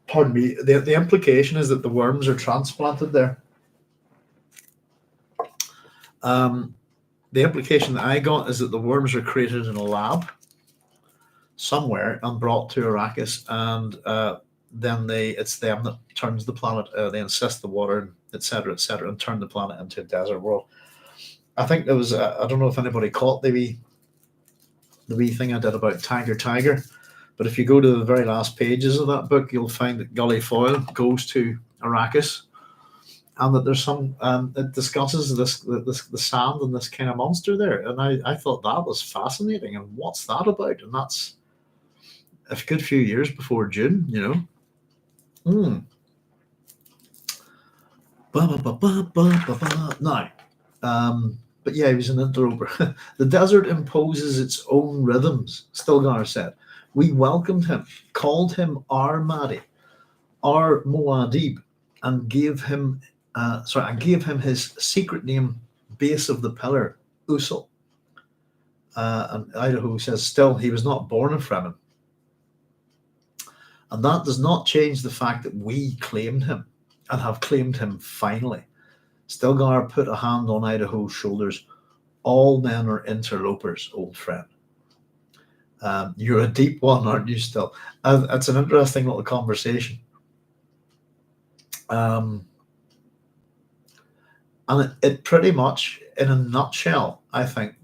Pardon me, the implication is that the worms are transplanted there. The implication that I got is that the worms are created in a lab somewhere and brought to Arrakis, and then it's them that turns the planet, they insist the water, etc., and turn the planet into a desert world. I think there was, I don't know if anybody caught the wee thing I did about Tiger. But if you go to the very last pages of that book, you'll find that Gully Foyle goes to Arrakis, and that there's some it discusses the sand and this kind of monster there, and I thought that was fascinating. And what's that about? And that's a good few years before Dune, Now, but yeah, he was an interloper. The desert imposes its own rhythms, Stilgar said. We welcomed him, called him our Mahdi, our Muad'Dib, and gave him his secret name, Base of the Pillar, Usul. And Idaho says, still, he was not born a Fremen. And that does not change the fact that we claimed him. and have claimed him finally. Stilgar put a hand on Idaho's shoulders. All men are interlopers, old friend. You're a deep one, aren't you, Still? It's an interesting little conversation. And it pretty much, in a nutshell, I think,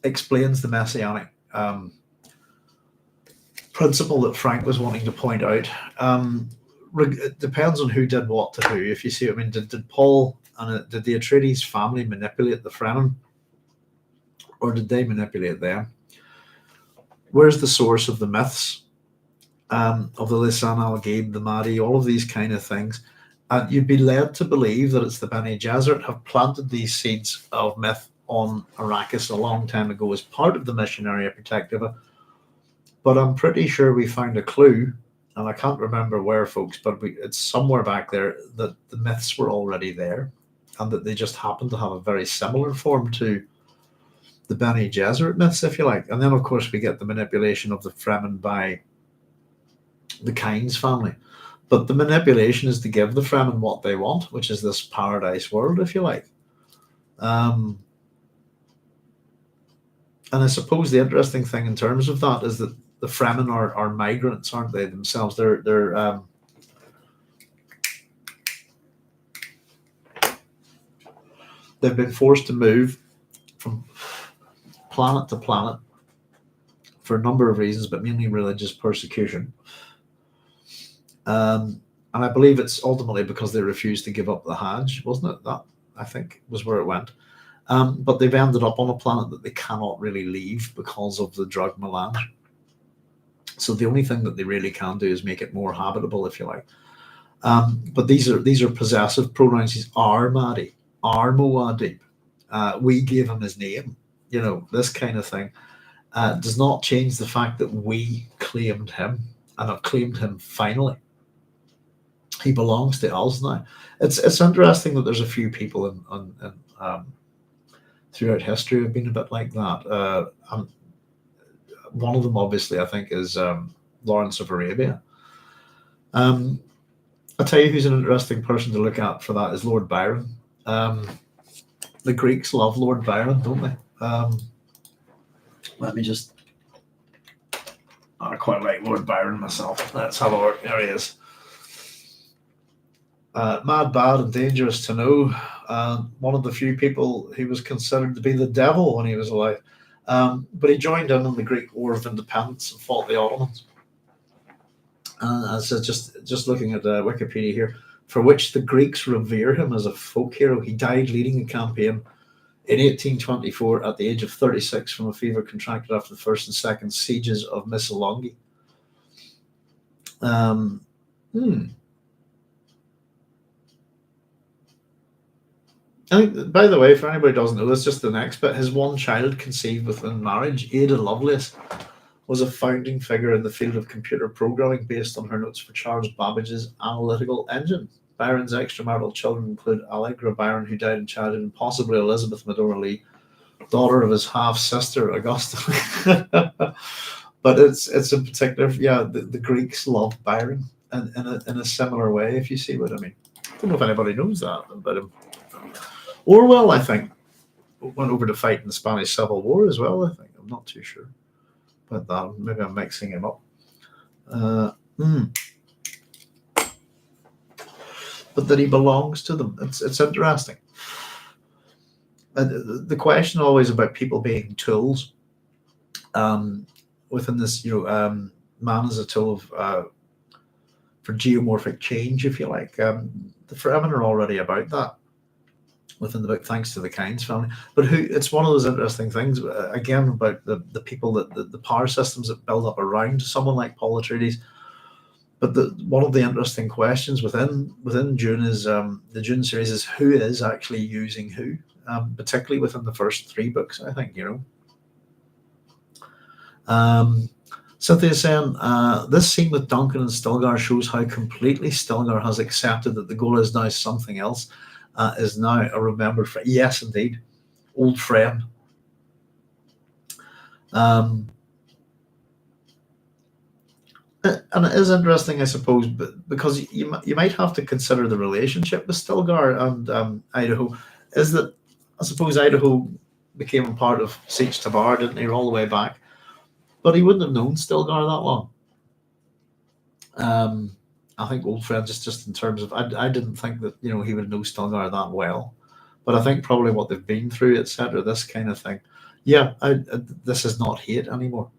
explains the messianic principle that Frank was wanting to point out. It depends on who did what to who, if you see what I mean. Did Paul and did the Atreides family manipulate the Fremen, or did they manipulate them? Where's the source of the myths of the Lisan al-Gaib, the Mahdi, all of these kind of things? And you'd be led to believe that it's the Bene Gesserit have planted these seeds of myth on Arrakis a long time ago as part of the Missionaria Protectiva. But I'm pretty sure we found a clue, and I can't remember where, folks, but it's somewhere back there, that the myths were already there, and that they just happen to have a very similar form to the Bene Gesserit myths, if you like. And then, of course, we get the manipulation of the Fremen by the Kynes family. But the manipulation is to give the Fremen what they want, which is this paradise world, if you like. And I suppose the interesting thing in terms of that is that the Fremen are migrants, aren't they, themselves? They're they've been forced to move from planet to planet for a number of reasons, but mainly religious persecution. And I believe it's ultimately because they refused to give up the Hajj, wasn't it? That, I think, was where it went. But they've ended up on a planet that they cannot really leave because of the drug melange. So the only thing that they really can do is make it more habitable, if you like. But these are possessive pronouns. He's our Mahdi, our Muad'Dib. We gave him his name. You know, this kind of thing does not change the fact that we claimed him and have claimed him finally. He belongs to us now. It's interesting that there's a few people in throughout history have been a bit like that. One of them, obviously, I think, is Lawrence of Arabia. I'll tell you who's an interesting person to look at for that is Lord Byron. The Greeks love Lord Byron, don't they? Let me just... I quite like Lord Byron myself. Let's have a look. There he is. Mad, bad, and dangerous to know. One of the few people who was considered to be the devil when he was alive. But he joined in on the Greek War of Independence and fought the Ottomans. As just looking at Wikipedia here, for which the Greeks revere him as a folk hero. He died leading a campaign in 1824 at the age of 36 from a fever contracted after the first and second sieges of Missolonghi. I think, by the way, for anybody who doesn't know this, just the next bit, his one child conceived within marriage, Ada Lovelace, was a founding figure in the field of computer programming based on her notes for Charles Babbage's analytical engine. Byron's extramarital children include Allegra Byron, who died in childhood, and possibly Elizabeth Medora Lee, daughter of his half-sister, Augusta. But it's in particular, yeah, the Greeks love Byron in a similar way, if you see what I mean. I don't know if anybody knows that about him. Orwell, I think, went over to fight in the Spanish Civil War as well, I think. I'm not too sure about that. Maybe I'm mixing him up. But that he belongs to them. It's interesting. The question always about people being tools within this, man is a tool for geomorphic change, if you like. The Fremen are already about that within the book, thanks to the Kynes family. But it's one of those interesting things, again, about the people, the power systems that build up around someone like Paul Atreides. But one of the interesting questions within Dune is the Dune series is who is actually using who, particularly within the first 3 books, I think, Cynthia's saying, this scene with Duncan and Stilgar shows how completely Stilgar has accepted that the goal is now something else, is now a remembered friend. Yes, indeed. Old friend. And it is interesting, I suppose, but because you might have to consider the relationship with Stilgar and Idaho. Is that I suppose Idaho became a part of Siege Tabar, didn't he, all the way back? But he wouldn't have known Stilgar that long. I think old friends, just in terms of, I didn't think that he would know Stilgar that well, but I think probably what they've been through, etc., this kind of thing. Yeah, this is not hate anymore.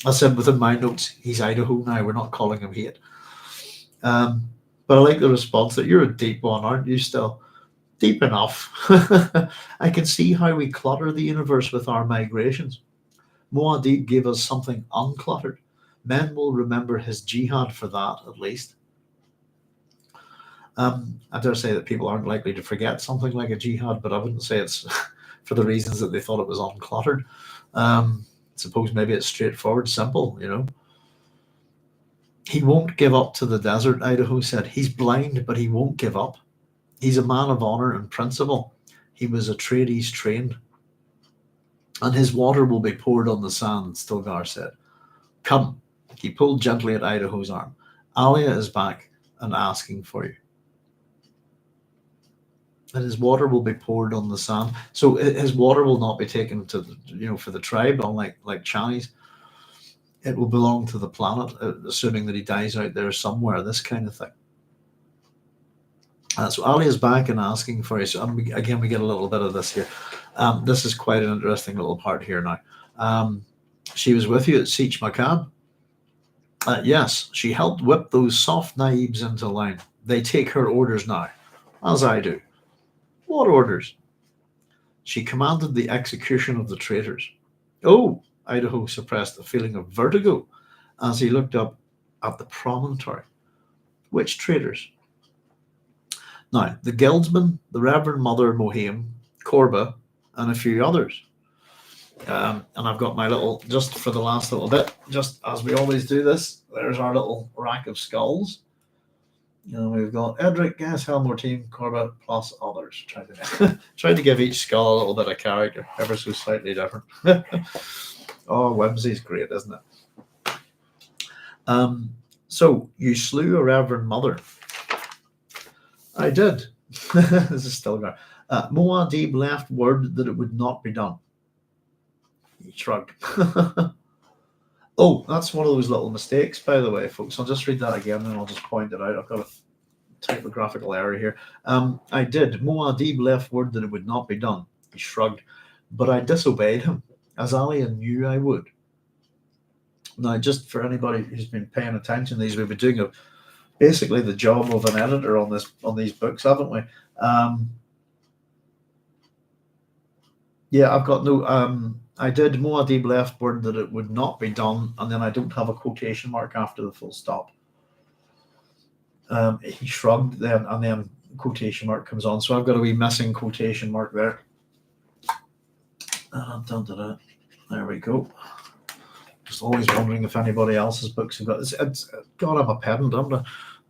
I said within my notes, he's Idaho now. We're not calling him hate. But I like the response that you're a deep one, aren't you? Still deep enough. I can see how we clutter the universe with our migrations. Muad'Dib gave us something uncluttered. Men will remember his jihad for that, at least. I dare say that people aren't likely to forget something like a jihad, but I wouldn't say it's for the reasons that they thought it was uncluttered. Suppose maybe it's straightforward, simple, He won't give up to the desert, Idaho said. He's blind, but he won't give up. He's a man of honor and principle. He was Atreides trained. And his water will be poured on the sand, Stilgar said. Come. He pulled gently at Idaho's arm. Alia is back and asking for you. And his water will be poured on the sand. So his water will not be taken to for the tribe, unlike Chani's. It will belong to the planet, assuming that he dies out there somewhere, this kind of thing. So Ali is back and asking for you. So again, we get a little bit of this here. This is quite an interesting little part here now. She was with you at Siege Macabre? Yes, she helped whip those soft naibs into line. They take her orders now, as I do. What orders? She commanded the execution of the traitors. Oh, Idaho suppressed a feeling of vertigo as he looked up at the promontory. Which traitors? Now, the guildsmen, the Reverend Mother Mohim, Corba, and a few others. And I've got my little, just for the last little bit, just as we always do this, there's our little rack of skulls. We've got Edric, Gas, Helmore Team, Corba, plus others. Trying to give each skull a little bit of character, ever so slightly different. Oh, whimsy's great, isn't it? So, you slew a Reverend Mother. I did. This is Stilgar. Muad'Dib left word that it would not be done. He shrugged. Oh, that's one of those little mistakes, by the way, folks. I'll just read that again and I'll just point it out. I've got a typographical error here. I did. Muad'Dib left word that it would not be done. He shrugged. But I disobeyed him, as Alia knew I would. Now, just for anybody who's been paying attention, we've been doing basically the job of an editor on these books, haven't we? Yeah, I've got no. I did. Muad'Dib left word that it would not be done, and then I don't have a quotation mark after the full stop. He shrugged, and then quotation mark comes on. So I've got a wee missing quotation mark there. There we go. Just always wondering if anybody else's books have got. God, I'm a pedant.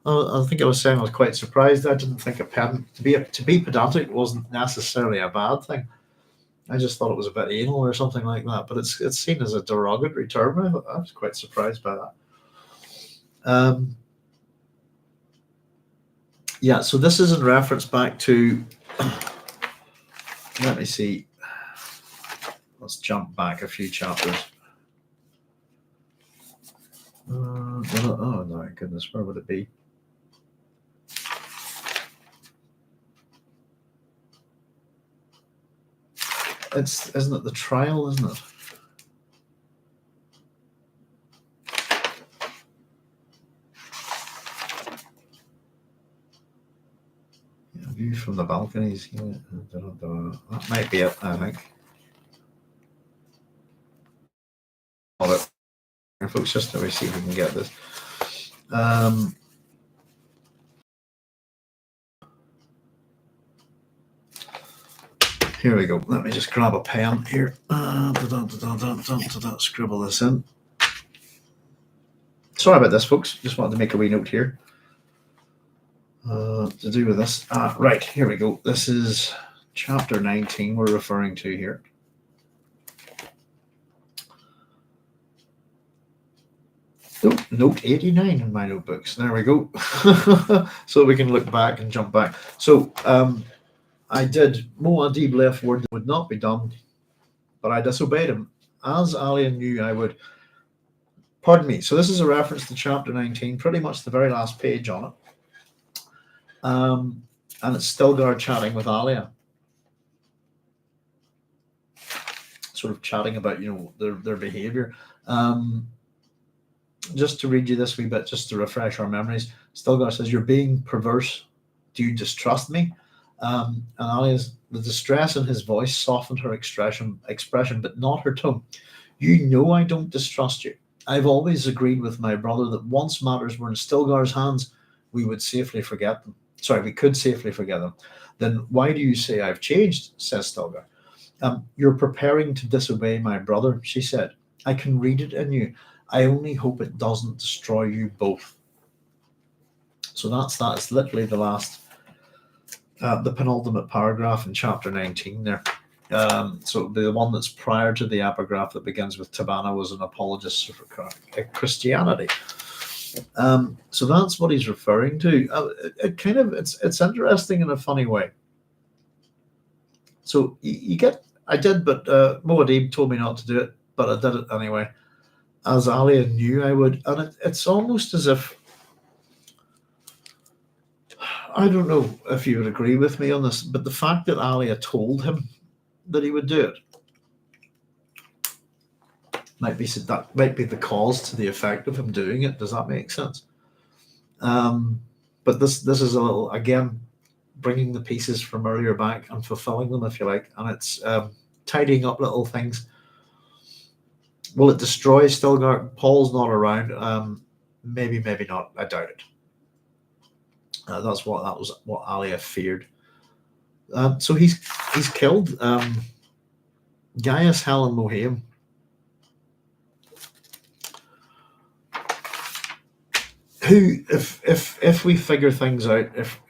I think I was saying I was quite surprised. I didn't think a pedant to be pedantic wasn't necessarily a bad thing. I just thought it was a bit anal or something like that. But it's seen as a derogatory term. I was quite surprised by that. Yeah, so this is in reference back to. Let me see. Let's jump back a few chapters. Oh my goodness, where would it be? Isn't it the trial, isn't it? Yeah, view from the balconies. That might be it, I think. Folks, just let me see if we can get this. Here we go. Let me just grab a pen here. Scribble this in. Sorry about this, folks. Just wanted to make a wee note here to do with this. Right, here we go. This is chapter 19 we're referring to here. Oh, Note 89 in my notebooks. There we go. So we can look back and jump back. So I did. Muad'Dib left word that would not be done, but I disobeyed him, as Alia knew I would. Pardon me. So this is a reference to chapter 19, pretty much the very last page on it. And it's Stilgar chatting with Alia, sort of chatting about, their behavior. Just to read you this wee bit, just to refresh our memories. Stilgar says, "You're being perverse. Do you distrust me?" And Alia's, the distress in his voice softened her expression, but not her tone. "You know I don't distrust you. I've always agreed with my brother that once matters were in Stilgar's hands, we could safely forget them. Then why do you say I've changed?" says Stilgar. "You're preparing to disobey my brother," she said. "I can read it in you. I only hope it doesn't destroy you both." So that is literally the last, the penultimate paragraph in chapter 19 there. So the one that's prior to the epigraph that begins with "Tabana was an apologist for Christianity." So that's what he's referring to. It's interesting in a funny way. So I did, but Muad'Dib told me not to do it, but I did it anyway, as Alia knew I would. And it's almost as if, I don't know if you would agree with me on this, but the fact that Alia told him that he would do it might be the cause to the effect of him doing it. Does that make sense? But this is a little, again, bringing the pieces from earlier back and fulfilling them, if you like, and it's tidying up little things. Will it destroy Stilgar? Paul's not around. Maybe not. I doubt it. That was what Alia feared. So he's killed Gaius, Helen, Mohiam. Who, if we figure things out, if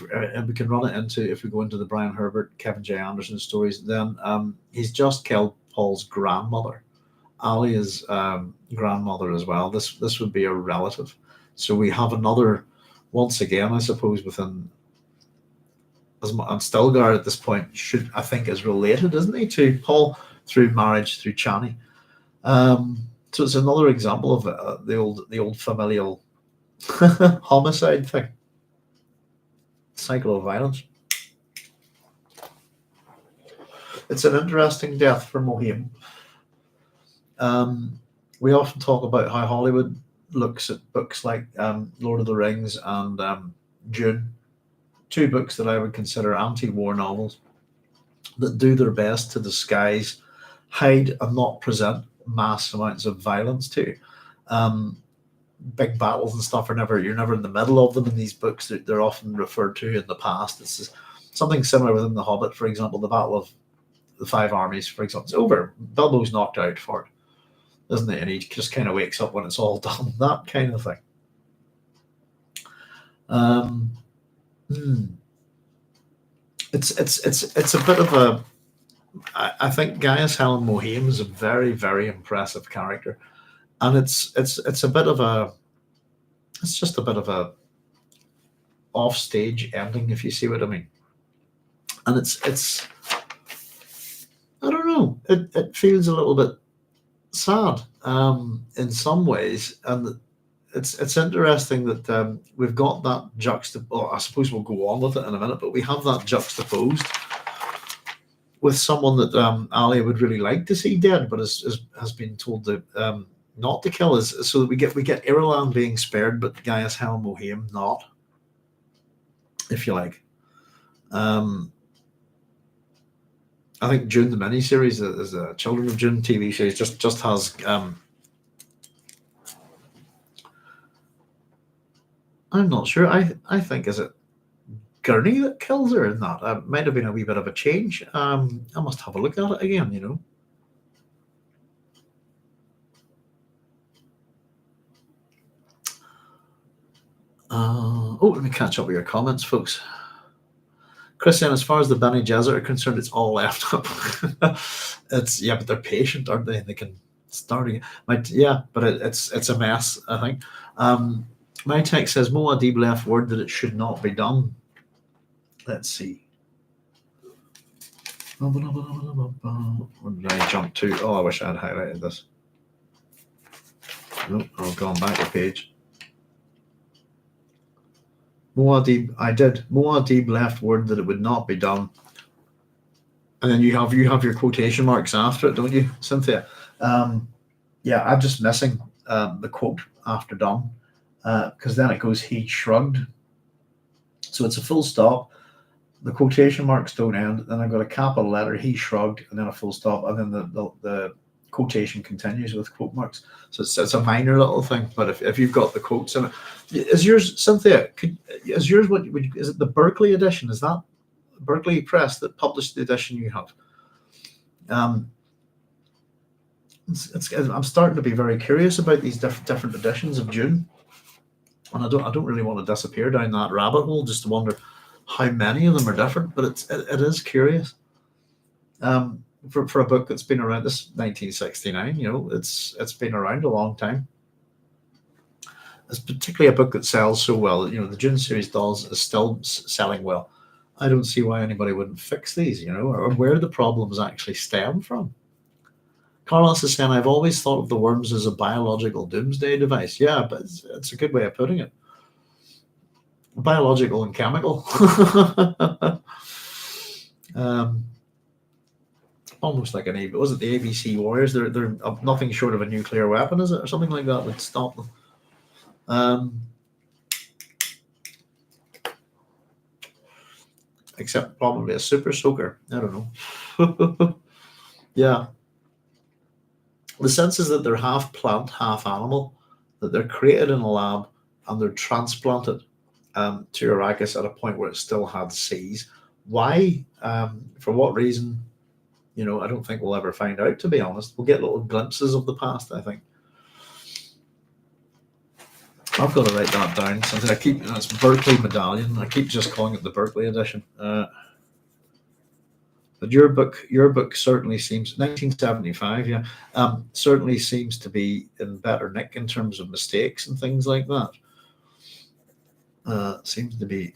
we can run it into, if we go into the Brian Herbert, Kevin J. Anderson stories, then he's just killed Paul's grandmother, Alia's grandmother as well. This would be a relative. So we have another, once again, I suppose, within, and Stilgar at this point is related, isn't he, to Paul through marriage, through Chani. So it's another example of the old familial homicide thing, cycle of violence. It's an interesting death for Mohiam. We often talk about how Hollywood looks at books like Lord of the Rings and Dune, two books that I would consider anti-war novels that do their best to disguise, hide, and not present mass amounts of violence to. Big battles and stuff you're never in the middle of them in these books. They're often referred to in the past. This is something similar within The Hobbit, for example. The Battle of the Five Armies, for example, it's over. Bilbo's knocked out for it, isn't it? And he just kind of wakes up when it's all done. That kind of thing. It's a bit of a. I think Gaius Helen Mohiam is a very, very impressive character, and it's a bit of a. It's just a bit of a off-stage ending, if you see what I mean. And it's. I don't know. It feels a little bit sad in some ways, and it's interesting that we've got that I suppose we'll go on with it in a minute, but we have that juxtaposed with someone that Alia would really like to see dead, but has been told to not to kill. Is so that we get Irulan being spared, but Gaius Helen Mohiam not, if you like. I think Dune the miniseries is a Children of Dune TV series just has. I'm not sure. I think, is it Gurney that kills her in that? It might have been a wee bit of a change. I must have a look at it again, let me catch up with your comments, folks. Christian, as far as the Bene Gesserit are concerned, it's all left up. But they're patient, aren't they? They can Starting, but it's a mess, I think. My text says Muad'Dib left word that it should not be done. Let's see. Where did I jump to? Oh, I wish I had highlighted this. Nope, I've gone back a page. Muad'Dib, I did. Muad'Dib left word that it would not be done. And then you have your quotation marks after it, don't you, Cynthia? Yeah, I'm just missing the quote after done, because then it goes, he shrugged. So it's a full stop. The quotation marks don't end. Then I've got a capital letter, he shrugged, and then a full stop, and then the quotation continues with quote marks. So it's a minor little thing. But if you've got the quotes in it, is yours, Cynthia? Is yours is it the Berkeley edition? Is that Berkeley Press that published the edition you have? I'm starting to be very curious about these different editions of Dune, and I don't really want to disappear down that rabbit hole just to wonder how many of them are different. But it is curious. For a book that's been around, this 1969, it's been around a long time. It's particularly a book that sells so well. The Dune series is still selling well. I don't see why anybody wouldn't fix these, or where the problems actually stem from. Carlos is saying, I've always thought of the worms as a biological doomsday device. Yeah, but it's a good way of putting it. Biological and chemical. Almost like was it the ABC Warriors? They're nothing short of a nuclear weapon, is it? Or something like that would stop them. Except probably a super soaker. I don't know. Yeah. The sense is that they're half plant, half animal, that they're created in a lab and they're transplanted to Arrakis at a point where it still had seas. Why? For what reason? I don't think we'll ever find out, to be honest. We'll get little glimpses of the past, I think. I've got to write that down. That's Berkeley Medallion. I keep just calling it the Berkeley edition. But your book certainly seems 1975. Yeah, certainly seems to be in better nick in terms of mistakes and things like that. Seems to be.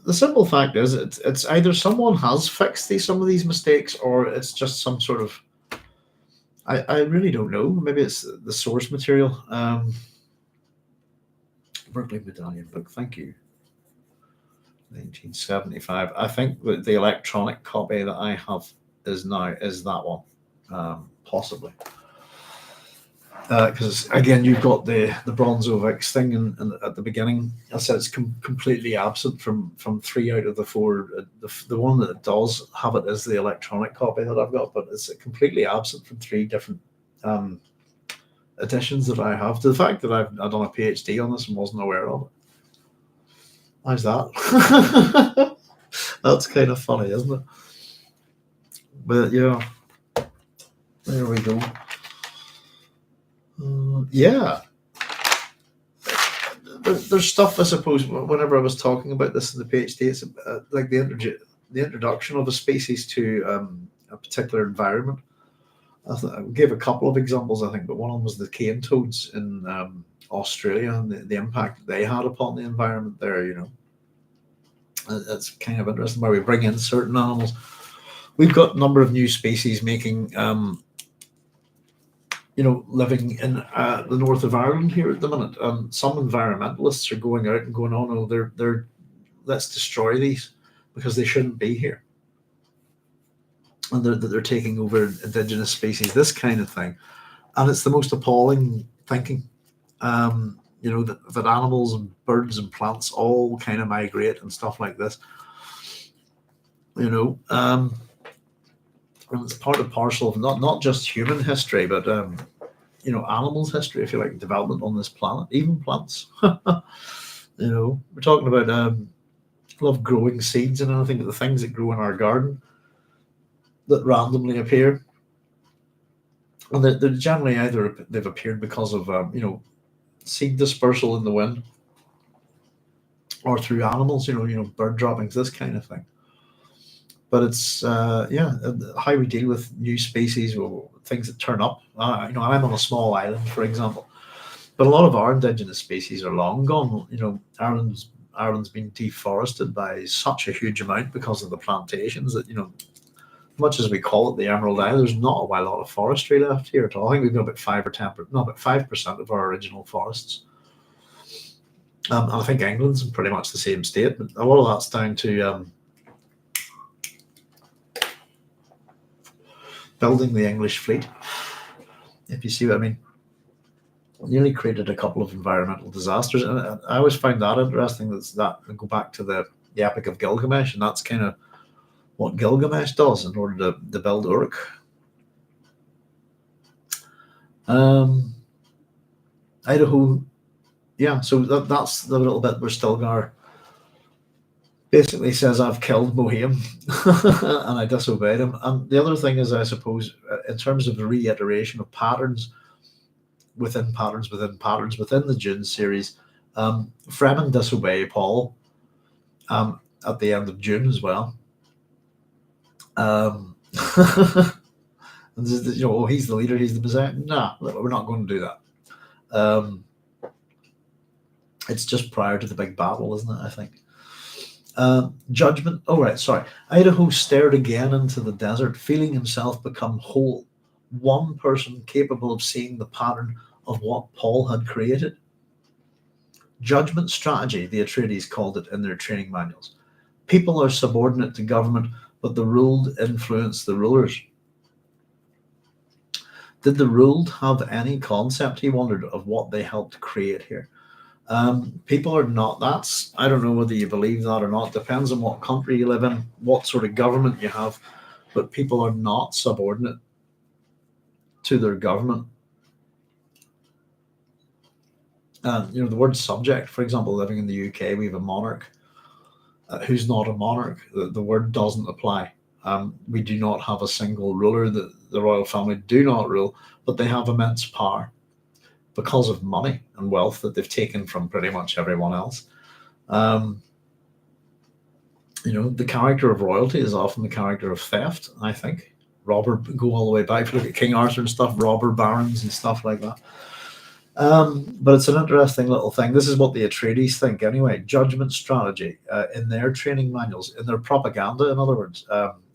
The simple fact is, it's either someone has fixed some of these mistakes, or it's just some sort of. I really don't know. Maybe it's the source material. Berkeley Medallion book. Thank you. 1975. I think that the electronic copy that I have is that one, possibly. Because again, you've got the Bronso of IX thing, and at the beginning, I said it's completely absent from 3 out of the 4. The one that does have it is the electronic copy that I've got, but it's completely absent from 3 different editions that I have. To the fact that I've done a PhD on this and wasn't aware of it. How's that? That's kind of funny, isn't it? But yeah, there we go. Yeah, there's stuff, I suppose. Whenever I was talking about this in the PhD, it's like the introduction of a species to a particular environment. I gave a couple of examples, I think, but one of them was the cane toads in Australia and the impact they had upon the environment there. It's kind of interesting why we bring in certain animals. We've got a number of new species making, living in the north of Ireland here at the minute. Some environmentalists are going out and going, oh no, they're let's destroy these because they shouldn't be here, and they're taking over indigenous species, this kind of thing. And it's the most appalling thinking. That animals and birds and plants all kind of migrate and stuff like this. And it's part and parcel of not just human history, but animals' history, if you like, development on this planet, even plants. We're talking about love growing seeds and anything, but the things that grow in our garden that randomly appear, and they're generally either they've appeared because of seed dispersal in the wind, or through animals, bird droppings, this kind of thing. but it's how we deal with new species or things that turn up. I'm on a small island, for example, but a lot of our indigenous species are long gone. Ireland's been deforested by such a huge amount because of the plantations that much as we call it the Emerald Isle, there's not a lot of forestry left here at all. I think we've got about 5% of our original forests. And I think England's in pretty much the same state, but a lot of that's down to building the English fleet, if you see what I mean. Nearly created a couple of environmental disasters, and I always find that interesting. That I go back to the Epic of Gilgamesh, and that's kind of what Gilgamesh does in order to build Uruk. Idaho, yeah. So that's the little bit where Stilgar basically says, "I've killed Mohiam," and I disobeyed him. And the other thing is, I suppose, in terms of the reiteration of patterns within patterns within patterns within the Dune series, Fremen disobey Paul at the end of Dune as well. And he's the leader, he's the Messiah. Nah, we're not going to do that. It's just prior to the big battle, isn't it? I think. Judgment. Oh, right, sorry. Idaho stared again into the desert, feeling himself become whole. One person capable of seeing the pattern of what Paul had created. Judgment strategy, the Atreides called it in their training manuals. People are subordinate to government, but the ruled influence the rulers. Did the ruled have any concept, he wondered, of what they helped create here? People are not. I don't know whether you believe that or not. Depends on what country you live in, what sort of government you have, but people are not subordinate to their government. The word subject, for example, living in the UK, we have a monarch who's not a monarch. The word doesn't apply. We do not have a single ruler. The royal family do not rule, but they have immense power because of money and wealth that they've taken from pretty much everyone else. The character of royalty is often the character of theft, I think. Go all the way back. If you look at King Arthur and stuff, robber barons and stuff like that. But it's an interesting little thing. This is what the Atreides think anyway. Judgment strategy in their training manuals, in their propaganda, in other words,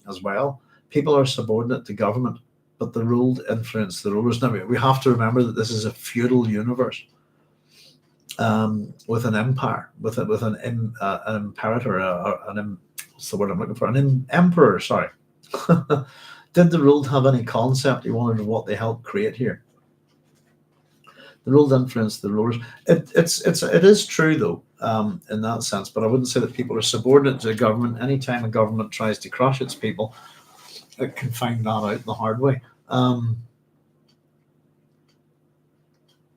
as well. People are subordinate to government, but the ruled influence the rulers. Now, we have to remember that this is a feudal universe with an empire, with an imperator, what's the word I'm looking for? An emperor, sorry. Did the ruled have any concept, he wondered, of what they helped create here? The ruled influence the rulers. It is true though, in that sense, but I wouldn't say that people are subordinate to the government. Anytime a government tries to crush its people, it can find that out the hard way.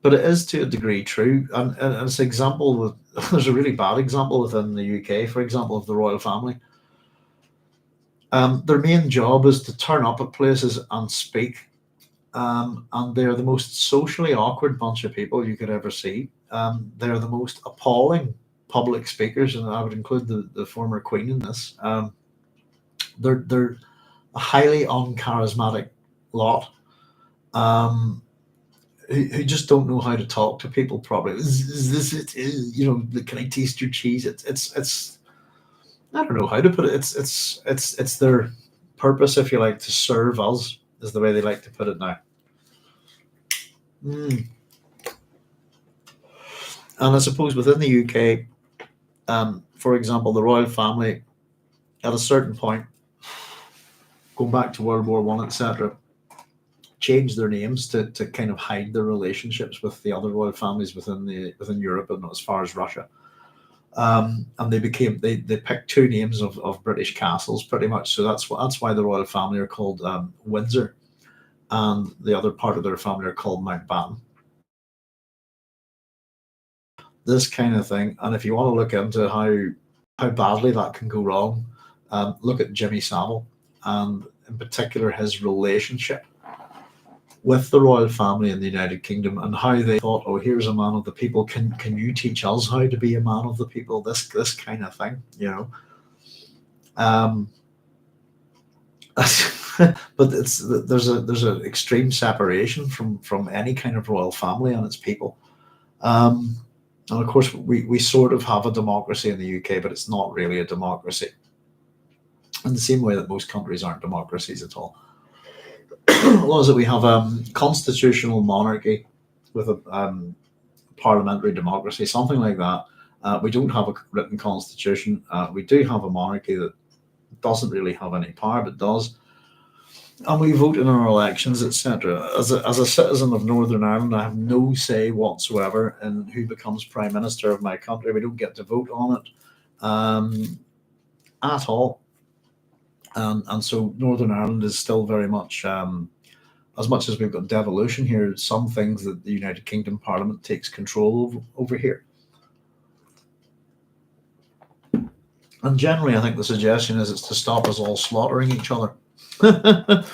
But it is to a degree true, and it's an example there's a really bad example within the UK, for example, of the royal family. Their main job is to turn up at places and speak. And they're the most socially awkward bunch of people you could ever see. They're the most appalling public speakers, and I would include the former queen in this. They're a highly uncharismatic lot who just don't know how to talk to people properly. Is this it? Can I taste your cheese? It's I don't know how to put it. It's their purpose, if you like, to serve us, is the way they like to put it now. And I suppose within the UK, for example, the royal family, at a certain point, going back to World War I, etc., changed their names to kind of hide their relationships with the other royal families within Europe and as far as Russia. And they picked two names of British castles pretty much. So that's why the royal family are called Windsor, and the other part of their family are called Mountbatten. This kind of thing. And if you want to look into how badly that can go wrong, look at Jimmy Savile, and in particular his relationship with the royal family in the United Kingdom, and how they thought, oh, here's a man of the people. Can you teach us how to be a man of the people? This kind of thing, But there's an extreme separation from any kind of royal family and its people. Um, and of course, we sort of have a democracy in the UK, but it's not really a democracy in the same way that most countries aren't democracies at all. What is it? We have constitutional monarchy with a parliamentary democracy, something like that. We don't have a written constitution. We do have a monarchy that doesn't really have any power, but does. And we vote in our elections, etc. As a citizen of Northern Ireland, I have no say whatsoever in who becomes prime minister of my country. We don't get to vote on it at all. And so Northern Ireland is still very much, as much as we've got devolution here, some things that the United Kingdom Parliament takes control over here. And generally, I think the suggestion is it's to stop us all slaughtering each other. But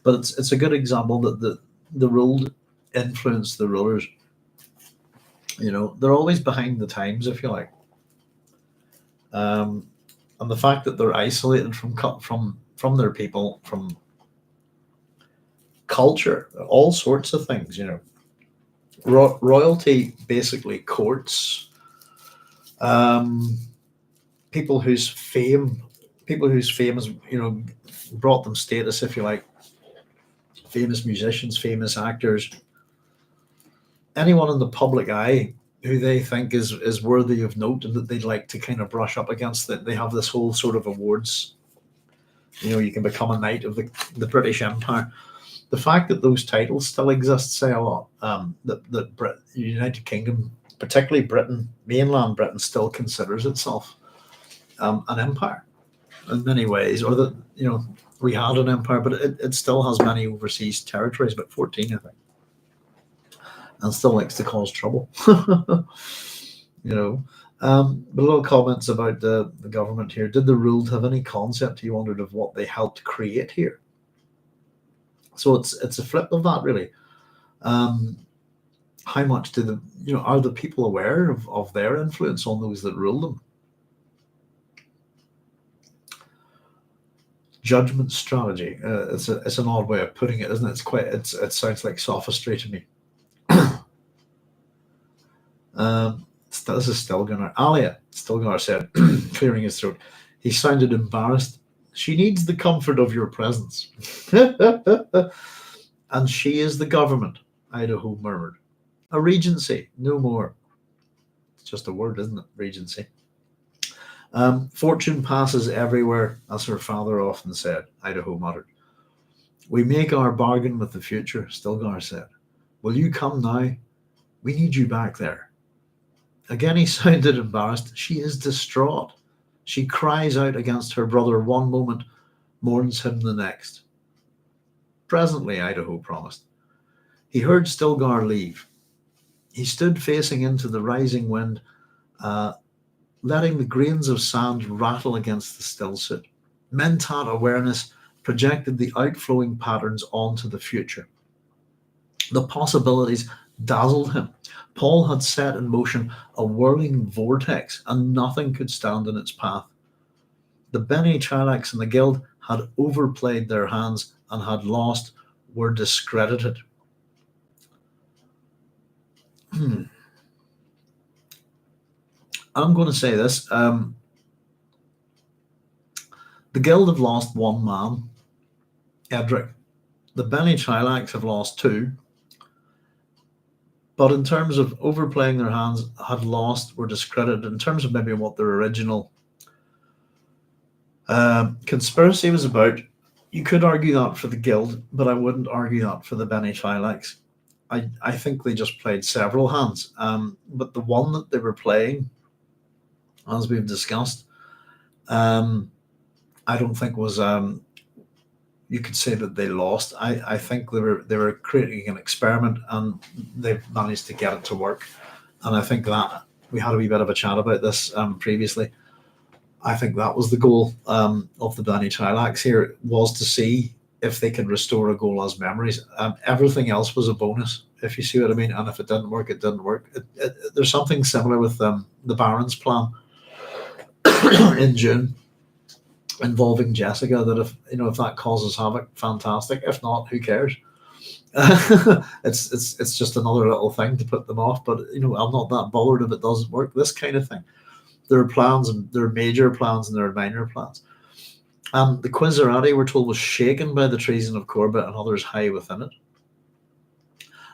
it's a good example that the ruled influence the rulers. They're always behind the times, if you like. And the fact that they're isolated from their people, from culture, all sorts of things. Royalty basically courts people whose fame has brought them status, if you like. Famous musicians, famous actors, anyone in the public eye who they think is worthy of note and that they'd like to kind of brush up against. That they have this whole sort of awards. You can become a knight of the British Empire. The fact that those titles still exist say a lot. The United Kingdom, particularly Britain, mainland Britain, still considers itself an empire in many ways, or that we had an empire, but it still has many overseas territories, about 14, I think, and still likes to cause trouble. But little comments about the government here. Did the ruled have any concept, he wondered, of what they helped create here? So it's a flip of that, really. How much do are the people aware of their influence on those that rule them? Judgment strategy. It's an odd way of putting it, isn't it? It sounds like sophistry to me. This is Stilgar. Alia, Stilgar said, clearing his throat. He sounded embarrassed. She needs the comfort of your presence. And she is the government, Idaho murmured. A regency, no more. It's just a word, isn't it? Regency. Fortune passes everywhere, as her father often said, Idaho muttered. We make our bargain with the future, Stilgar said. Will you come now? We need you back there. Again he sounded embarrassed. She is distraught. She cries out against her brother one moment, mourns him the next. Presently, Idaho promised. He heard Stilgar leave. He stood facing into the rising wind, letting the grains of sand rattle against the stillsuit. Mentat awareness projected the outflowing patterns onto the future. The possibilities dazzled him. Paul had set in motion a whirling vortex, and nothing could stand in its path. The Bene Chilax and the Guild had overplayed their hands and had lost, were discredited. I'm going to say this. The Guild have lost one man, Edric. The Bene Chilax have lost two. But in terms of overplaying their hands, had lost, were discredited. In terms of maybe what their original conspiracy was about, you could argue that for the Guild, but I wouldn't argue that for the Bene Chilax. I think they just played several hands. But the one that they were playing, as we've discussed, I don't think was you could say that they lost. I think they were creating an experiment and they've managed to get it to work. And I think that we had a wee bit of a chat about this previously. I think that was the goal of the Bene Chilax here, was to see if they could restore a goal as memories. Everything else was a bonus, if you see what I mean. And if it didn't work, it didn't work. There's something similar with the Baron's plan in Dune. involving Jessica, that if that causes havoc, fantastic. If not, who cares? It's just another little thing to put them off. But I'm not that bothered if it doesn't work. This kind of thing. There are plans, and there are major plans, and there are minor plans. The Qizarate, we're told, was shaken by the treason of Corbett and others high within it.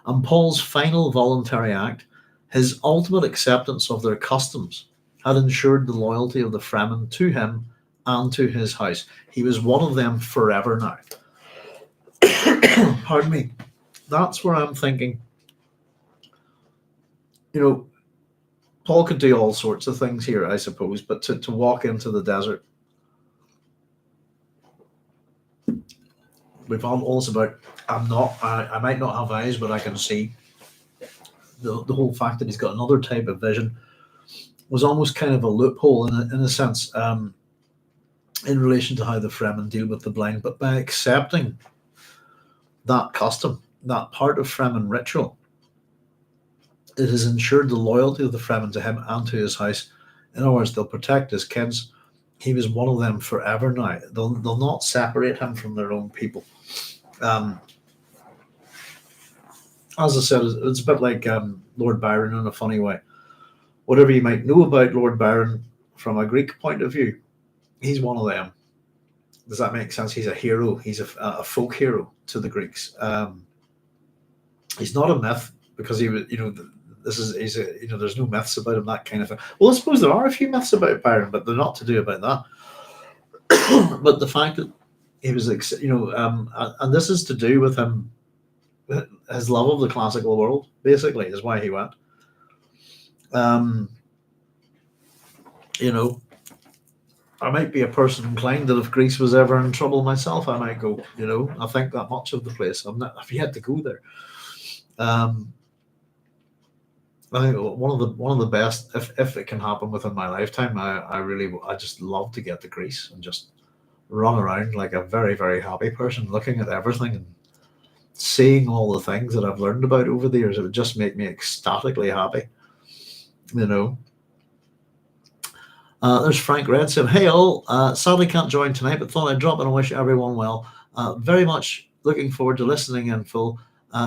And Paul's final voluntary act, his ultimate acceptance of their customs, had ensured the loyalty of the Fremen to him and to his house. He was one of them forever now. Pardon me. That's where I'm thinking, Paul could do all sorts of things here, I suppose, but to walk into the desert, we've all this about, I might not have eyes, but I can see. The whole fact that he's got another type of vision was almost kind of a loophole in a sense, in relation to how the Fremen deal with the blind. But by accepting that custom, that part of Fremen ritual, it has ensured the loyalty of the Fremen to him and to his house. In other words, they'll protect his kids. He was one of them forever now. They'll not separate him from their own people. As I said, it's a bit like Lord Byron in a funny way. Whatever you might know about Lord Byron from a Greek point of view, he's one of them. Does that make sense? He's a hero. He's a folk hero to the Greeks. He's not a myth because he was, there's no myths about him, that kind of thing. Well, I suppose there are a few myths about Byron, but they're not to do about that. But the fact that he was, and this is to do with him, his love of the classical world, basically, is why he went. I might be a person inclined that if Greece was ever in trouble myself, I might go. I think that much of the place. I've yet to go there. I think one of the best, if it can happen within my lifetime, I just love to get to Greece and just run around like a very, very happy person, looking at everything and seeing all the things that I've learned about over the years. It would just make me ecstatically happy. There's Frank Red saying, "Hey all, sadly can't join tonight, but thought I'd drop in and wish everyone well. Very much looking forward to listening in full.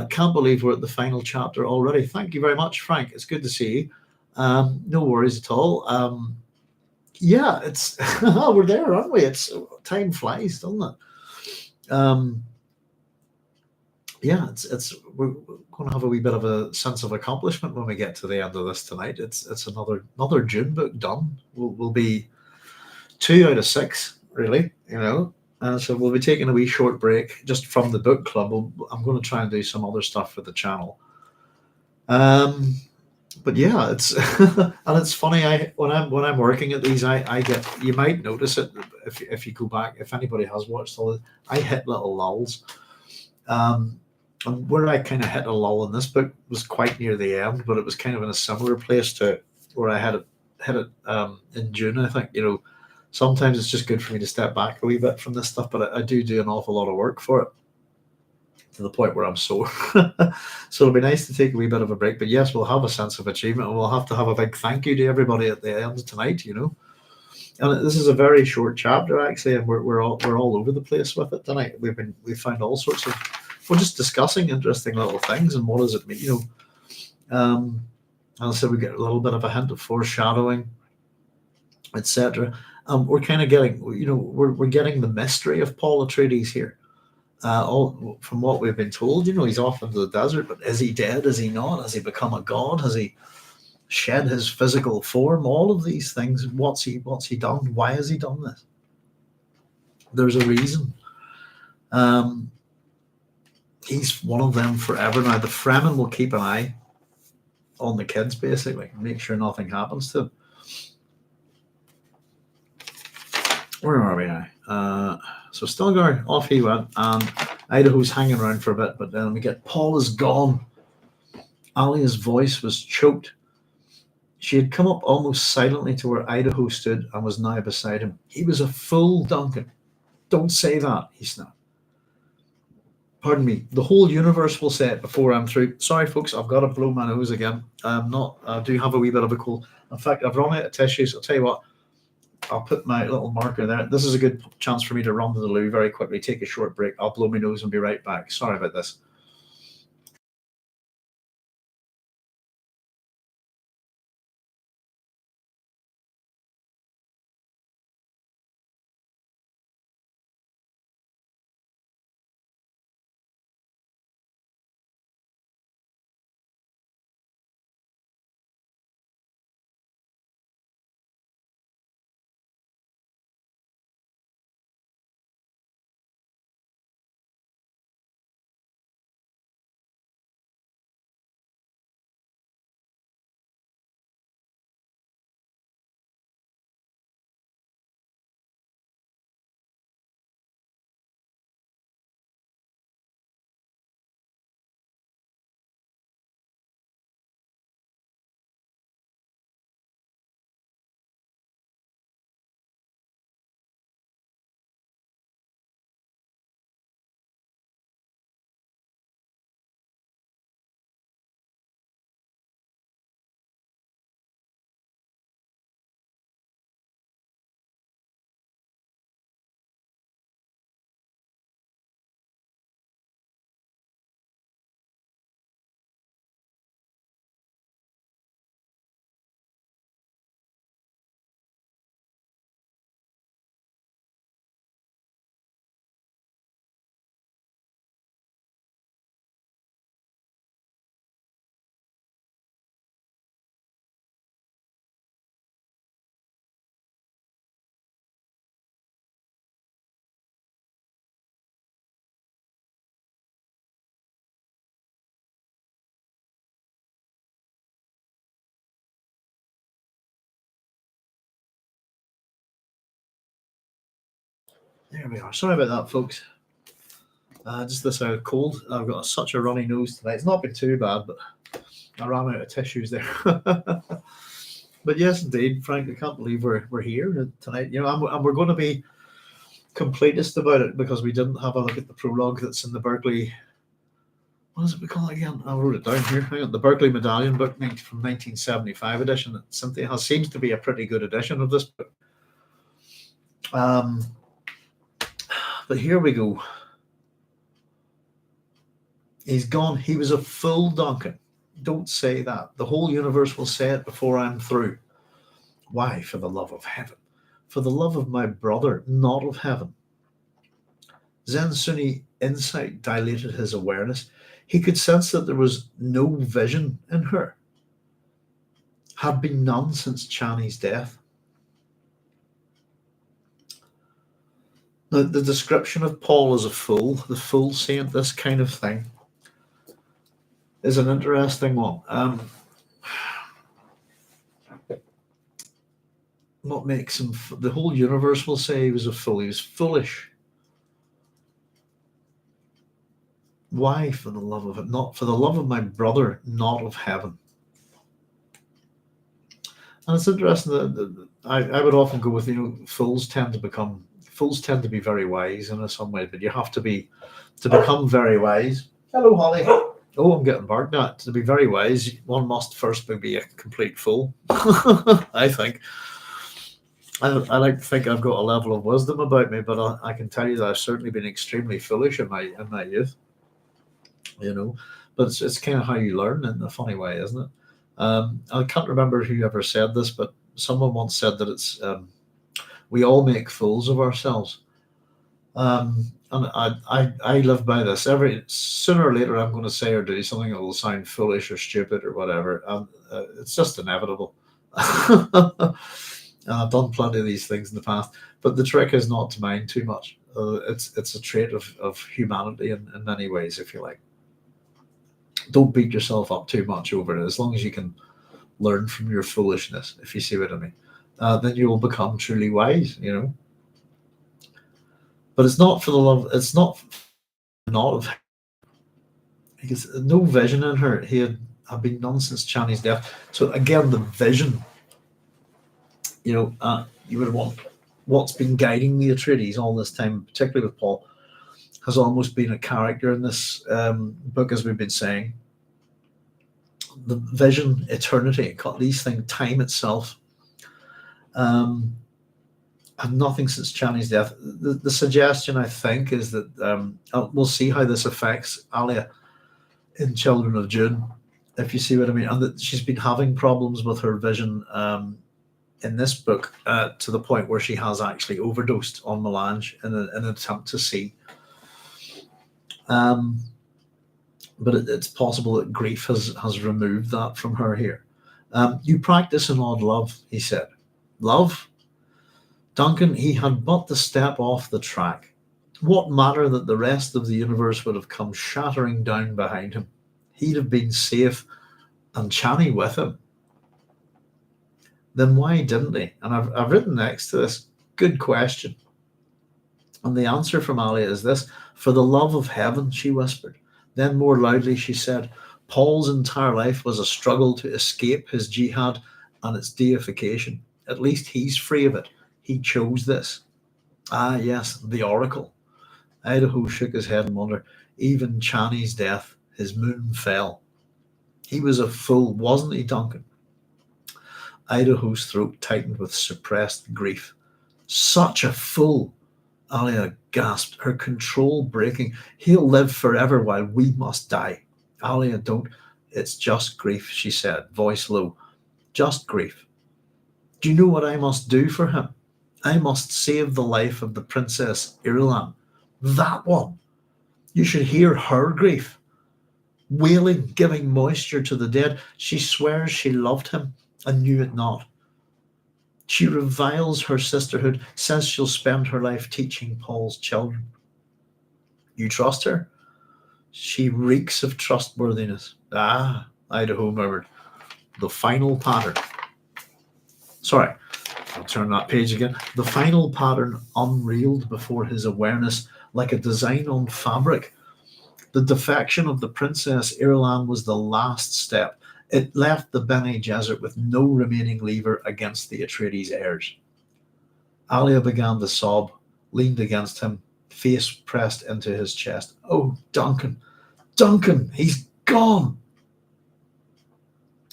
Can't believe we're at the final chapter already." Thank you very much, Frank. It's good to see you. No worries at all. Yeah, it's we're there, aren't we? It's time flies, doesn't it? Yeah, we're going to have a wee bit of a sense of accomplishment when we get to the end of this tonight. It's another Dune book done. We'll be 2 out of 6, really. So we'll be taking a wee short break just from the book club. I'm going to try and do some other stuff for the channel. But yeah, it's and it's funny. When I'm working at these, I get, you might notice it if you go back, if anybody has watched all of it, I hit little lulls. And where I kind of hit a lull in this book was quite near the end, but it was kind of in a similar place to where I hit it in June. I think sometimes it's just good for me to step back a wee bit from this stuff, but I do an awful lot of work for it to the point where I'm sore. So it'll be nice to take a wee bit of a break. But yes, we'll have a sense of achievement, and we'll have to have a big thank you to everybody at the end tonight. And this is a very short chapter actually, and we're all over the place with it tonight. We've found all sorts of. We're just discussing interesting little things and what does it mean, As I said, we get a little bit of a hint of foreshadowing, etc. We're kind of getting, we're getting the mystery of Paul Atreides here. All from what we've been told, he's off into the desert, but is he dead? Is he not? Has he become a god? Has he shed his physical form? All of these things. What's he done? Why has he done this? There's a reason. He's one of them forever now. The Fremen will keep an eye on the kids, basically, make sure nothing happens to them. Where are we now? So Stilgar, off he went, and Idaho's hanging around for a bit, but then we get Paul is gone. Alia's voice was choked. She had come up almost silently to where Idaho stood and was now beside him. He was a fool, Duncan. Don't say that, he snapped. Pardon me, the whole universe will say it before I'm through. Sorry, folks, I've got to blow my nose again. I do have a wee bit of a cold. In fact, I've run out of tissues. I'll tell you what, I'll put my little marker there. This is a good chance for me to run to the loo very quickly, take a short break. I'll blow my nose and be right back. Sorry about this. There we are. Sorry about that, folks. Just this cold. I've got such a runny nose tonight. It's not been too bad, but I ran out of tissues there. But yes, indeed, Frank, I can't believe we're here tonight. And we're going to be completist about it because we didn't have a look at the prologue that's in the Berkeley. What is it we call it again? I wrote it down here. Hang on, the Berkeley Medallion book from 1975 edition. That Cynthia has seems to be a pretty good edition of this book. But here we go. He's gone. He was a fool, Duncan. Don't say that. The whole universe will say it before I'm through. Why? For the love of heaven. For the love of my brother, not of heaven. Zen Sunni insight dilated his awareness. He could sense that there was no vision in her. Had been none since Chani's death. Now, the description of Paul as a fool, the fool saint, this kind of thing, is an interesting one. What makes him? The whole universe will say he was a fool. He was foolish. Why? For the love of it, not for the love of my brother, not of heaven. And it's interesting that I would often go with fools tend to be very wise in some way, but you have to become very wise. Hello, Holly. Oh, I'm getting barked at. To be very wise, one must first be a complete fool. I think. I like to think I've got a level of wisdom about me, but I can tell you that I've certainly been extremely foolish in my youth. But it's kind of how you learn in a funny way, isn't it? I can't remember whoever said this, but someone once said that it's we all make fools of ourselves. And I live by this. Sooner or later, I'm going to say or do something that will sound foolish or stupid or whatever. And it's just inevitable. And I've done plenty of these things in the past. But the trick is not to mind too much. It's a trait of humanity in many ways, if you like. Don't beat yourself up too much over it. As long as you can learn from your foolishness, if you see what I mean, then you will become truly wise. But it's not for the love. It's not of because no vision in her. He had been none since Chani's death. So again, the vision. You would want what's been guiding the Atreides all this time, particularly with Paul, has almost been a character in this book, as we've been saying. The vision, eternity, these things, time itself. and nothing since Channy's death. The suggestion, I think, is that we'll see how this affects Alia in Children of Dune, if you see what I mean, and that she's been having problems with her vision in this book to the point where she has actually overdosed on melange in an attempt to see. But it's possible that grief has removed that from her here. You practice an odd love, he said. Love? Duncan, he had but to step off the track. What matter that the rest of the universe would have come shattering down behind him? He'd have been safe, and Channy with him. Then why didn't he? And I've written next to this, good question. And the answer from Alia is this: for the love of heaven, she whispered. Then more loudly she said, Paul's entire life was a struggle to escape his jihad and its deification. At least he's free of it. He chose this. Ah, yes, the oracle. Idaho shook his head in wonder. Even Channy's death, his moon fell. He was a fool, wasn't he, Duncan? Idaho's throat tightened with suppressed grief. Such a fool, Alia gasped, her control breaking. He'll live forever while we must die. Alia, don't. It's just grief, she said, voice low. Just grief. Do you know what I must do for him? I must save the life of the Princess Irulan. That one. You should hear her grief. Wailing, giving moisture to the dead. She swears she loved him and knew it not. She reviles her sisterhood, says she'll spend her life teaching Paul's children. You trust her? She reeks of trustworthiness. Ah, Idaho murmured. The final pattern. Sorry, I'll turn that page again. The final pattern unreeled before his awareness like a design on fabric. The defection of the Princess Irulan was the last step. It left the Bene Gesserit with no remaining lever against the Atreides heirs. Alia began to sob, leaned against him, face pressed into his chest. Oh, Duncan, Duncan, he's gone.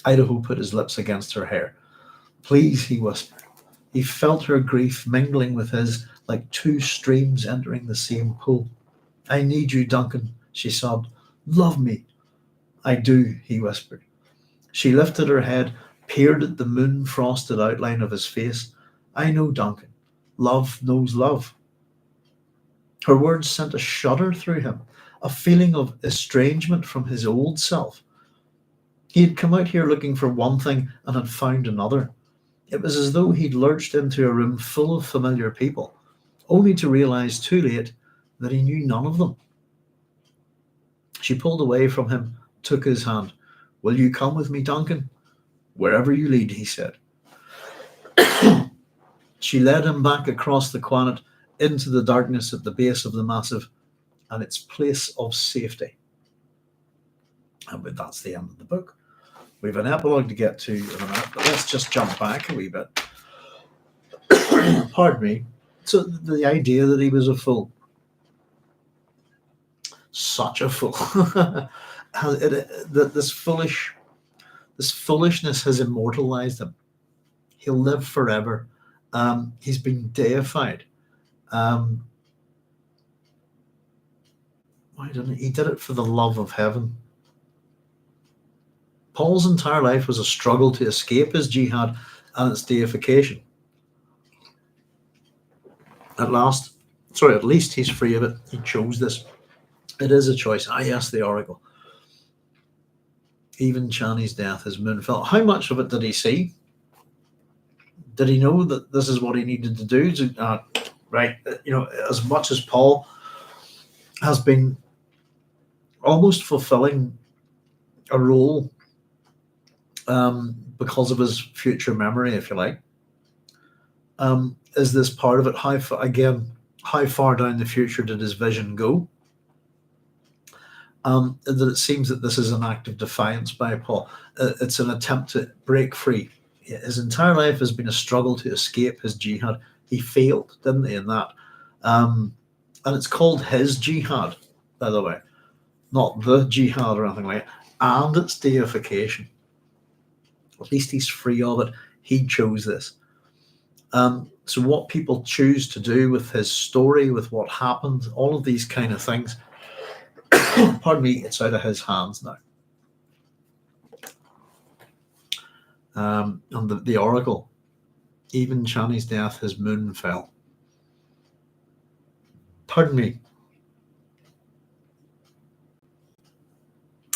Idaho put his lips against her hair. Please, he whispered. He felt her grief mingling with his like two streams entering the same pool. I need you, Duncan, she sobbed. Love me. I do, he whispered. She lifted her head, peered at the moon-frosted outline of his face. I know, Duncan. Love knows love. Her words sent a shudder through him, a feeling of estrangement from his old self. He had come out here looking for one thing and had found another. It was as though he'd lurched into a room full of familiar people, only to realize too late that he knew none of them. She pulled away from him, took his hand. Will you come with me, Duncan? Wherever you lead, he said. She led him back across the Quanet into the darkness at the base of the massive and its place of safety. And that's the end of the book. We have an epilogue to get to in a minute, but let's just jump back a wee bit. Pardon me. So the idea that he was a fool. Such a fool. This foolishness has immortalized him. He'll live forever. He's been deified. Why didn't he? He did it for the love of heaven. Paul's entire life was a struggle to escape his jihad and its deification. At least he's free of it. He chose this. It is a choice. Ah, yes, the oracle. Even Channy's death, his moon fell. How much of it did he see? Did he know that this is what he needed to do? Right, as much as Paul has been almost fulfilling a role because of his future memory, if you like, is this part of it? How far down the future did his vision go? That it seems that this is an act of defiance by Paul. It's an attempt to break free. His entire life has been a struggle to escape his jihad. He failed, didn't he, in that? And it's called his jihad, by the way, not the jihad or anything like that. And it's deification. At least he's free of it. He chose this. So what people choose to do with his story, with what happened, all of these kind of things, pardon me, it's out of his hands now. And the Oracle, even Chani's death, his moon fell. Pardon me.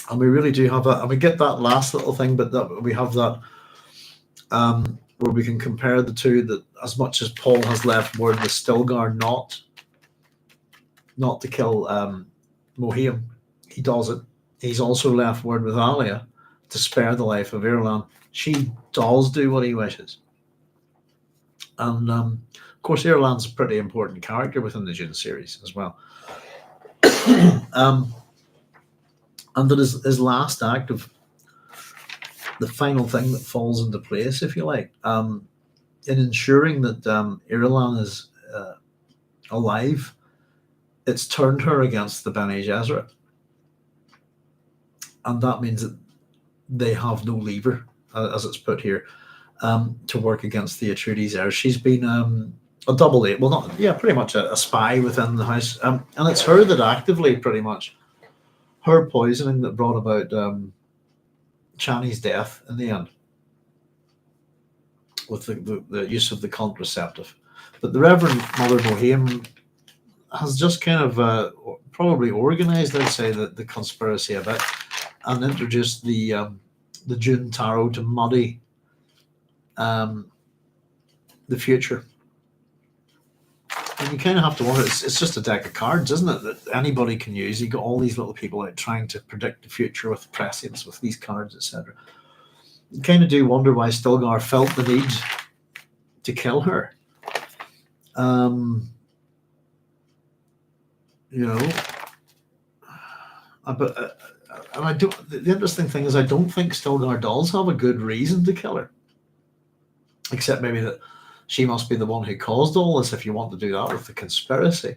And we really do have that, and we get that last little thing, but that we have that where we can compare the two, that as much as Paul has left word with Stilgar not to kill Mohiam, he does it. He's also left word with Alia to spare the life of Irulan. She does do what he wishes. And of course, Irulan's a pretty important character within the Dune series as well. And that his last act of the final thing that falls into place, if you like, in ensuring that Irulan is alive, it's turned her against the Bene Gesserit. And that means that they have no lever, as it's put here, to work against the Atreides heir. She's been a double agent, well, not, yeah, pretty much a spy within the house. And it's her that actively, pretty much, her poisoning that brought about Chani's death in the end, with the use of the contraceptive. But the Reverend Mother Mohiam has just kind of probably organized, I'd say, the conspiracy a bit, and introduced the Dune Tarot to muddy the future. And you kind of have to wonder, it's just a deck of cards, isn't it, that anybody can use. You got all these little people out trying to predict the future with prescience, with these cards, etc. You kind of do wonder why Stilgar felt the need to kill her. You know, but and I don't. The interesting thing is, I don't think Stilgar does have a good reason to kill her, except maybe that she must be the one who caused all this, if you want to do that with the conspiracy.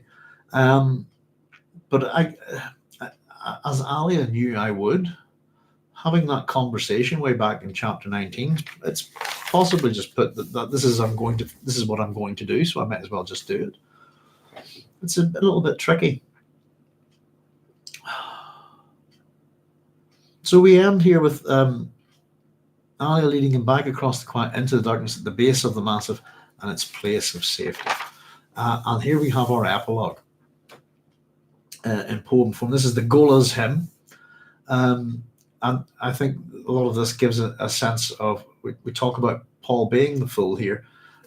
But I, as Alia knew I would, having that conversation way back in chapter 19, it's possibly just put that this is what I'm going to do, so I might as well just do it. It's a little bit tricky. So we end here with Alia leading him back across the quiet into the darkness at the base of the massive and its place of safety. And here we have our epilogue in poem form. This is the Gola's hymn. And I think a lot of this gives a sense of, we talk about Paul being the fool here.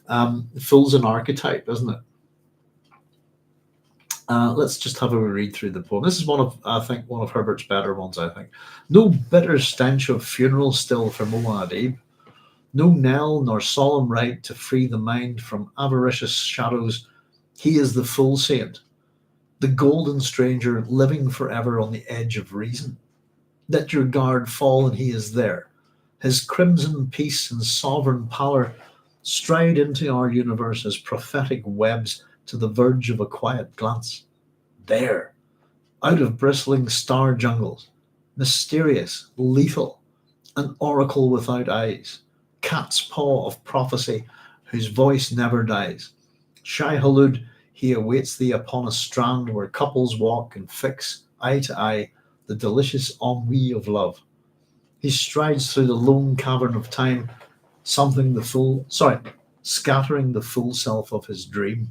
The fool's an archetype, isn't it? Let's just have a read through the poem. This is one of Herbert's better ones, I think. No bitter stench of funeral still for Muad'Dib. No knell nor solemn rite to free the mind from avaricious shadows. He is the full saint, the golden stranger living forever on the edge of reason. Let your guard fall and he is there. His crimson peace and sovereign pallor stride into our universe as prophetic webs to the verge of a quiet glance. There, out of bristling star jungles, mysterious, lethal, an oracle without eyes, cat's paw of prophecy whose voice never dies. Shai Hulud, he awaits thee upon a strand where couples walk and fix, eye to eye, the delicious ennui of love. He strides through the lone cavern of time, scattering the full self of his dream.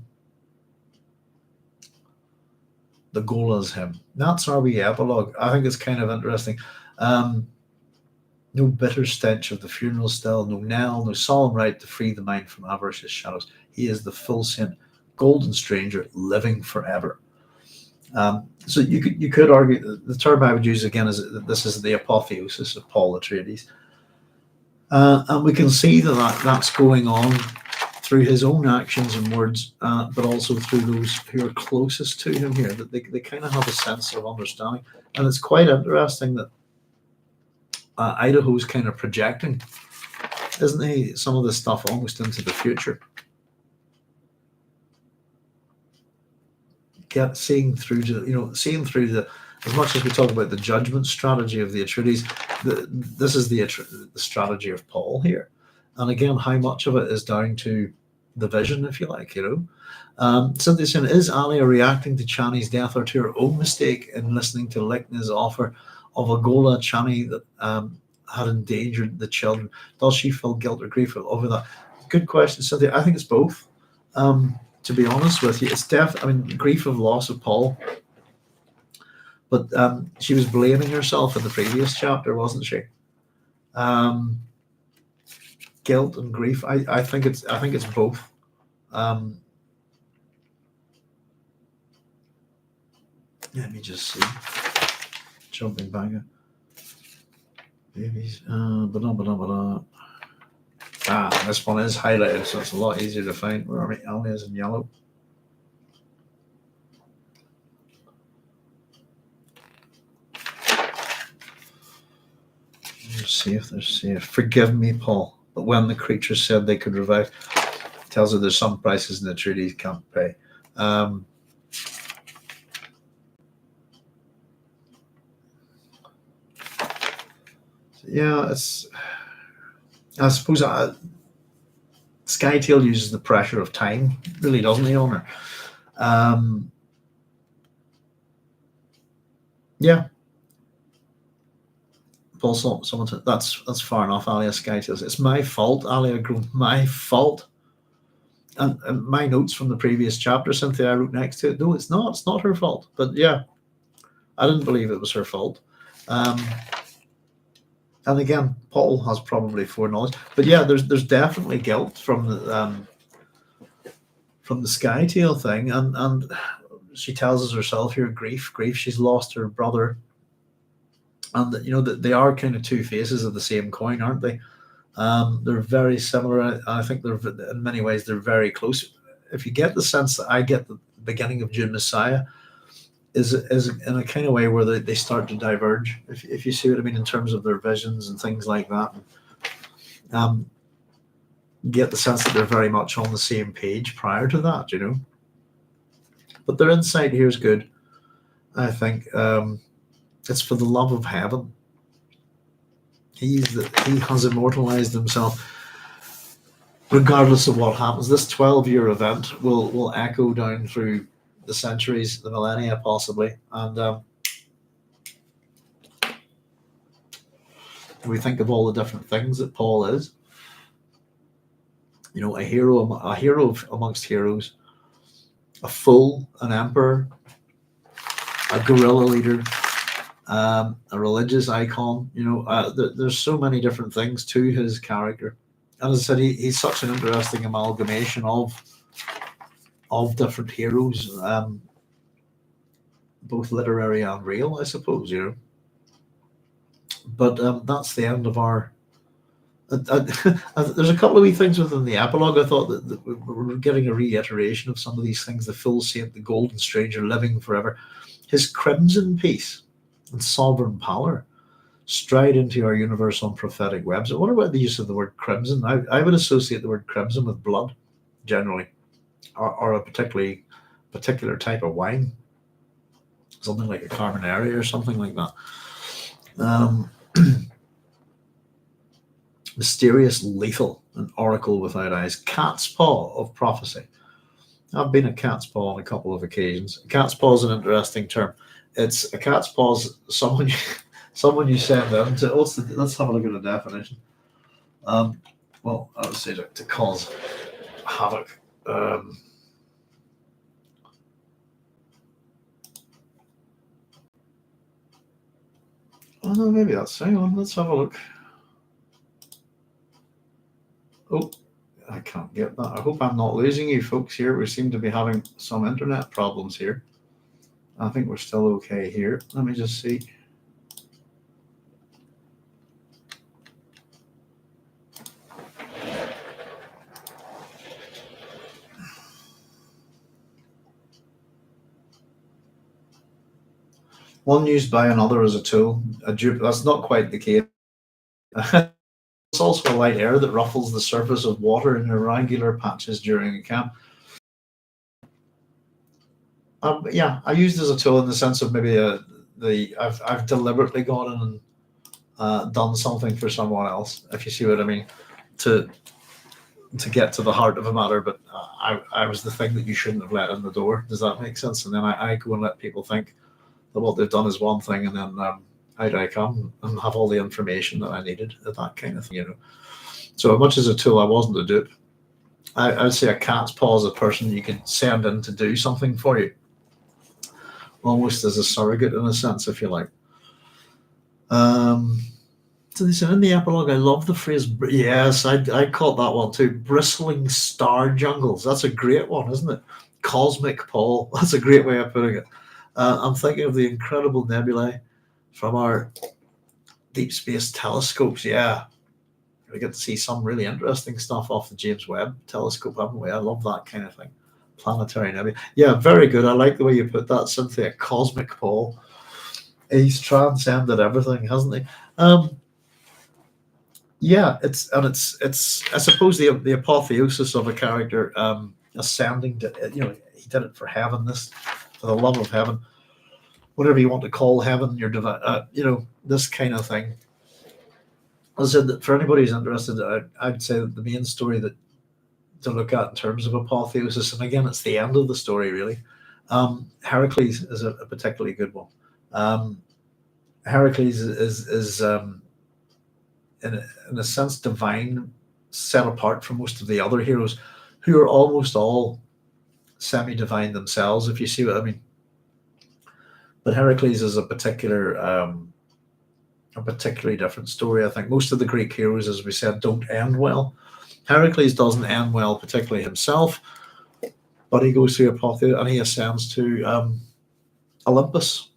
The Gola's hymn. That's our wee epilogue. I think it's kind of interesting. No bitter stench of the funeral still, no knell, no solemn rite to free the mind from avaricious shadows. He is the full saint, golden stranger, living forever. So you could argue, the term I would use again is that this is the apotheosis of Paul Atreides. And we can see that's going on through his own actions and words, but also through those who are closest to him here, that they kind of have a sense of understanding. And it's quite interesting that Idaho's kind of projecting, isn't he, some of this stuff almost into the future. Seeing through the, as much as we talk about the judgment strategy of the Atreides, this is the strategy of Paul here. And again, how much of it is down to the vision, if you like, Cynthia saying, is Alia reacting to Chani's death or to her own mistake in listening to Lickna's offer of a Gola Chani that had endangered the children? Does she feel guilt or grief over that? Good question, Cynthia. I think it's both. To be honest with you, it's grief of loss of Paul. But she was blaming herself in the previous chapter, wasn't she? Guilt and grief. I think it's both. Let me just see. Jumping back. Babies. This one is highlighted, so it's a lot easier to find. Where are we? Alia's in yellow. Let's see if there's forgive me, Paul. But when the creatures said they could revive, tells her there's some prices in the Atreides can't pay. Yeah, it's. I suppose Skytail uses the pressure of time, really, doesn't he, on her? Yeah. Paul, someone said that's far enough. Alia Skytails. It's my fault, Alia Groom. My fault. And my notes from the previous chapter, Cynthia, I wrote next to it. No, it's not. It's not her fault. But yeah, I didn't believe it was her fault. And again, Paul has probably foreknowledge. But yeah, there's definitely guilt from the Skytail thing, and she tells us herself here, grief. She's lost her brother, and that they are kind of two faces of the same coin, aren't they? They're very similar. I think they're in many ways they're very close. If you get the sense that I get the beginning of Dune Messiah is in a kind of way where they start to diverge, if you see what I mean, in terms of their visions and things like that. Get the sense that they're very much on the same page prior to that, But their insight here is good. I think it's for the love of heaven. He has immortalized himself. Regardless of what happens, this 12-year event will echo down through the centuries, the millennia, possibly, and we think of all the different things that Paul is. A hero amongst heroes, a fool, an emperor, a guerrilla leader, a religious icon. There's so many different things to his character, and as I said, he's such an interesting amalgamation of different heroes, both literary and real, I suppose, But that's the end of our. There's a couple of wee things within the epilogue. I thought that we're getting a reiteration of some of these things. The full saint, the golden stranger, living forever, his crimson peace and sovereign power stride into our universe on prophetic webs. I wonder about the use of the word crimson. I would associate the word crimson with blood, generally. Or a particular type of wine, something like a Carbonari or something like that. Mysterious, lethal, an oracle without eyes, cat's paw of prophecy. I've been a cat's paw on a couple of occasions. Cat's paw is an interesting term. It's a cat's paw is someone you send them to. Let's have a look at the definition. Well, I would say to cause havoc. Oh no, maybe that's. Hang on, let's have a look. Oh, I can't get that. I hope I'm not losing you folks here. We seem to be having some internet problems here. I think we're still okay here. Let me just see. One used by another as a tool, a dupe. That's not quite the case. It's also a light air that ruffles the surface of water in irregular patches during a camp. Yeah, I used as a tool in the sense of maybe I've deliberately gone in and done something for someone else, if you see what I mean, to to get to the heart of a matter, but I was the thing that you shouldn't have let in the door. Does that make sense? And then I go and let people think that what they've done is one thing, and then out I come and have all the information that I needed, that kind of thing, you know. So much as a tool, I wasn't a dupe. I would say a cat's paw is a person you could send in to do something for you, almost as a surrogate in a sense, if you like. So they said in the epilogue, I love the phrase, yes, I caught that one too, bristling star jungles. That's a great one, isn't it? Cosmic Paul, that's a great way of putting it. I'm thinking of the incredible nebulae from our deep space telescopes. Yeah, we get to see some really interesting stuff off the James Webb telescope, haven't we? I love that kind of thing. Planetary nebula. Yeah, very good. I like the way you put that, Cynthia. Cosmic Paul. He's transcended everything, hasn't he? Yeah, it's I suppose the apotheosis of a character ascending to, you know, he did it for heaven, this, for the love of heaven, whatever you want to call heaven, your divine, you know, this kind of thing. As I said, that for anybody who's interested, I'd say that the main story that to look at in terms of apotheosis, and again, it's the end of the story really. Heracles is a particularly good one. Heracles is in a sense divine, set apart from most of the other heroes, who are almost all semi-divine themselves, if you see what I mean. But Heracles is a particularly different story. I think most of the Greek heroes, as we said, don't end well. Heracles doesn't end well, particularly himself, but he goes through Apotheosis and he ascends to Olympus,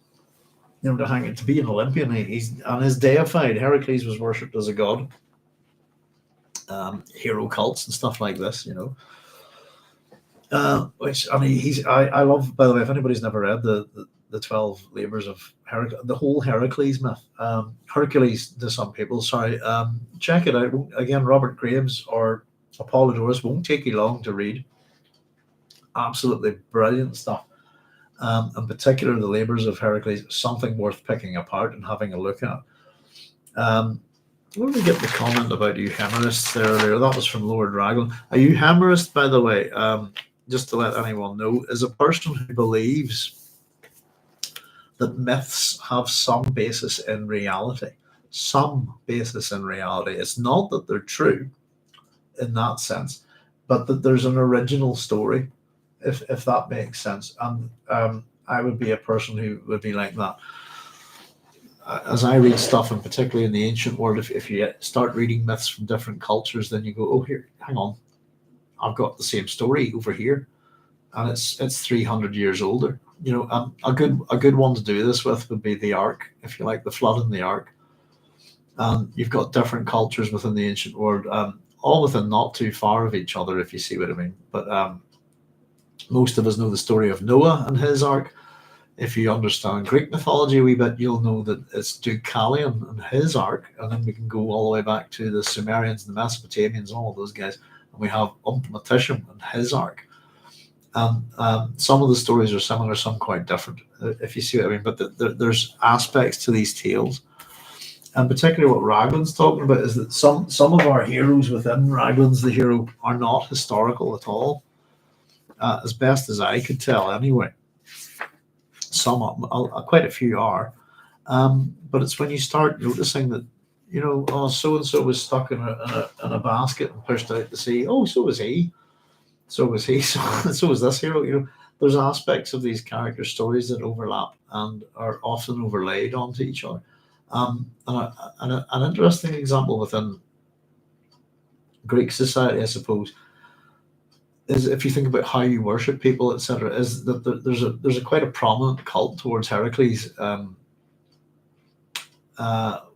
you know, to be an Olympian. He's deified. Heracles was worshipped as a god. Hero cults and stuff like this, you know. Which I mean, I love. By the way, if anybody's never read the 12 labors of Heracles, the whole Heracles myth, Hercules to some people. Sorry, check it out again. Robert Graves or Apollodorus won't take you long to read. Absolutely brilliant stuff. In particular, the labors of Heracles, something worth picking apart and having a look at. Where did we get the comment about euhemerists there earlier? That was from Lord Raglan. A euhemerist, by the way, just to let anyone know, is a person who believes that myths have some basis in reality. Some basis in reality. It's not that they're true in that sense, but that there's an original story, if that makes sense. And I would be a person who would be like that. As I read stuff, and particularly in the ancient world, if you start reading myths from different cultures, then you go, oh, here, hang on, I've got the same story over here, and it's 300 years older. You know, a good one to do this with would be the Ark, if you like, the flood in the Ark. You've got different cultures within the ancient world, all within not too far of each other, if you see what I mean. But most of us know the story of Noah and his Ark. If you understand Greek mythology a wee bit, you'll know that it's Deucalion and his Ark, and then we can go all the way back to the Sumerians, the Mesopotamians, all of those guys, and we have Umptmatishum and his Ark. Some of the stories are similar, some quite different, if you see what I mean. But there's aspects to these tales, and particularly what Raglan's talking about is that some of our heroes within Raglan's the hero are not historical at all, as best as I could tell, anyway. Some, quite a few are, but it's when you start noticing that, you know, oh, so and so was stuck in a basket and pushed out to sea. Oh, so was he. So was he. So was this hero. You know, there's aspects of these character stories that overlap and are often overlaid onto each other. And an interesting example within Greek society, I suppose, is if you think about how you worship people, etc., is that there's a quite a prominent cult towards Heracles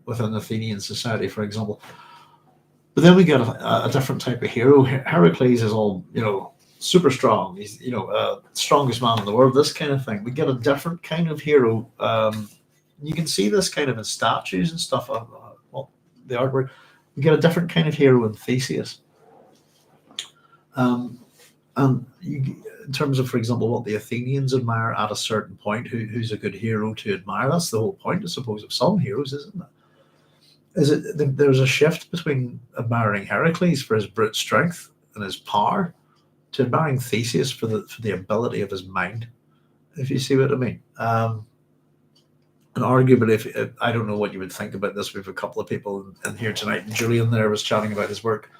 within Athenian society, for example. But then we get a different type of hero. Heracles is all, you know, super strong. He's, you know, strongest man in the world. This kind of thing. We get a different kind of hero. You can see this kind of in statues and stuff. Well, the artwork. We get a different kind of hero in Theseus. And in terms of, for example, what the Athenians admire at a certain point, who's a good hero to admire, that's the whole point, I suppose, of some heroes, isn't it? There's a shift between admiring Heracles for his brute strength and his power, to admiring Theseus for the ability of his mind, if you see what I mean. And arguably, if I don't know what you would think about this, we have a couple of people in here tonight. Julian there was chatting about his work.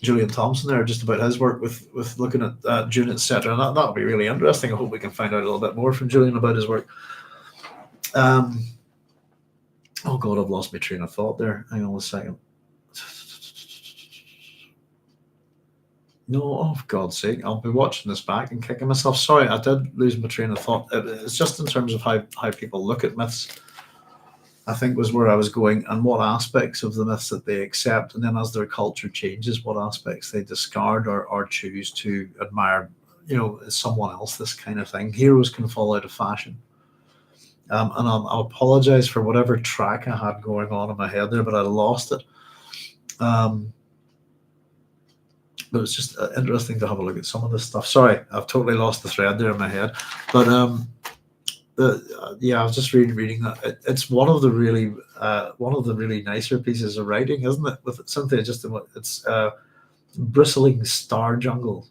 Julian Thompson there, just about his work with looking at Dune, etc. And that'll be really interesting. I hope we can find out a little bit more from Julian about his work. Oh God, I've lost my train of thought there. Hang on a second. No, oh, for God's sake, I'll be watching this back and kicking myself. Sorry, I did lose my train of thought. It's just in terms of how people look at myths, I think, was where I was going, and what aspects of the myths that they accept, and then as their culture changes, what aspects they discard or choose to admire, as someone else, this kind of thing. Heroes can fall out of fashion. And I'll apologize for whatever track I had going on in my head there, but I lost it. But it's just interesting to have a look at some of this stuff. Sorry, I've totally lost the thread there in my head. But I was just reading that. It's one of the really nicer pieces of writing, isn't it? With Cynthia, it's bristling star jungle,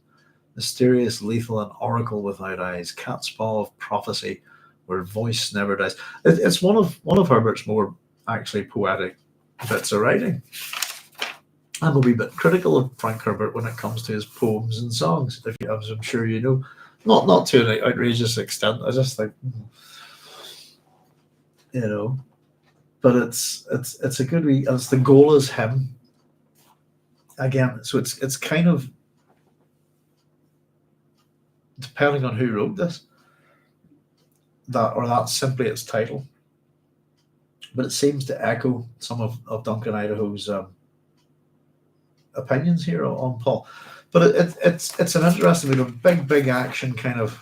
mysterious, lethal, and oracle without eyes, cat's paw of prophecy, where voice never dies. It's one of Herbert's more actually poetic bits of writing. I'm a wee bit critical of Frank Herbert when it comes to his poems and songs, as I'm sure you know. Not to an outrageous extent. I just think, but it's a good wee. It's the goal is him again. So it's kind of, depending on who wrote this, that's simply its title, but it seems to echo some of Duncan Idaho's opinions here on Paul. But it's an interesting, big action kind of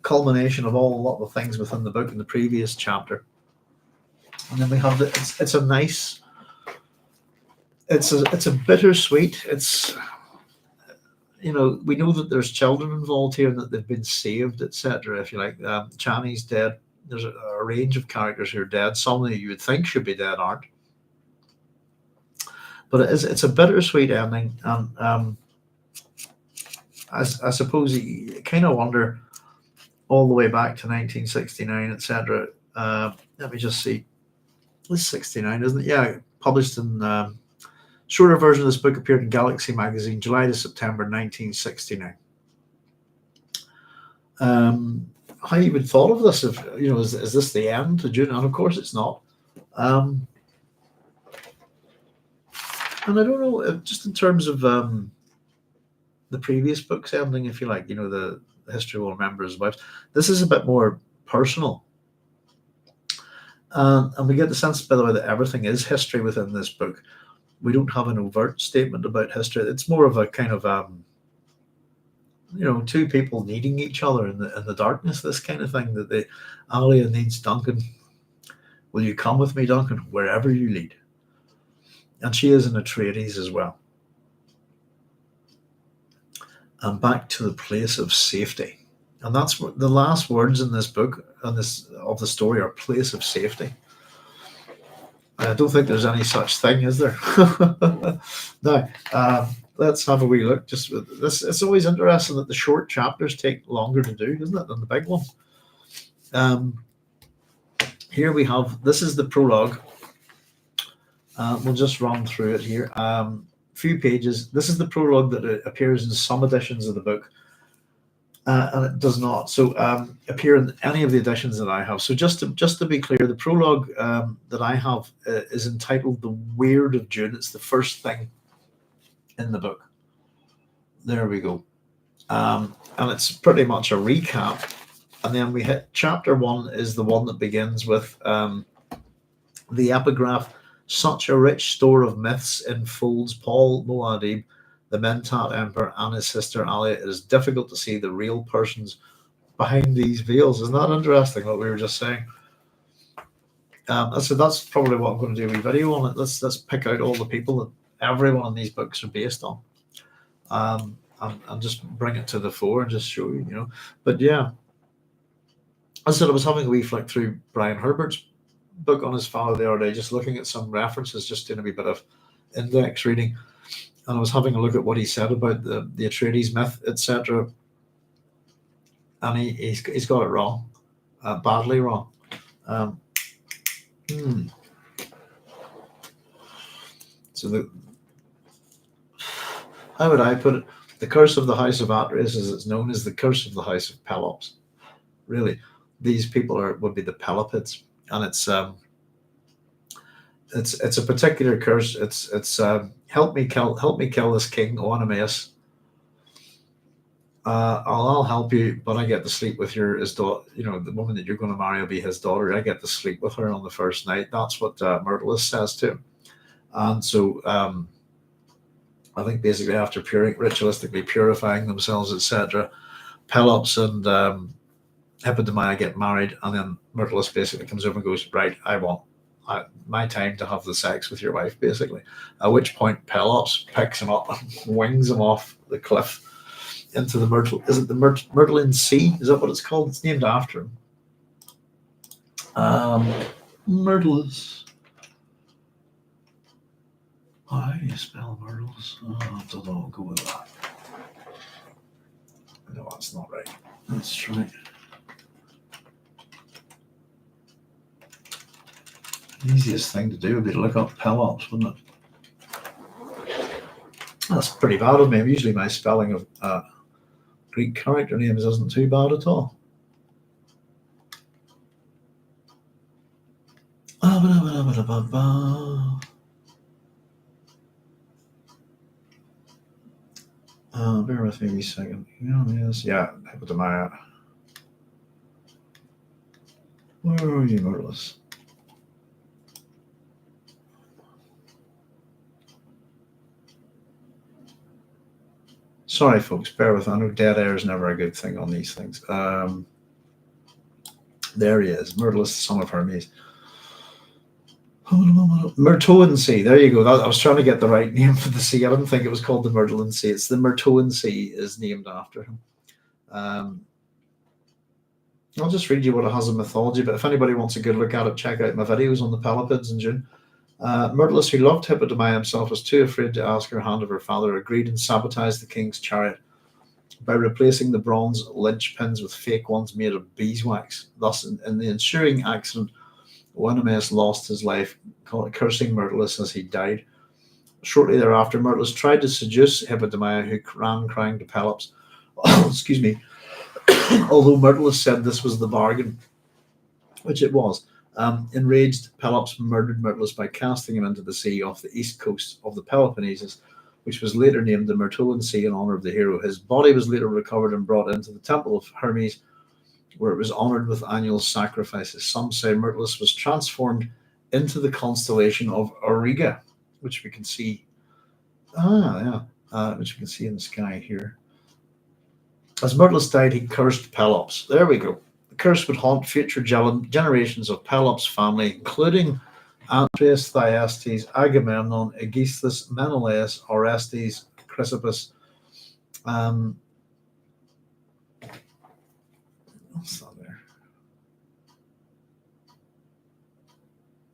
culmination of a lot of things within the book in the previous chapter, and then we have it's a nice, it's a bittersweet. It's we know that there's children involved here and that they've been saved, etc. If you like, Chani's dead. There's a range of characters who are dead. Some that you would think should be dead aren't. But it's a bittersweet ending, and I suppose you kind of wonder all the way back to 1969, etc. Let me just see. It's 69, isn't it? Yeah, published in shorter version of this book appeared in Galaxy magazine, July to September 1969. How you would thought of this? If is this the end to Dune? And of course, it's not. And I don't know, just in terms of the previous book's ending, if you like, the history will remember his wives. This is a bit more personal. And we get the sense, by the way, that everything is history within this book. We don't have an overt statement about history. It's more of a kind of, two people needing each other in the darkness, this kind of thing, that Alia needs Duncan. Will you come with me, Duncan, wherever you lead? And she is an Atreides as well. And back to the place of safety. And that's what the last words in this book of the story are: place of safety. I don't think there's any such thing, is there? Now, let's have a wee look. Just this, it's always interesting that the short chapters take longer to do, isn't it, than the big ones? Here we have, this is the prologue. We'll just run through it here. Few pages. This is the prologue that appears in some editions of the book, and it does not appear in any of the editions that I have. So just to be clear, the prologue that I have is entitled "The Weird of Dune." It's the first thing in the book. There we go, and it's pretty much a recap. And then we hit chapter 1 is the one that begins with the epigraph. Such a rich store of myths enfolds Paul Muad'Dib, the Mentat Emperor, and his sister Alia. It is difficult to see the real persons behind these veils. Isn't that interesting, what we were just saying? So that's probably what I'm going to do a video on it. Let's pick out all the people that every one of these books are based on, and just bring it to the fore and just show you, But yeah, I said I was having a wee flick through Brian Herbert's book on his father the other day, just looking at some references, just doing a wee bit of index reading, and I was having a look at what he said about the Atreides myth, etc. And he's got it wrong, badly wrong. So how would I put it? The curse of the House of Atreides, as it's known, is the curse of the House of Pelops. Really, these people would be the Pelopids, and it's a particular curse. It's help me kill this king, Oenomaus. I'll help you, but I get to sleep with his daughter. You know, the woman that you're going to marry will be his daughter. I get to sleep with her on the first night. That's what Myrtilus says to him. And so I think basically after ritualistically purifying themselves, etc., Pelops and Hippodamia get married, and then Myrtilus basically comes over and goes, right, I want my time to have the sex with your wife, basically. At which point Pelops picks him up and wings him off the cliff into the Myrtlean Sea? Is that what it's called? It's named after him. Myrtilus. How do you spell Myrtilus? Oh, I don't know. I'll go with that. No, that's not right. That's right. The easiest thing to do would be to look up Pelops, wouldn't it? That's pretty bad of me. Usually my spelling of Greek character names isn't too bad at all. Bear with me a second. Yeah, Hippodamia. Where are you, Myrtilus? Sorry, folks, bear with me. I know dead air is never a good thing on these things. There he is, Myrtilus, the son of Hermes. Myrtoan Sea, there you go. I was trying to get the right name for the sea. I didn't think it was called the Myrtlean Sea. It's the Myrtoan Sea is named after him. I'll just read you what it has in mythology, but if anybody wants a good look at it, check out my videos on the Pelopids in June. Myrtilus, who loved Hippodamia himself, was too afraid to ask her hand of her father, agreed and sabotaged the king's chariot by replacing the bronze linchpins with fake ones made of beeswax. Thus, in the ensuing accident, Oenomaus lost his life, cursing Myrtilus as he died. Shortly thereafter, Myrtilus tried to seduce Hippodamia, who ran crying to Pelops. Excuse me. Although Myrtilus said this was the bargain, which it was. Enraged, Pelops murdered Myrtilus by casting him into the sea off the east coast of the Peloponnesus, which was later named the Myrtoan Sea in honor of the hero. His body was later recovered and brought into the temple of Hermes, where it was honored with annual sacrifices. Some say Myrtilus was transformed into the constellation of Auriga, which we can see. Which we can see in the sky here. As Myrtilus died, he cursed Pelops. There we go. The curse would haunt future generations of Pelops' family, including Atreus, Thyestes, Agamemnon, Aegisthus, Menelaus, Orestes, Chrysippus. What's that there?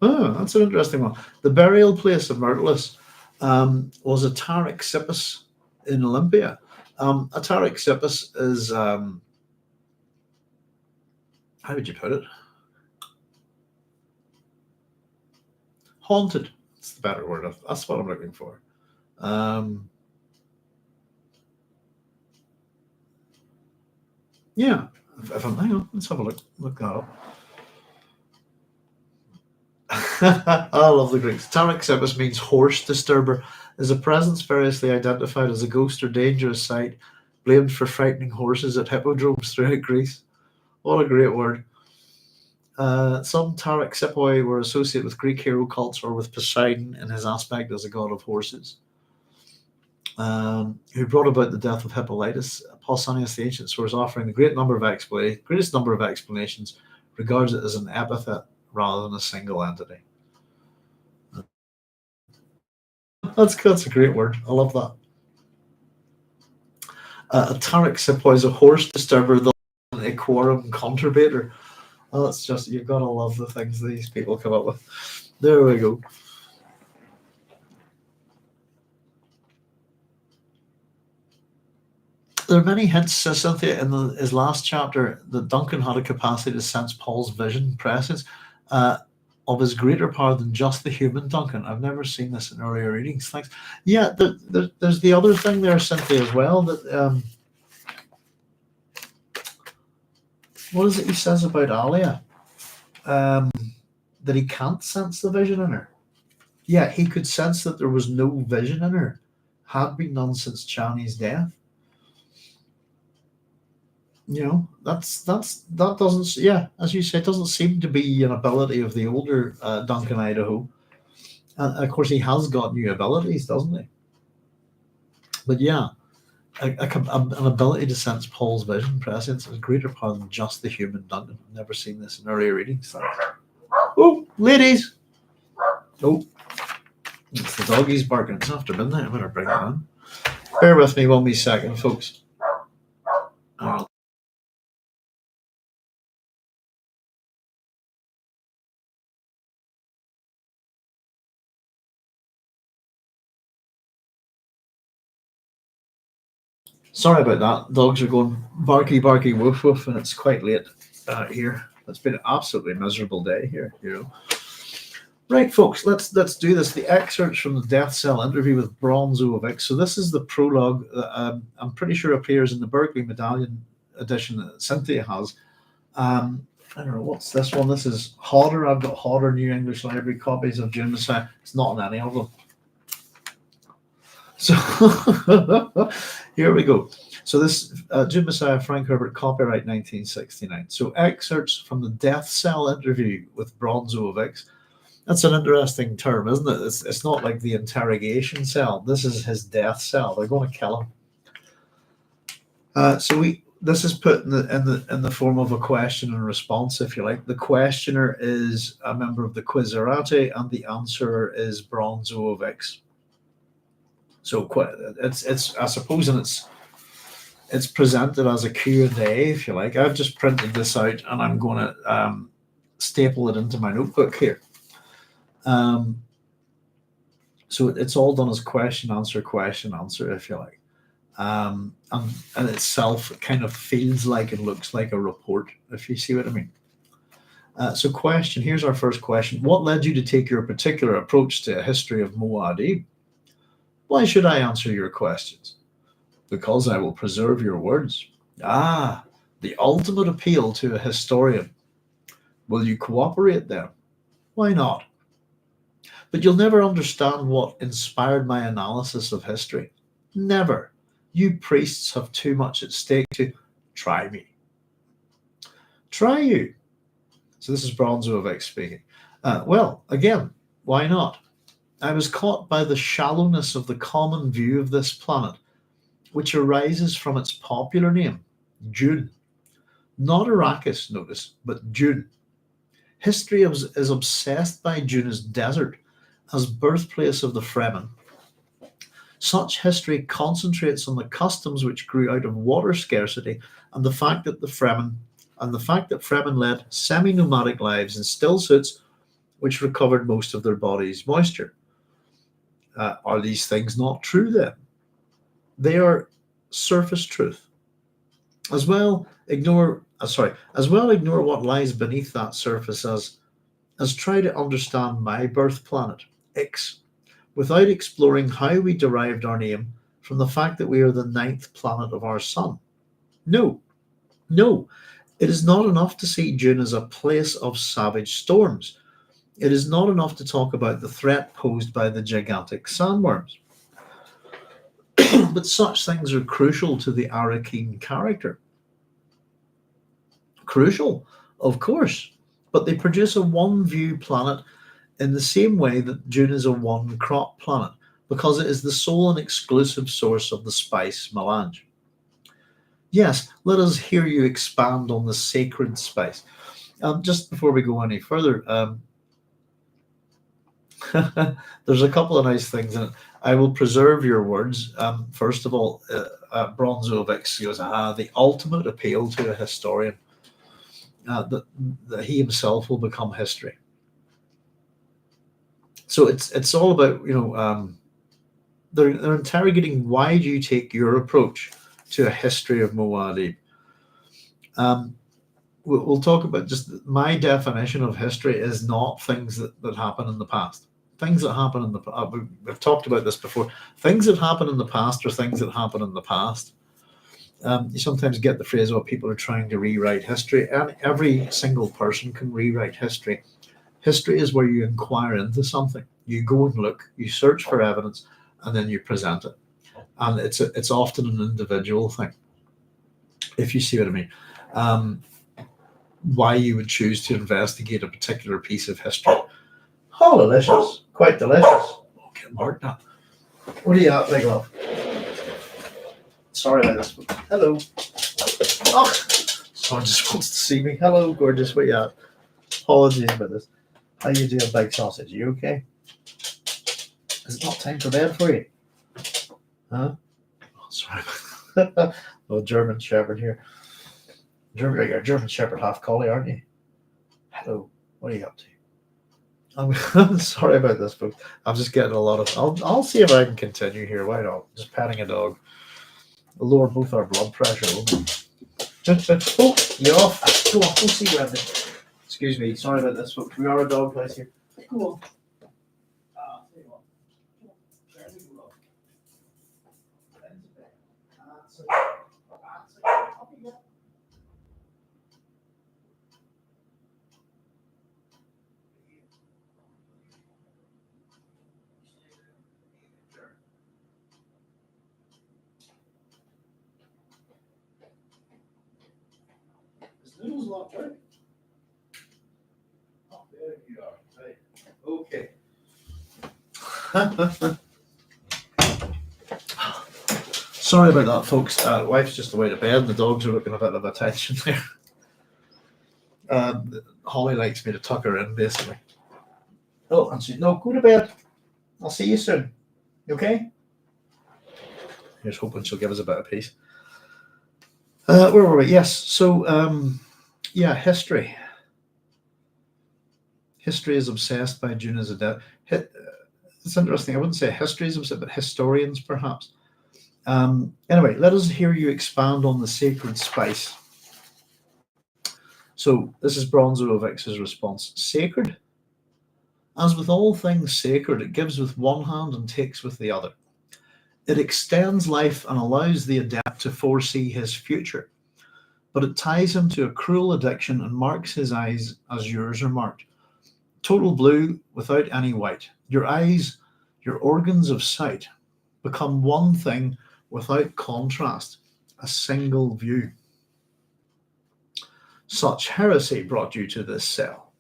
Oh, that's an interesting one. The burial place of Myrtilus was Ataraxippus in Olympia. Ataraxippus is, how would you put it? Haunted. That's the better word. That's what I'm looking for. Yeah. Hang on, let's have a look that up. I love the Greeks. Ataraxippus means horse disturber, is a presence variously identified as a ghost or dangerous sight, blamed for frightening horses at hippodromes throughout Greece. What a great word. Some Taraxippoi were associated with Greek hero cults or with Poseidon in his aspect as a god of horses, who brought about the death of Hippolytus. Pausanias, the ancient source, offering the greatest number of explanations, regards it as an epithet rather than a single entity. That's a great word. I love that. A Taraxippoi is a horse disturber, the equorum conturbator. Oh, it's just, you've got to love the things these people come up with. There we go. There are many hints, says Cynthia, in his last chapter that Duncan had a capacity to sense Paul's vision presence of his greater power than just the human Duncan. I've never seen this in earlier readings. Thanks. Yeah, there's the other thing there, Cynthia, as well. That what is it he says about Alia? That he can't sense the vision in her. Yeah, he could sense that there was no vision in her. Had been none since Chani's death. You know, that doesn't, yeah, as you say, it doesn't seem to be an ability of the older Duncan Idaho. And of course, he has got new abilities, doesn't he? But yeah, an ability to sense Paul's vision presence is greater power than just the human Duncan. I've never seen this in earlier readings. Oh, ladies! Oh, it's the doggies barking. It's after midnight. I better bring it on. Bear with me 1 wee second, folks. Sorry about that. Dogs are going barky, barky, woof, woof, and it's quite late here. It's been an absolutely miserable day here, you know. Right, folks, let's do this. The excerpts from the Death Cell interview with Bronso of IX. So this is the prologue that I'm pretty sure appears in the Berkeley Medallion edition that Cynthia has. I don't know, what's this one? This is Hodder. I've got Hodder New English Library copies of Dune Messiah. It's not in any of them. So here we go. So this Dune Messiah, Frank Herbert, copyright 1969. So excerpts from the Death Cell interview with Bronso of IX. That's an interesting term, isn't it? It's not like the interrogation cell. This is his death cell. They're going to kill him. This is put in the form of a question and response, if you like. The questioner is a member of the Qizarate, and the answerer is Bronso of IX. So it's I suppose, and it's presented as a Q&A, if you like. I've just printed this out, and I'm going to staple it into my notebook here. So it's all done as question, answer, if you like. And itself kind of feels like and looks like a report, if you see what I mean. So question, here's our first question. What led you to take your particular approach to a history of Muad'Dib? Why should I answer your questions? Because I will preserve your words. Ah, the ultimate appeal to a historian. Will you cooperate then? Why not? But you'll never understand what inspired my analysis of history. Never. You priests have too much at stake to try me. Try you. So this is Bronso of IX speaking. Well, again, why not? I was caught by the shallowness of the common view of this planet, which arises from its popular name, Dune. Not Arrakis, notice, but Dune. History is obsessed by Dune as desert, as birthplace of the Fremen. Such history concentrates on the customs which grew out of water scarcity and the fact that Fremen led semi-nomadic lives in still suits which recovered most of their body's moisture. Are these things not true then? They are surface truth. As well ignore what lies beneath that surface as try to understand my birth planet, Ix, without exploring how we derived our name from the fact that we are the 9th planet of our sun. No, it is not enough to see Dune as a place of savage storms. It is not enough to talk about the threat posed by the gigantic sandworms. But such things are crucial to the Arrakeen character. Crucial, of course, but they produce a one-view planet in the same way that Dune is a one-crop planet, because it is the sole and exclusive source of the spice melange. Yes, let us hear you expand on the sacred spice. Just before we go any further, there's a couple of nice things in it. I will preserve your words. First of all, Bronso of IX goes, the ultimate appeal to a historian, that he himself will become history. So it's all about, they're interrogating, why do you take your approach to a history of Muad'Dib. We'll talk about just my definition of history is not things that happen in the past. Things that happen in the we've talked about this before. Things that happen in the past are things that happen in the past. You sometimes get the phrase, "Oh, people are trying to rewrite history," and every single person can rewrite history. History is where you inquire into something. You go and look, you search for evidence, and then you present it. And it's often an individual thing, if you see what I mean. Why you would choose to investigate a particular piece of history. Oh, delicious. Quite delicious. Oh, get marked now. What are you at, big love? Sorry about this. Hello. Oh, someone just wants to see me. Hello, gorgeous. What are you at? Apologies about this. How you doing, big sausage? You okay? Is it not time for bed for you? Huh? Oh, sorry. Oh, German Shepherd here. You're a German Shepherd half collie, aren't you? Hello. What are you up to? I'm sorry about this, folks. I'm just getting a lot of. I'll see if I can continue here. Why not? Just petting a dog. It'll lower both our blood pressure. Oh, you're off. Go on. Go see Wendy. Excuse me. Sorry about this, folks. We are a dog place here. Go on. Noodles locked out. Oh, there you are. Right. Okay. Sorry about that, folks. Wife's just away to bed. The dogs are looking a bit of attention there. Holly likes me to tuck her in, basically. Oh, and she, no, go to bed. I'll see you soon. You okay? Here's hoping she'll give us a bit of peace. Where were we? Yes. So, yeah, history. History is obsessed by Dune as a death. It's interesting. I wouldn't say history is obsessed, but historians, perhaps. Anyway, let us hear you expand on the sacred spice. So, this is Bronso of IX's response. Sacred? As with all things sacred, it gives with one hand and takes with the other. It extends life and allows the adept to foresee his future. But it ties him to a cruel addiction and marks his eyes as yours are marked. Total blue without any white. Your eyes, your organs of sight, become one thing without contrast, a single view. Such heresy brought you to this cell.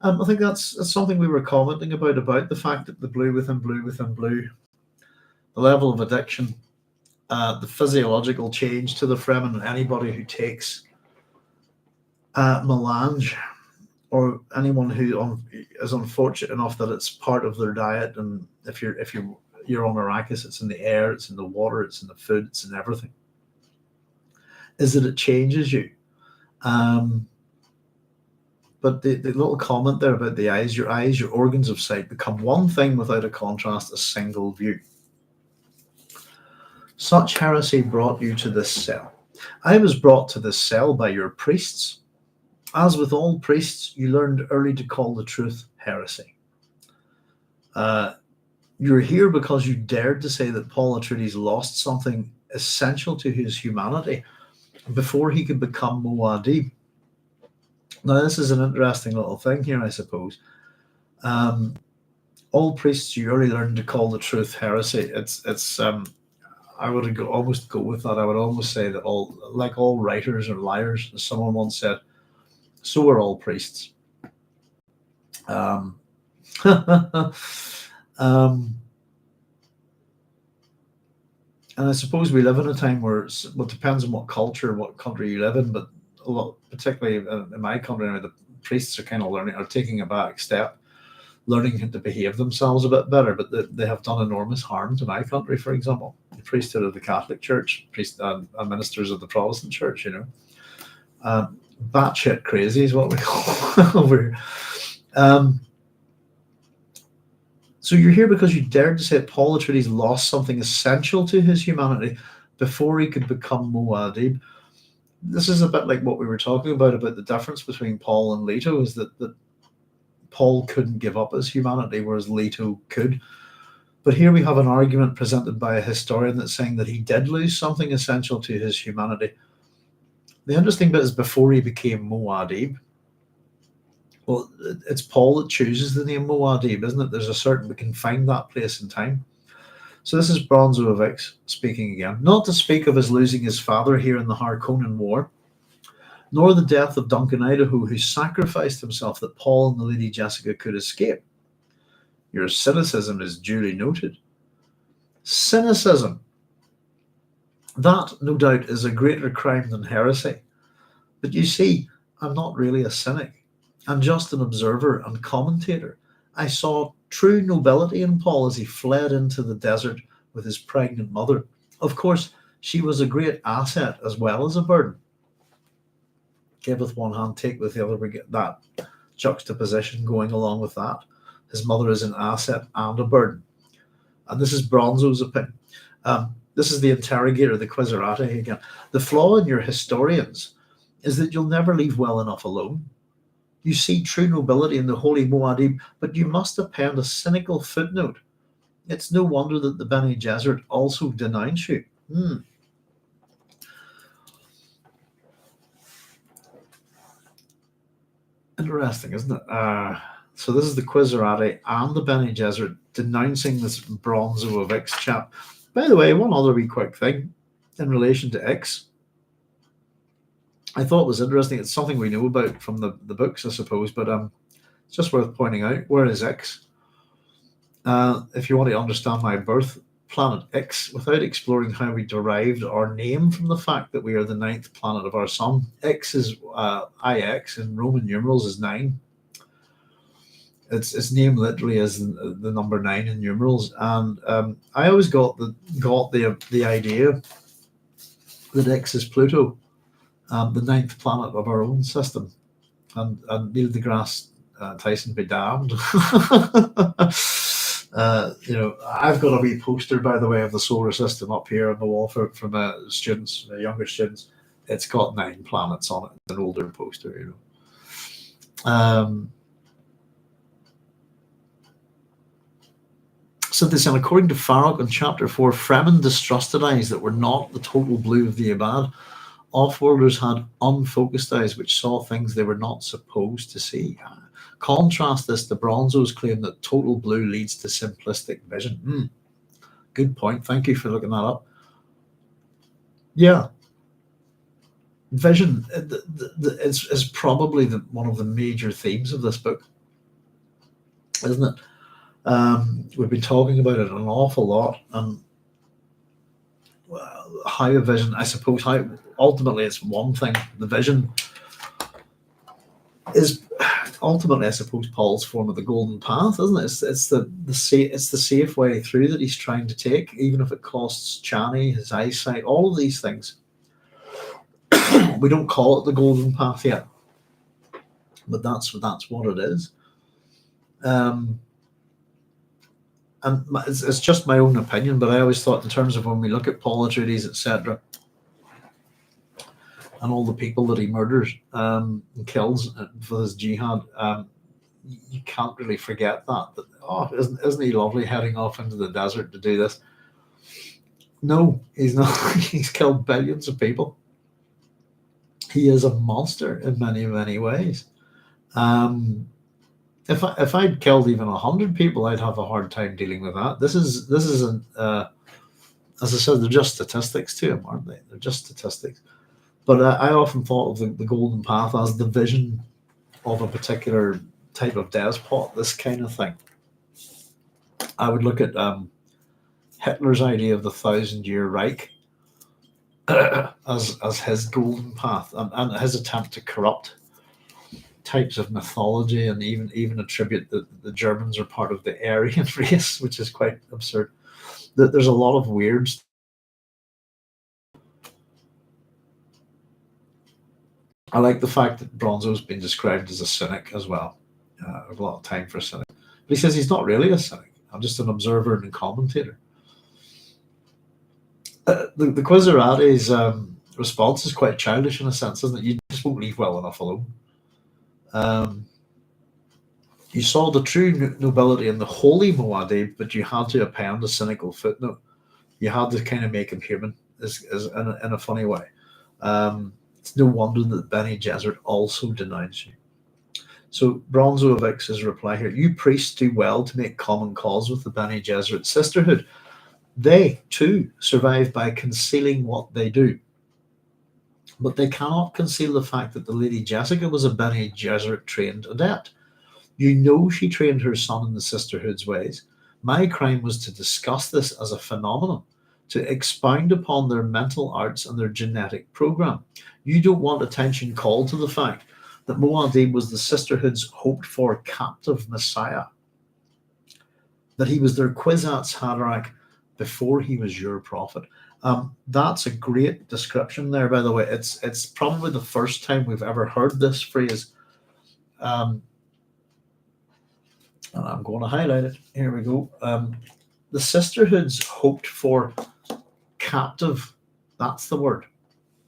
I think that's something we were commenting about the fact that the blue within blue within blue, the level of addiction, the physiological change to the Fremen, and anybody who takes melange, or anyone who is unfortunate enough that it's part of their diet, and if you're on Arrakis, it's in the air, it's in the water, it's in the food, it's in everything, is that it changes you. But the little comment there about the eyes, your organs of sight become one thing without a contrast, a single view. Such heresy brought you to this cell. I was brought to this cell by your priests. As with all priests, you learned early to call the truth heresy. You're here because you dared to say that Paul Atreides lost something essential to his humanity before he could become Muad'Dib. Now, this is an interesting little thing here, I suppose. All priests, you early learned to call the truth heresy. It's I would almost go with that. I would almost say that all writers are liars, as someone once said. So are all priests. And I suppose we live in a time where it depends on what culture, what country you live in, but a lot, particularly in my country, the priests are kind of taking a back step, learning to behave themselves a bit better, but they have done enormous harm to my country, for example. The priesthood of the Catholic Church, and ministers of the Protestant Church, batshit crazy is what we call over here. So you're here because you dared to say that Paul Atreides lost something essential to his humanity before he could become Muad'Dib. This is a bit like what we were talking about the difference between Paul and Leto, is that Paul couldn't give up his humanity, whereas Leto could. But here we have an argument presented by a historian that's saying that he did lose something essential to his humanity. The interesting bit is before he became Muad'Dib, well, it's Paul that chooses the name Muad'Dib, isn't it? There's a certain, we can find that place in time. So this is Bronso of IX speaking again. Not to speak of his losing his father here in the Harkonnen War, nor the death of Duncan Idaho, who sacrificed himself that Paul and the Lady Jessica could escape. Your cynicism is duly noted. Cynicism. That, no doubt, is a greater crime than heresy. But you see, I'm not really a cynic. I'm just an observer and commentator. I saw true nobility in Paul as he fled into the desert with his pregnant mother. Of course, she was a great asset as well as a burden. Give with one hand, take with the other. We get that juxtaposition going along with that. His mother is an asset and a burden. And this is Bronso's opinion. This is the interrogator, the Qizarate again. The flaw in your historians is that you'll never leave well enough alone. You see true nobility in the holy Muad'Dib, but you must append a cynical footnote. It's no wonder that the Bene Gesserit also denounce you. Interesting, isn't it? So this is the Qizarate and the Bene Gesserit denouncing this Bronso of IX chap. By the way, one other wee quick thing in relation to IX. I thought it was interesting. It's something we know about from the books, I suppose, but it's just worth pointing out. Where is X? If you want to understand my birth planet X, without exploring how we derived our name from the fact that we are the 9th planet of our sun, X is IX in Roman numerals is 9. Its name literally is the number 9 in numerals, and I always got the idea that X is Pluto. The 9th planet of our own system, and Neil deGrasse Tyson be damned. I've got a wee poster, by the way, of the solar system up here on the wall from students, younger students. It's got 9 planets on it. It's an older poster, So they said, according to Farrokh in chapter 4, Fremen distrusted eyes that were not the total blue of the Abad. Offworlders had unfocused eyes which saw things they were not supposed to see. Contrast this to Bronso's claim that total blue leads to simplistic vision. Good point. Thank you for looking that up. Yeah. Vision is probably one of the major themes of this book, isn't it? We've been talking about it an awful lot, and how a vision, I suppose, how ultimately it's one thing. The vision is ultimately, I suppose, Paul's form of the golden path, isn't it? It's the safe way through that he's trying to take, even if it costs Chani, his eyesight, all of these things. We don't call it the golden path yet, but that's what it is. And it's just my own opinion, but I always thought in terms of when we look at Paul Atreides, etc., and all the people that he murders and kills for his jihad, you can't really forget that isn't he lovely heading off into the desert to do this? No, he's not. He's killed billions of people. He is a monster in many, many ways. If I'd killed even 100 people, I'd have a hard time dealing with that. This isn't, as I said, they're just statistics to him, aren't they? They're just statistics. But I often thought of the golden path as the vision of a particular type of despot, this kind of thing. I would look at Hitler's idea of the 1,000-year Reich as his golden path, and his attempt to corrupt types of mythology, and even attribute that the Germans are part of the Aryan race, which is quite absurd. There's a lot of weirds. I like the fact that Bronso's been described as a cynic as well. I have a lot of time for a cynic. But he says he's not really a cynic. I'm just an observer and a commentator. The Qizarate's response is quite childish in a sense, isn't it? You just won't leave well enough alone. You saw the true nobility in the holy Muad'Dib, but you had to append a cynical footnote. You had to kind of make him human, in a funny way. It's no wonder that Bene Gesserit also denies you. So Bronso of IX's reply here: you priests do well to make common cause with the Bene Gesserit sisterhood. They, too, survive by concealing what they do. But they cannot conceal the fact that the Lady Jessica was a Bene Gesserit trained adept. You know she trained her son in the sisterhood's ways. My crime was to discuss this as a phenomenon, to expound upon their mental arts and their genetic program. You don't want attention called to the fact that Muad'Dib was the sisterhood's hoped-for captive messiah, that he was their Kwisatz Haderach before he was your prophet. That's a great description there, by the way. It's probably the first time we've ever heard this phrase. And I'm going to highlight it. Here we go. The sisterhood's hoped for captive. That's the word.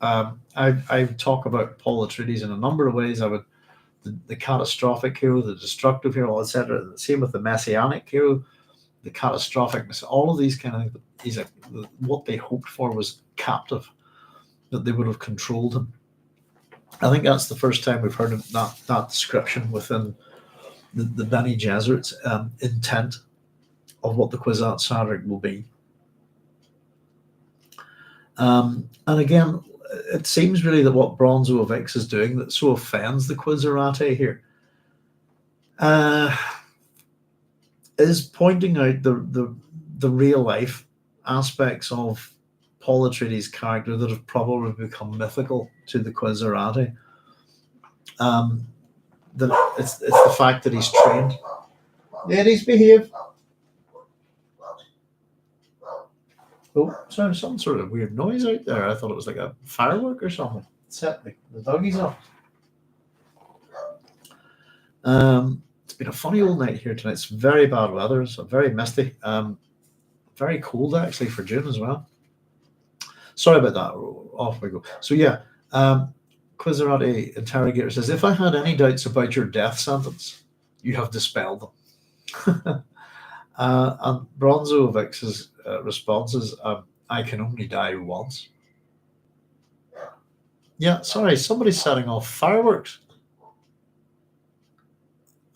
I talk about Paul Atreides in a number of ways. I would the catastrophic hero, the destructive hero, etc. Same with the messianic hero, the catastrophic. All of these kind of things. What they hoped for was captive, that they would have controlled him. I think that's the first time we've heard of that description within the Bene Gesserit's intent of what the Kwisatz Haderach will be. And again, it seems really that what Bronso of IX is doing that so offends the Qizarate here is pointing out the real life aspects of Paul Atreides' character that have probably become mythical to the Qizarate. It's the fact that he's trained. Ladies, behave. Oh, sorry, some sort of weird noise out there. I thought it was like a firework or something. Set the doggies up. It's been a funny old night here tonight. It's very bad weather. It's very misty. Very cold actually for June as well. Sorry about that. Off we go. So yeah, Qizarate interrogator says, if I had any doubts about your death sentence, you have dispelled them. And Bronso of IX's response is, I can only die once. Yeah, sorry, somebody's setting off fireworks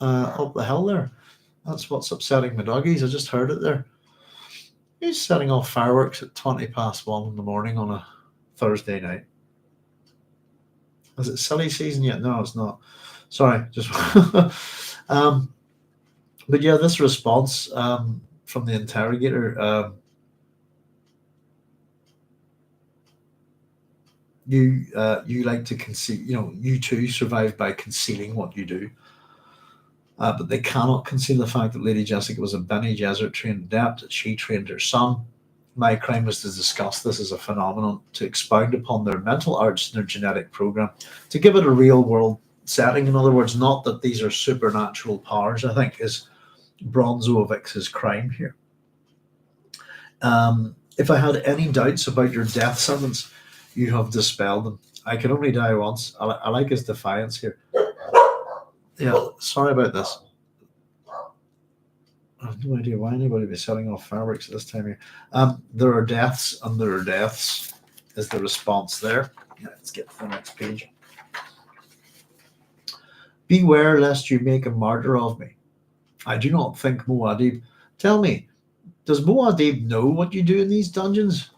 up the hill there. That's what's upsetting my doggies. I just heard it there. He's setting off fireworks at 1:20 in the morning on a Thursday night. Is it silly season yet? No, it's not. Sorry, just but yeah, this response from the interrogator, you like to conceal, you too survive by concealing what you do. But they cannot conceal the fact that Lady Jessica was a Bene Gesserit trained adept, that she trained her son. My crime was to discuss this as a phenomenon, to expound upon their mental arts and their genetic program, to give it a real world setting. In other words, not that these are supernatural powers, I think, is Bronso of IX's crime here. If I had any doubts about your death sentence, you have dispelled them. I can only die once. I like his defiance here. Yeah, sorry about this. I have no idea why anybody would be setting off fireworks at this time of year. There are deaths and there are deaths is the response there. Yeah, let's get to the next page. Beware lest you make a martyr of me. I do not think Muad'Dib. Tell me, does Muad'Dib know what you do in these dungeons?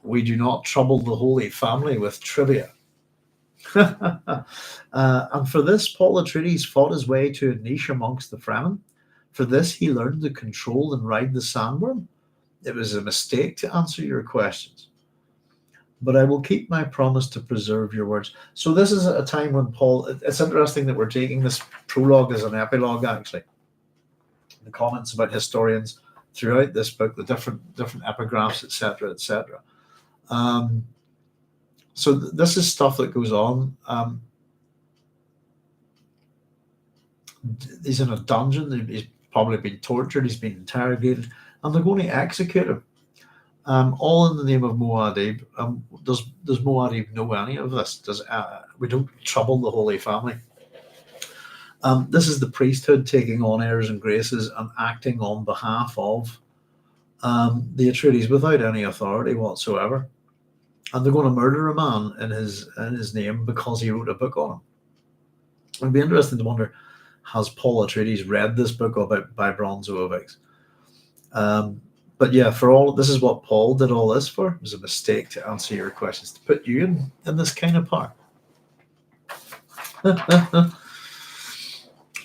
We do not trouble the Holy Family with trivia. And for this, Paul Atreides fought his way to a niche amongst the Fremen. For this, he learned to control and ride the sandworm. It was a mistake to answer your questions, but I will keep my promise to preserve your words. So this is a time when Paul, it's interesting that we're taking this prologue as an epilogue, actually. The comments about historians throughout this book, the different epigraphs, etc., etc. So this is stuff that goes on. He's in a dungeon. He's probably been tortured. He's been interrogated, and they're going to execute him. all in the name of Muad'Dib. Does Muad'Dib know any of this? Does we don't trouble the Holy Family? This is the priesthood taking on airs and graces and acting on behalf of the Atreides without any authority whatsoever, and they're going to murder a man in his name because he wrote a book on him. It'd be interesting to wonder, has Paul Atreides read this book by Bronso of IX? But yeah, this is what Paul did all this for. It was a mistake to answer your questions, to put you in this kind of part.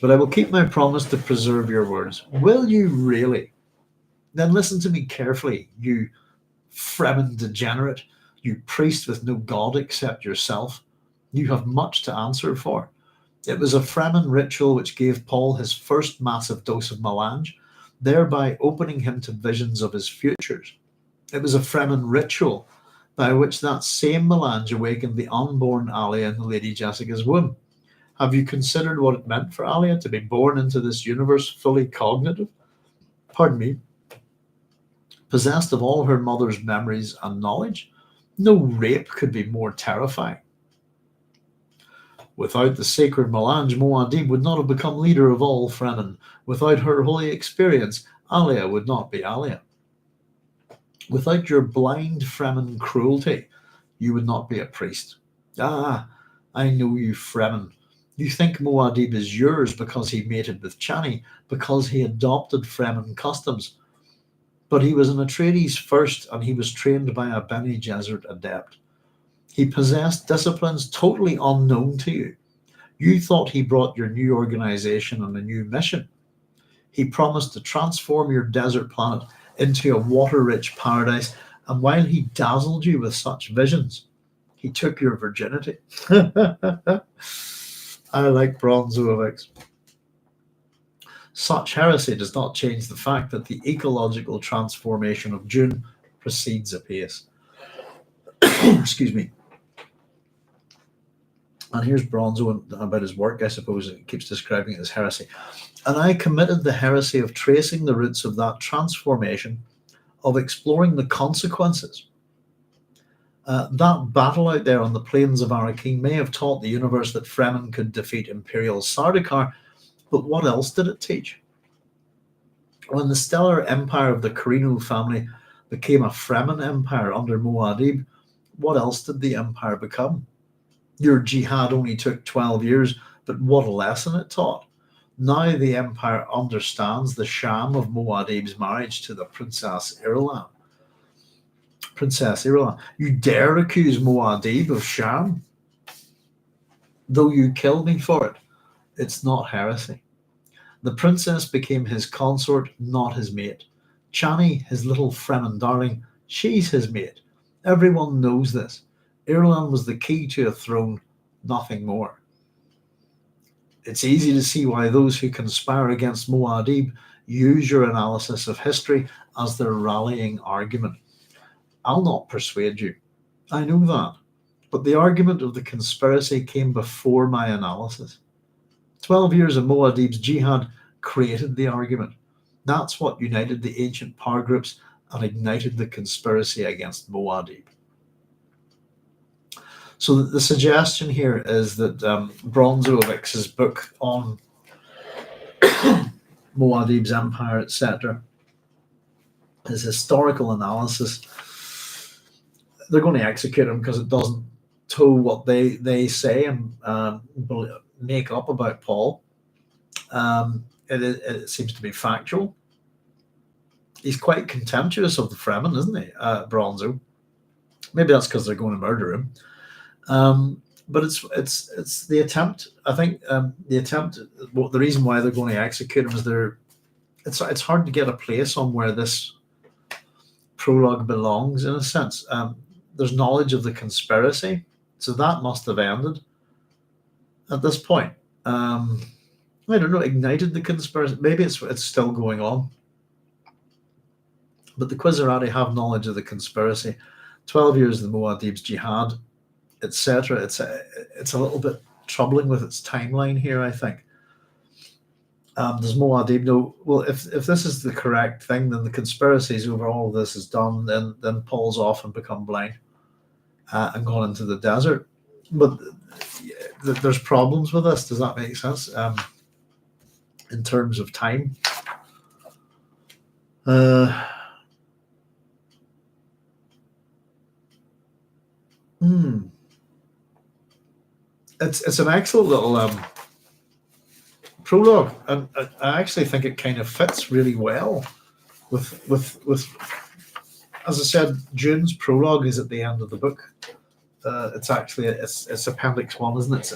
But I will keep my promise to preserve your words. Will you really? Then listen to me carefully, you Fremen degenerate, you priest with no god except yourself. You have much to answer for. It was a Fremen ritual which gave Paul his first massive dose of melange, thereby opening him to visions of his futures. It was a Fremen ritual by which that same melange awakened the unborn Alia in the Lady Jessica's womb. Have you considered what it meant for Alia to be born into this universe fully cognitive? Pardon me. Possessed of all her mother's memories and knowledge? No rape could be more terrifying. Without the sacred melange, Muad'Dib would not have become leader of all Fremen. Without her holy experience, Alia would not be Alia. Without your blind Fremen cruelty, you would not be a priest. Ah, I know you Fremen. You think Muad'Dib is yours because he mated with Chani, because he adopted Fremen customs. But he was an Atreides first, and he was trained by a Bene Gesserit adept. He possessed disciplines totally unknown to you. You thought he brought your new organization on a new mission. He promised to transform your desert planet into a water-rich paradise, and while he dazzled you with such visions, he took your virginity. I like Bronso of IX. Such heresy does not change the fact that the ecological transformation of Dune proceeds apace. Excuse me. And here's Bronso about his work, I suppose. It keeps describing it as heresy. And I committed the heresy of tracing the roots of that transformation, of exploring the consequences. That battle out there on the plains of Arrakeen may have taught the universe that Fremen could defeat Imperial Sardaukar, but what else did it teach? When the stellar empire of the Carino family became a Fremen empire under Muad'Dib, what else did the empire become? Your jihad only took 12 years, but what a lesson it taught. Now the empire understands the sham of Muad'Dib's marriage to the Princess Irulan. You dare accuse Muad'Dib of sham? Though you kill me for it, it's not heresy. The princess became his consort, not his mate. Chani, his little Fremen darling, she's his mate. Everyone knows this. Irulan was the key to a throne, nothing more. It's easy to see why those who conspire against Muad'Dib use your analysis of history as their rallying argument. I'll not persuade you. I know that. But the argument of the conspiracy came before my analysis. 12 years of Muad'Dib's jihad created the argument. That's what united the ancient power groups and ignited the conspiracy against Muad'Dib. So the suggestion here is that Bronso of IX's book on Muad'Dib's empire, etc., his historical analysis, they're going to execute him because it doesn't toe what they say and make up about Paul. It seems to be factual. He's quite contemptuous of the Fremen, isn't he, Bronso? Maybe that's because they're going to murder him. But it's the attempt. I think the attempt. Well, the reason why they're going to execute him is it's hard to get a place on where this prologue belongs in a sense. There's knowledge of the conspiracy, so that must have ended at this point. I don't know. Ignited the conspiracy. Maybe it's still going on. But the Qizarate have knowledge of the conspiracy. 12 years of the Muad'Dib's jihad, etc. It's a little bit troubling with its timeline here, I think. Does Muad'Dib know? Well, if this is the correct thing, then the conspiracies over all of this is done. Then Paul's off and become blind and gone into the desert. But there's problems with this. Does that make sense? In terms of time. It's an excellent little prologue, and I actually think it kind of fits really well with as I said, Dune's prologue is at the end of the book. It's actually it's Appendix 1, isn't it?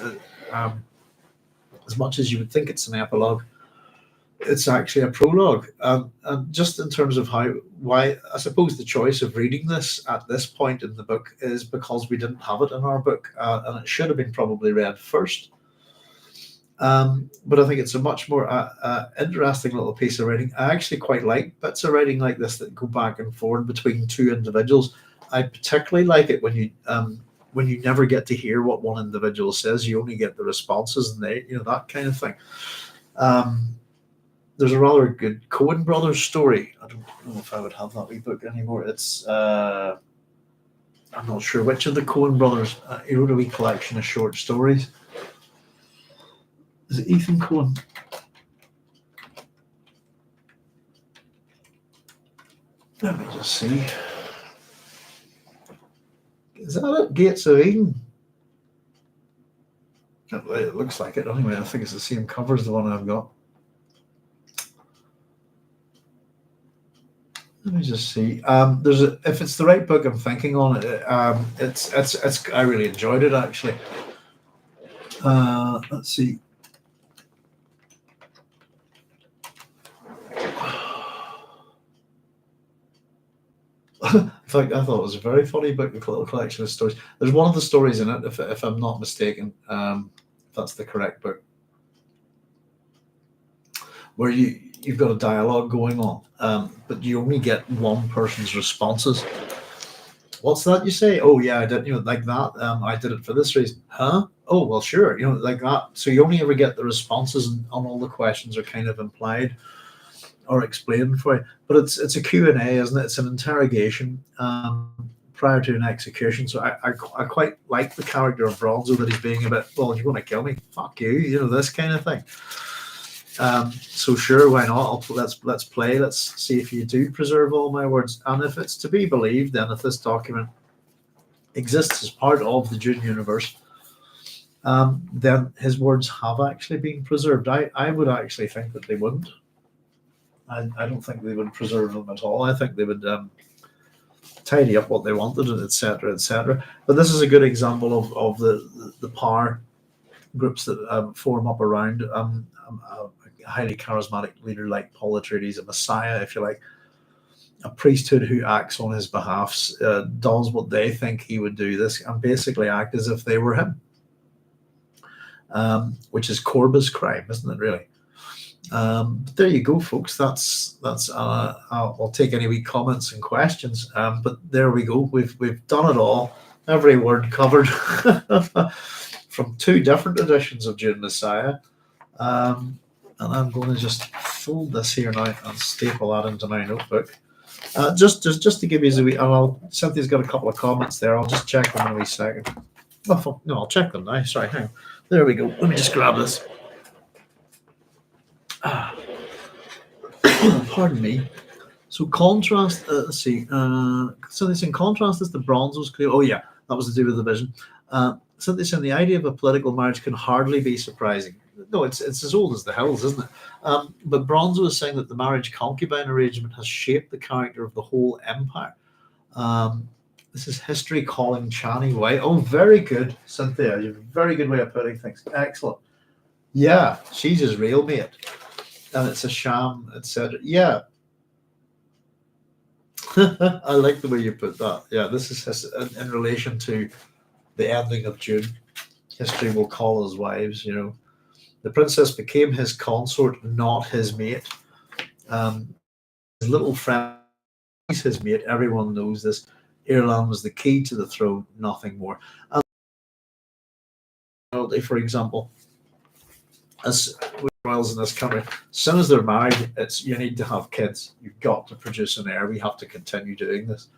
As much as you would think it's an epilogue, it's actually a prologue. And just in terms of why I suppose the choice of reading this at this point in the book is because we didn't have it in our book, and it should have been probably read first. But I think it's a much more interesting little piece of writing. I actually quite like bits of writing like this that go back and forth between two individuals. I particularly like it when you never get to hear what one individual says. You only get the responses, and that kind of thing. There's a rather good Coen Brothers story. I don't know if I would have that wee book anymore. It's I'm not sure which of the Coen Brothers. He wrote a wee collection of short stories. Is it Ethan Coen? Let me just see. Is that it? Gates of Eden? It looks like it. Anyway, I think it's the same cover as the one I've got. Let me just see. If it's the right book I'm thinking on it, it's. I really enjoyed it actually. Let's see. In fact, I thought it was a very funny book, a little collection of stories. There's one of the stories in it, if I'm not mistaken, if that's the correct book, where you've got a dialogue going on, but you only get one person's responses. What's that you say? Oh yeah, I did. Like that. I did it for this reason. Huh? Oh well, sure. Like that. So you only ever get the responses, and on all the questions are kind of implied or explained for you. But it's a Q&A, isn't it? It's an interrogation prior to an execution. So I quite like the character of Bronso, that he's being a bit, well, you want to kill me? Fuck you, this kind of thing. So sure, why not? Let's play. Let's see if you do preserve all my words. And if it's to be believed, then if this document exists as part of the Dune universe, then his words have actually been preserved. I would actually think that they wouldn't. I don't think they would preserve them at all. I think they would tidy up what they wanted, etc., etc. But this is a good example of the power groups that form up around a highly charismatic leader like Paul Atreides, a messiah, if you like, a priesthood who acts on his behalf, does what they think he would do, this, and basically act as if they were him, which is Corba's crime, isn't it, really? But there you go, folks. That's I'll take any wee comments and questions. But there we go. We've done it all. Every word covered from two different editions of Dune Messiah. And I'm going to just fold this here now and staple that into my notebook. Just to give you a wee. Cynthia's got a couple of comments there. I'll just check them in a wee second. Oh, no, I'll check them now. Sorry, hang on. There we go. Let me just grab this. Pardon me. So contrast. Let's see. So this in contrast is the Bronso's clear. Oh yeah, that was to do with the vision. So this in the idea of a political marriage can hardly be surprising. No, it's as old as the hills, isn't it? But Bronso is saying that the marriage concubine arrangement has shaped the character of the whole empire. This is history calling Chani way. Oh, very good, Cynthia. You have a very good way of putting things. Excellent. Yeah, she's his real mate. And it's a sham, etc. Yeah. I like the way you put that. Yeah, this is in relation to the ending of Dune. History will call us wives, The princess became his consort, not his mate. His little friend is his mate. Everyone knows this. Irulan was the key to the throne, nothing more. And for example, as royals in this country, as soon as they're married, it's you need to have kids. You've got to produce an heir. We have to continue doing this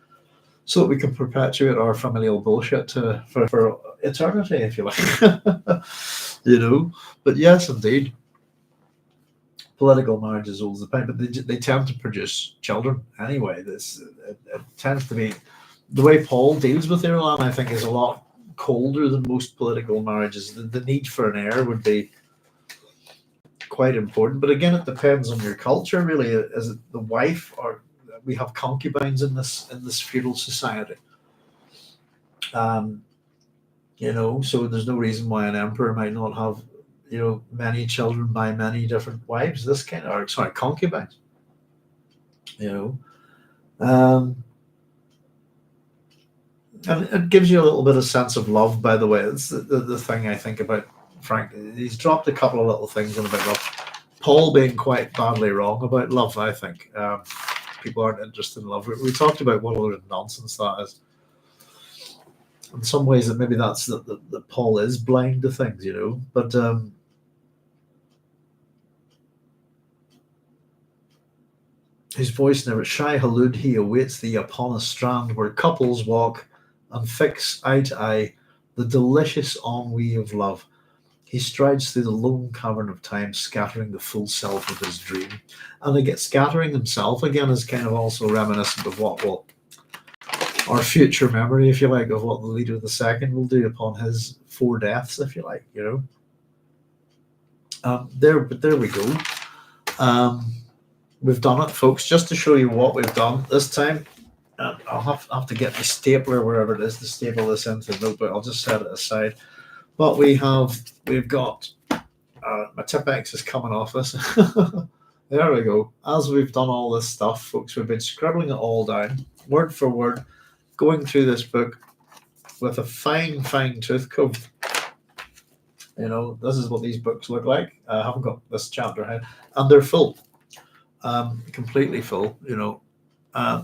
so that we can perpetuate our familial bullshit for eternity, if you like. But yes, indeed, political marriage is always the pain, but they tend to produce children anyway. It tends to be the way Paul deals with Ireland. I think is a lot colder than most political marriages. The need for an heir would be quite important, but again, it depends on your culture. Really, is it the wife, or we have concubines in this feudal society? So there's no reason why an emperor might not have many children by many different wives. Concubines. And it gives you a little bit of sense of love. By the way, it's the thing I think about Frank. He's dropped a couple of little things in about love. Paul being quite badly wrong about love, I think. People aren't interested in love. We talked about what a load of nonsense that is. In some ways, that maybe that's that Paul is blind to things, But his voice never shy halud. He awaits thee upon a strand where couples walk and fix eye to eye the delicious ennui of love. He strides through the lone cavern of time, scattering the full self of his dream. And again, scattering himself again is kind of also reminiscent of what will our future memory, if you like, of what the leader of the second will do upon his 4 deaths, if you like, But there we go. We've done it, folks. Just to show you what we've done this time, I'll have to get the stapler wherever it is to staple this into the notebook. I'll just set it aside. But we've got my Tipp-Ex is coming off this. There we go. As we've done all this stuff, folks, we've been scribbling it all down, word for word, going through this book with a fine tooth comb. This is what these books look like. I haven't got this chapter ahead, and they're full, completely full.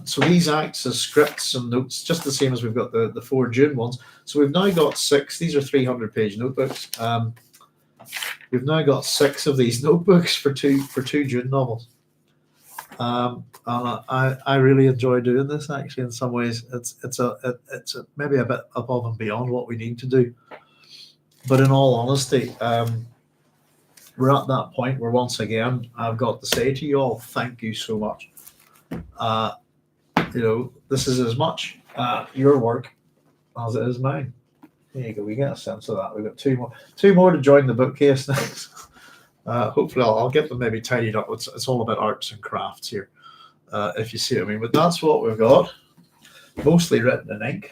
So these acts as scripts and notes, just the same as we've got the 4 Dune ones. So we've now got 6. These are 300-page notebooks. We've now got 6 of these notebooks for two Dune novels. And I really enjoy doing this. Actually, in some ways, it's maybe a bit above and beyond what we need to do. But in all honesty, we're at that point where once again I've got to say to you all, thank you so much. This is as much your work as it is mine. There you go. We get a sense of that. We've got two more to join the bookcase next. Hopefully, I'll get them maybe tidied up. It's all about arts and crafts here, if you see what I mean. But that's what we've got. Mostly written in ink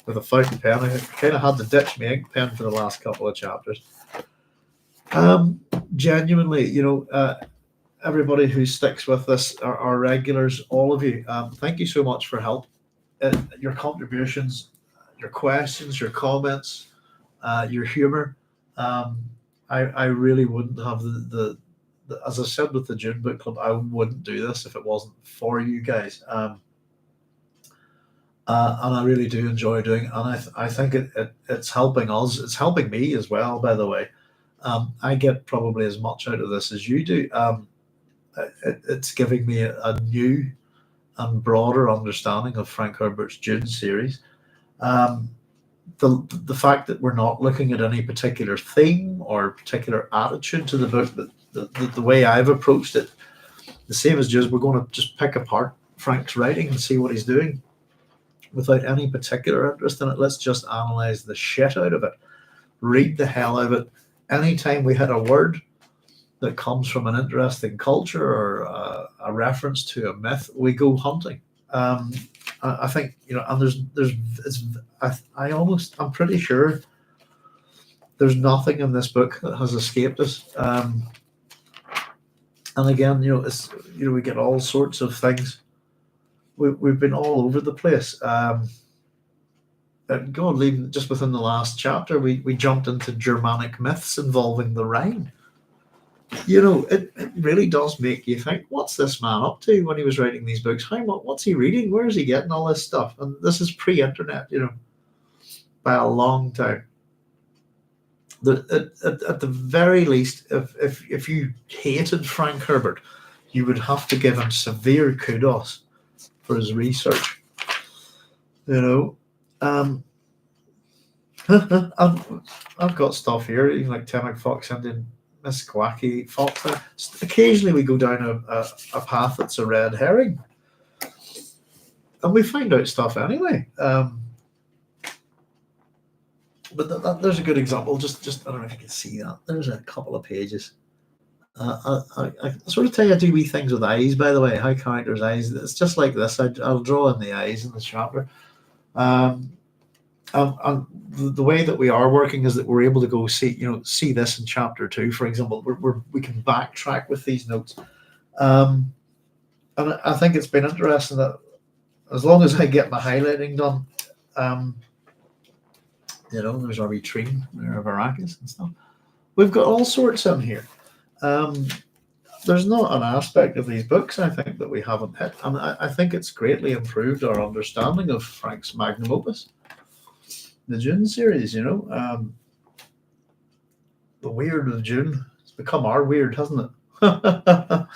with a fountain pen. I kind of had to ditch my ink pen for the last couple of chapters. Genuinely, everybody who sticks with this, our regulars, all of you, thank you so much for help. Your contributions, your questions, your comments, your humor. I really wouldn't have the as I said with the Dune Book Club, I wouldn't do this if it wasn't for you guys. And I really do enjoy doing it. And I think it's helping us. It's helping me as well, by the way. I get probably as much out of this as you do. It's giving me a new and broader understanding of Frank Herbert's Dune series. The fact that we're not looking at any particular theme or particular attitude to the book, the way I've approached it, the same as just we're going to just pick apart Frank's writing and see what he's doing without any particular interest in it. Let's just analyze the shit out of it, read the hell out of it. Anytime we hit a word that comes from an interesting culture or a reference to a myth, we go hunting. I think, and I'm pretty sure there's nothing in this book that has escaped us. And again, we get all sorts of things. We've been all over the place. God, just within the last chapter, we jumped into Germanic myths involving the Rhine. It really does make you think, what's this man up to when he was writing these books? What's he reading? Where is he getting all this stuff? And this is pre-internet, by a long time. At the very least, if you hated Frank Herbert, you would have to give him severe kudos for his research. You know, I've got stuff here, even like Temek Fox and Meskwaki Fox. Occasionally we go down a path that's a red herring, and we find out stuff anyway. But there's a good example. Just I don't know if you can see that. There's a couple of pages. I sort of tell you I do wee things with eyes, by the way, how characters' eyes. It's just like this. I'll draw in the eyes in the chapter. And the way that we are working is that we're able to go see this in chapter 2, for example. We can backtrack with these notes. And I think it's been interesting that as long as I get my highlighting done, there's our wee tree, there of Arrakis and stuff. We've got all sorts in here. There's not an aspect of these books, I think, that we haven't hit. And I think it's greatly improved our understanding of Frank's magnum opus, the Dune series, the weird of Dune. It's become our weird, hasn't it? But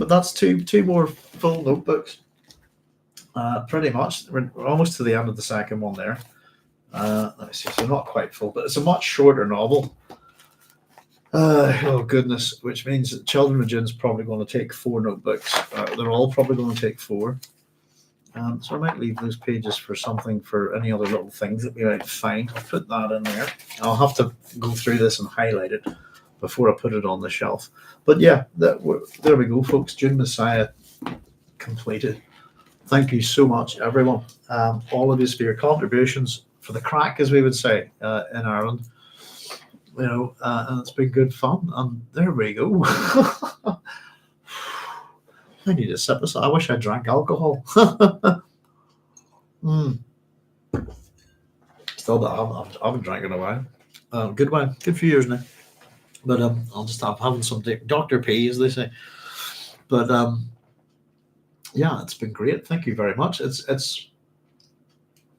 that's two more full notebooks. Pretty much. We're almost to the end of the second one there. Let me see. So not quite full, but it's a much shorter novel. Oh goodness, which means that Children of Dune's probably going to take 4 notebooks. They're all probably going to take 4. So I might leave those pages for something, for any other little things that we might find. I'll put that in there. I'll have to go through this and highlight it before I put it on the shelf. But yeah, there we go, folks. Dune Messiah completed. Thank you so much, everyone. All of you for your contributions, for the crack, as we would say in Ireland. And it's been good fun. And there we go. I need a sip of this. I wish I drank alcohol. Still, but I haven't drank in a while. Good wine. Good few years now. But I'll just have having some Dr. P, as they say. But yeah, it's been great. Thank you very much. It's as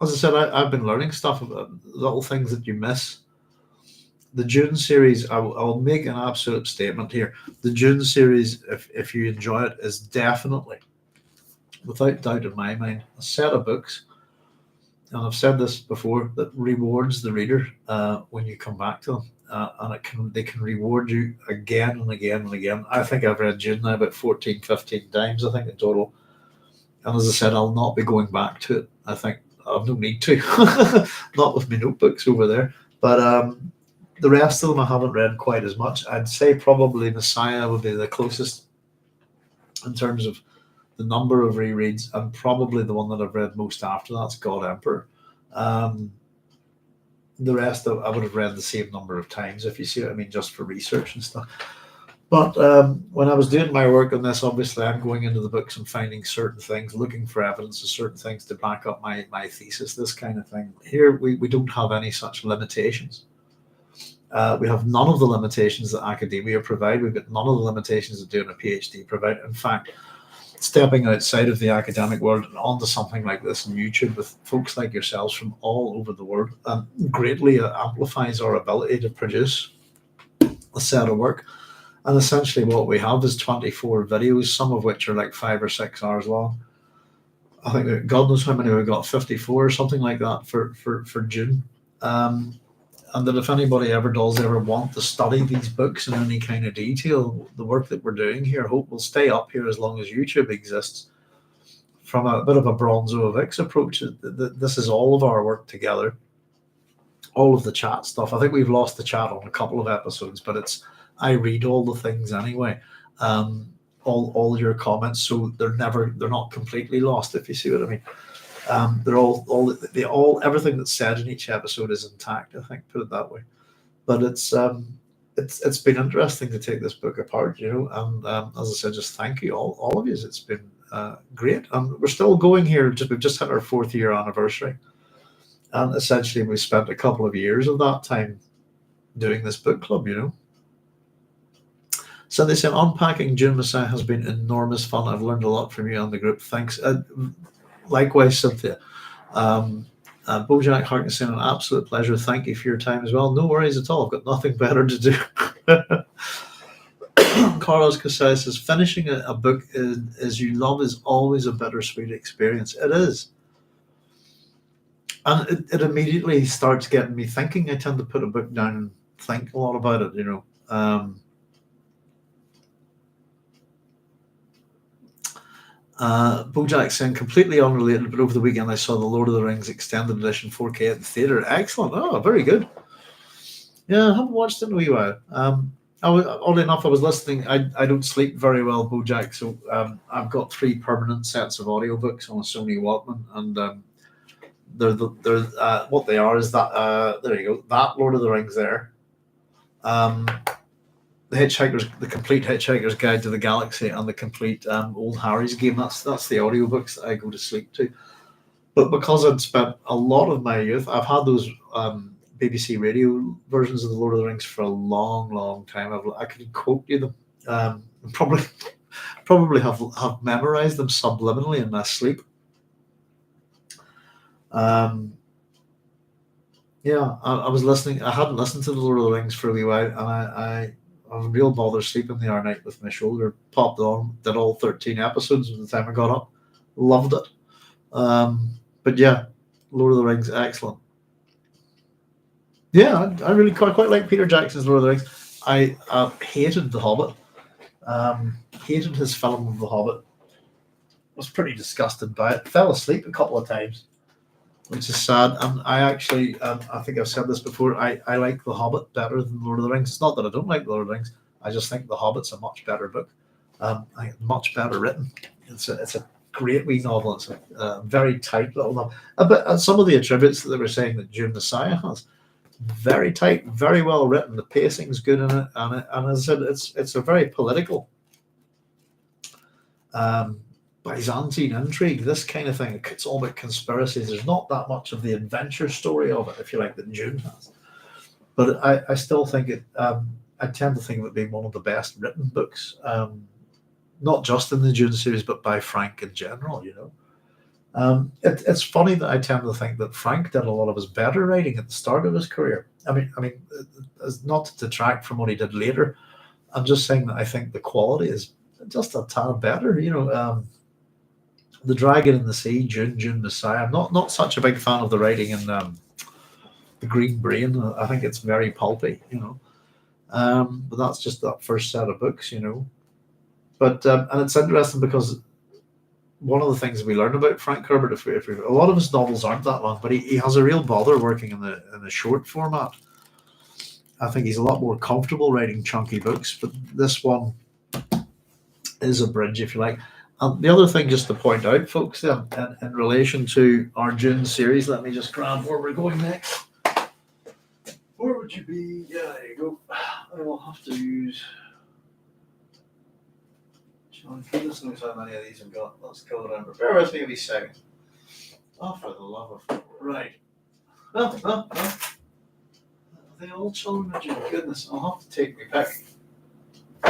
I said, I've been learning stuff about little things that you miss. The Dune series, I'll make an absolute statement here. The Dune series, if you enjoy it, is definitely, without doubt in my mind, a set of books, and I've said this before, that rewards the reader when you come back to them. And they can reward you again and again and again. I think I've read Dune now about 14, 15 times, I think, in total. And as I said, I'll not be going back to it. I think I've no need to. Not with my notebooks over there. But the rest of them I haven't read quite as much. I'd say probably Messiah would be the closest in terms of the number of rereads, and probably the one that I've read most after that's God Emperor. The rest I would have read the same number of times, if you see what I mean, just for research and stuff. But when I was doing my work on this, obviously I'm going into the books and finding certain things, looking for evidence of certain things to back up my thesis, this kind of thing. Here we don't have any such limitations. We have none of the limitations that academia provide. We've got none of the limitations that doing a PhD provide. In fact, stepping outside of the academic world and onto something like this on YouTube with folks like yourselves from all over the world greatly amplifies our ability to produce a set of work. And essentially what we have is 24 videos, some of which are like 5 or 6 hours long. I think God knows how many we've got, 54 or something like that for Dune. And that if anybody ever want to study these books in any kind of detail, the work that we're doing here, I hope will stay up here as long as YouTube exists. From a bit of a Bronso of IX approach, this is all of our work together, all of the chat stuff. I think we've lost the chat on a couple of episodes, but I read all the things anyway, all your comments, so they're not completely lost, if you see what I mean. Everything that's said in each episode is intact, I think, put it that way. But it's been interesting to take this book apart, and as I said, just thank you all of you. It's been great, and we're still going here. We've just had our 4th year anniversary, and essentially we spent a couple of years of that time doing this book club, So they said, unpacking Dune Messiah has been enormous fun. I've learned a lot from you and the group. Thanks. Likewise, Cynthia. Bojack Harkinson, an absolute pleasure. Thank you for your time as well. No worries at all. I've got nothing better to do. Carlos Casais says, finishing a book as you love is always a bittersweet experience. It is. And it immediately starts getting me thinking. I tend to put a book down and think a lot about it, you know. Bojack saying, completely unrelated, but over the weekend I saw the Lord of the Rings Extended Edition 4K at the theatre. Excellent. Oh, very good. Yeah, I haven't watched it in a wee while. Oddly enough, I was listening. I don't sleep very well, Bojack, so I've got 3 permanent sets of audiobooks on a Sony Walkman, and they're what they are is that there you go, that Lord of the Rings there, the complete Hitchhiker's Guide to the Galaxy, and the complete Old Harry's Game. That's the audiobooks that I go to sleep to. But because I'd spent a lot of my youth, I've had those BBC radio versions of the Lord of the Rings for a long, long time. I could quote you them. Probably have memorized them subliminally in my sleep. Yeah, I was listening. I hadn't listened to the Lord of the Rings for a wee while, and I was a real bother sleeping the other night with my shoulder popped on. Did all 13 episodes by the time I got up. Loved it. But yeah, Lord of the Rings, excellent. Yeah, I really quite like Peter Jackson's Lord of the Rings. I hated The Hobbit. Hated his film of The Hobbit. Was pretty disgusted by it. Fell asleep a couple of times, which is sad. And I actually, I think I've said this before, I like The Hobbit better than Lord of the Rings. It's not that I don't like Lord of the Rings. I just think The Hobbit's a much better book. Much better written. It's a great wee novel. It's a very tight little novel. But some of the attributes that they were saying that Dune Messiah has, very tight, very well written. The pacing's good in it, and as I said, it's a very political Byzantine intrigue, this kind of thing. It's all about conspiracies. There's not that much of the adventure story of it, if you like, that Dune has. But I still think it. I tend to think of it being one of the best written books, not just in the Dune series, but by Frank in general. You know. It's funny that I tend to think that Frank did a lot of his better writing at the start of his career. I mean, not to detract from what he did later. I'm just saying that I think the quality is just a tad better. You know, The Dragon in the Sea, Dune Messiah. I'm not such a big fan of the writing in The Green Brain. I think it's very pulpy. You know, but that's just that first set of books. You know, but and it's interesting because one of the things we learn about Frank Herbert, if a lot of his novels aren't that long, but he has a real bother working in the short format. I think he's a lot more comfortable writing chunky books, but this one is a bridge, if you like. And the other thing, just to point out, folks, in relation to our Dune series, let me just grab where we're going next. Where would you be? Yeah, there you go. I will have to use. Goodness knows how many of these I've got. Let's go around. Bear with me a wee second. Oh, for the love of... Right. The old children of June. Goodness, I'll have to take me back.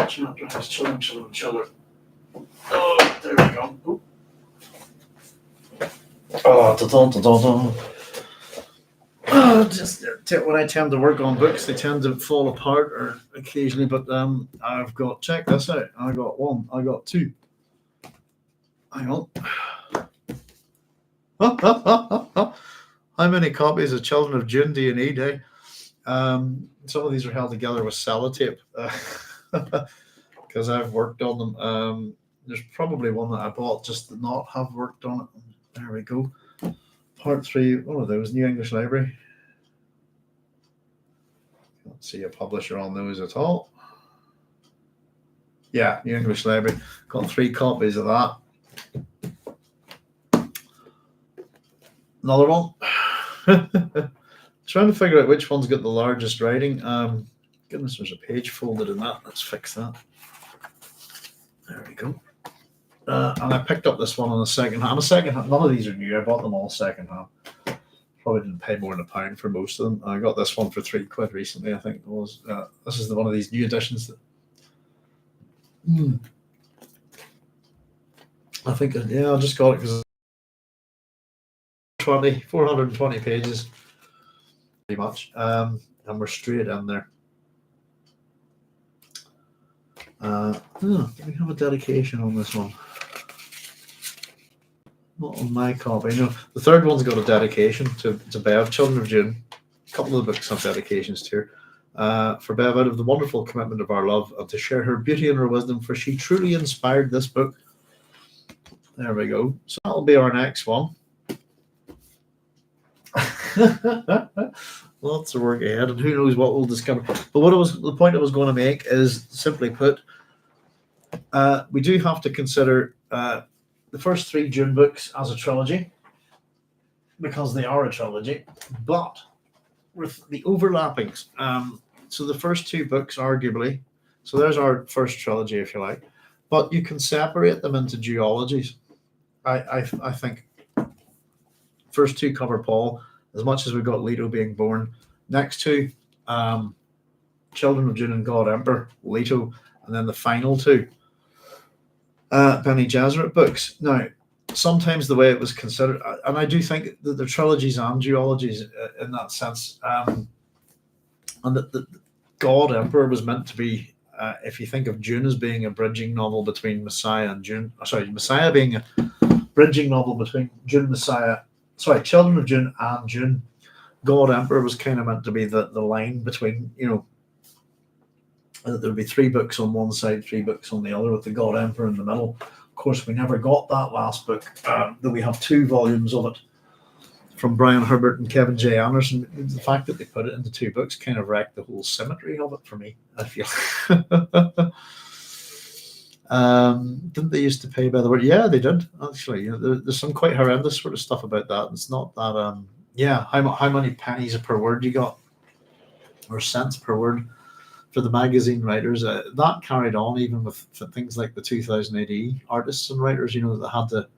Chapter has children. Oh, there we go. Ooh. Oh, just when I tend to work on books, they tend to fall apart or occasionally. But I've got, check this out. I got one. I got two. Hang on. How many copies of Children of Dune do you need, eh? Some of these are held together with sellotape because I've worked on them. There's probably one that I bought just to not have worked on it. There we go. Part 3. One of those, New English Library. Can't see a publisher on those at all. Yeah, New English Library. Got 3 copies of that. Another one. Trying to figure out which one's got the largest writing. Goodness, there's a page folded in that. Let's fix that. There we go. And I picked up this one on the second hand. None of these are new. I bought them all second hand. Probably didn't pay more than £1 for most of them. I got this one for £3 recently, I think it was. This is one of these new editions. I think, yeah, I just got it because 420 pages, pretty much, and we're straight in there. Do we have a dedication on this one? Not on my copy. No, the third one's got a dedication to Bev, Children of Dune. A couple of the books have dedications to her. For Bev, out of the wonderful commitment of our love, and to share her beauty and her wisdom, for she truly inspired this book. There we go. So that'll be our next one. Lots of work ahead, and who knows what we'll discover. But the point I was going to make is, simply put, we do have to consider the first 3 Dune books as a trilogy, because they are a trilogy, but with the overlappings. So the first 2 books, arguably, so there's our first trilogy, if you like, but you can separate them into duologies. I think first 2 cover Paul, as much as we've got Leto being born. Next 2, Children of Dune and God Emperor, Leto, and then the final 2, Bene Gesserit books. Now, sometimes the way it was considered, and I do think that they're trilogies and duologies in that sense, and that the God Emperor was meant to be, if you think of Dune as being a bridging novel between Messiah and Dune, Messiah being a bridging novel between Dune, Children of Dune and Dune, God Emperor was kind of meant to be the line between, there would be 3 books on one side, 3 books on the other, with the God Emperor in the middle. Of course, we never got that last book, though we have 2 volumes of it from Brian Herbert and Kevin J. Anderson. The fact that they put it into 2 books kind of wrecked the whole symmetry of it for me, I feel. Didn't they used to pay by the word? Yeah, they did, actually. There's some quite horrendous sort of stuff about that. It's not that, how many pennies per word you got, or cents per word, for the magazine writers. That carried on even with things like the 2000 AD artists and writers, that had to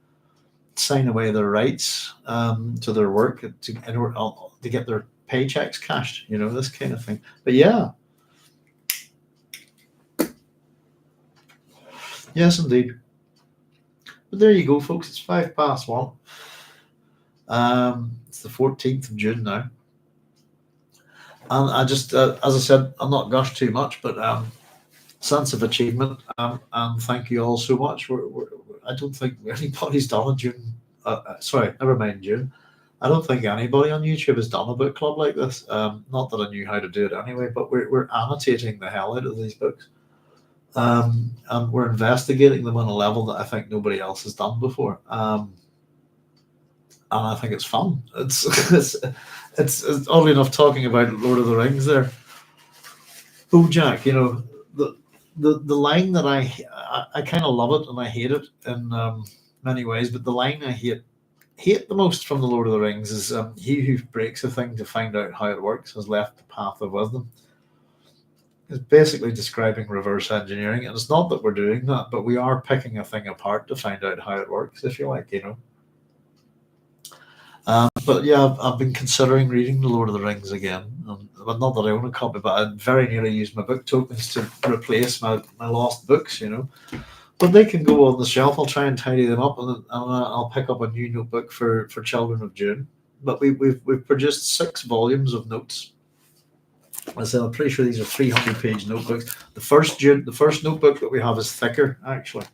sign away their rights to their work in order to get their paychecks cashed, this kind of thing. But yeah. Yes, indeed. But there you go, folks. It's 1:05. It's the 14th of June now. And I just, as I said, I'll not gush too much, but sense of achievement, and thank you all so much. I don't think anybody's done a June. Sorry, never mind June. I don't think anybody on YouTube has done a book club like this. Not that I knew how to do it anyway, but we're annotating the hell out of these books, and we're investigating them on a level that I think nobody else has done before. And I think it's fun. It's oddly enough, talking about Lord of the Rings there. Bojack, the line that I kind of love it and I hate it in many ways, but the line I hate the most from the Lord of the Rings is, he who breaks a thing to find out how it works has left the path of wisdom. It's basically describing reverse engineering, and it's not that we're doing that, but we are picking a thing apart to find out how it works, if you like, But yeah, I've been considering reading The Lord of the Rings again. But not that I own a copy, but I very nearly used my book tokens to replace my lost books, But they can go on the shelf. I'll try and tidy them up, and I'll pick up a new notebook for Children of Dune. But we've produced 6 volumes of notes. I said, I'm pretty sure these are 300-page notebooks. The first notebook that we have is thicker, actually.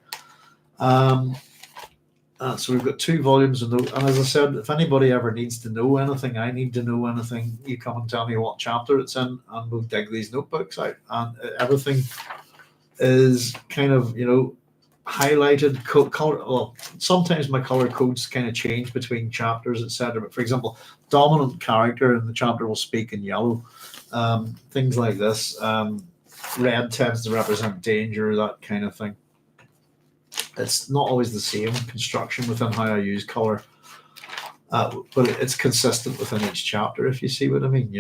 So we've got 2 volumes of notes. And as I said, if anybody ever needs to know anything, I need to know anything, you come and tell me what chapter it's in, and we'll dig these notebooks out. And everything is kind of, highlighted color. Well, sometimes my color codes kind of change between chapters, etc. But for example, dominant character in the chapter will speak in yellow. Things like this. Red tends to represent danger, that kind of thing. It's not always the same construction within how I use color, but it's consistent within each chapter, if you see what I mean,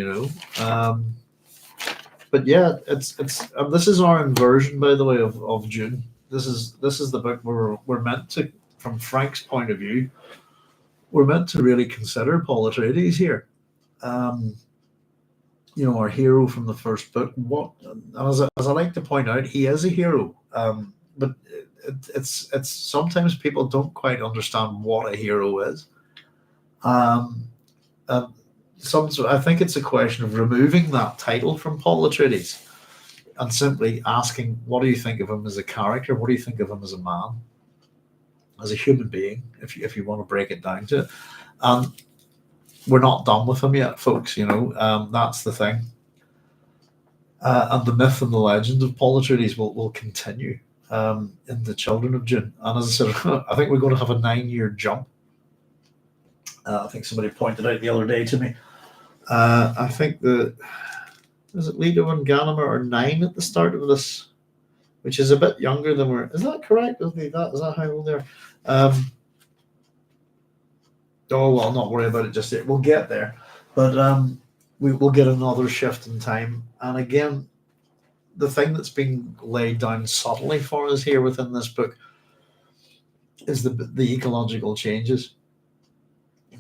But yeah, it's this is our inversion, by the way, of Dune. This is the book where we're meant to, from Frank's point of view, we're meant to really consider Paul Atreides here. Our hero from the first book. As I like to point out, he is a hero. But it's sometimes people don't quite understand what a hero is. Um, and I think it's a question of removing that title from Paul Atreides and simply asking, what do you think of him as a character? What do you think of him as a man, as a human being? If you want to break it down to it, and we're not done with him yet, folks. That's the thing. And the myth and the legend of Paul Atreides will continue in the Children of Dune. And as I said, I think we're going to have a 9-year jump. I think somebody pointed out the other day to me. I think is it Leto and Ganima are 9 at the start of this, which is a bit younger than we're. Is that correct? Is that how old they are? Oh well, not worry about it just yet. We'll get there, but we will get another shift in time. And again, the thing that's been laid down subtly for us here within this book is the ecological changes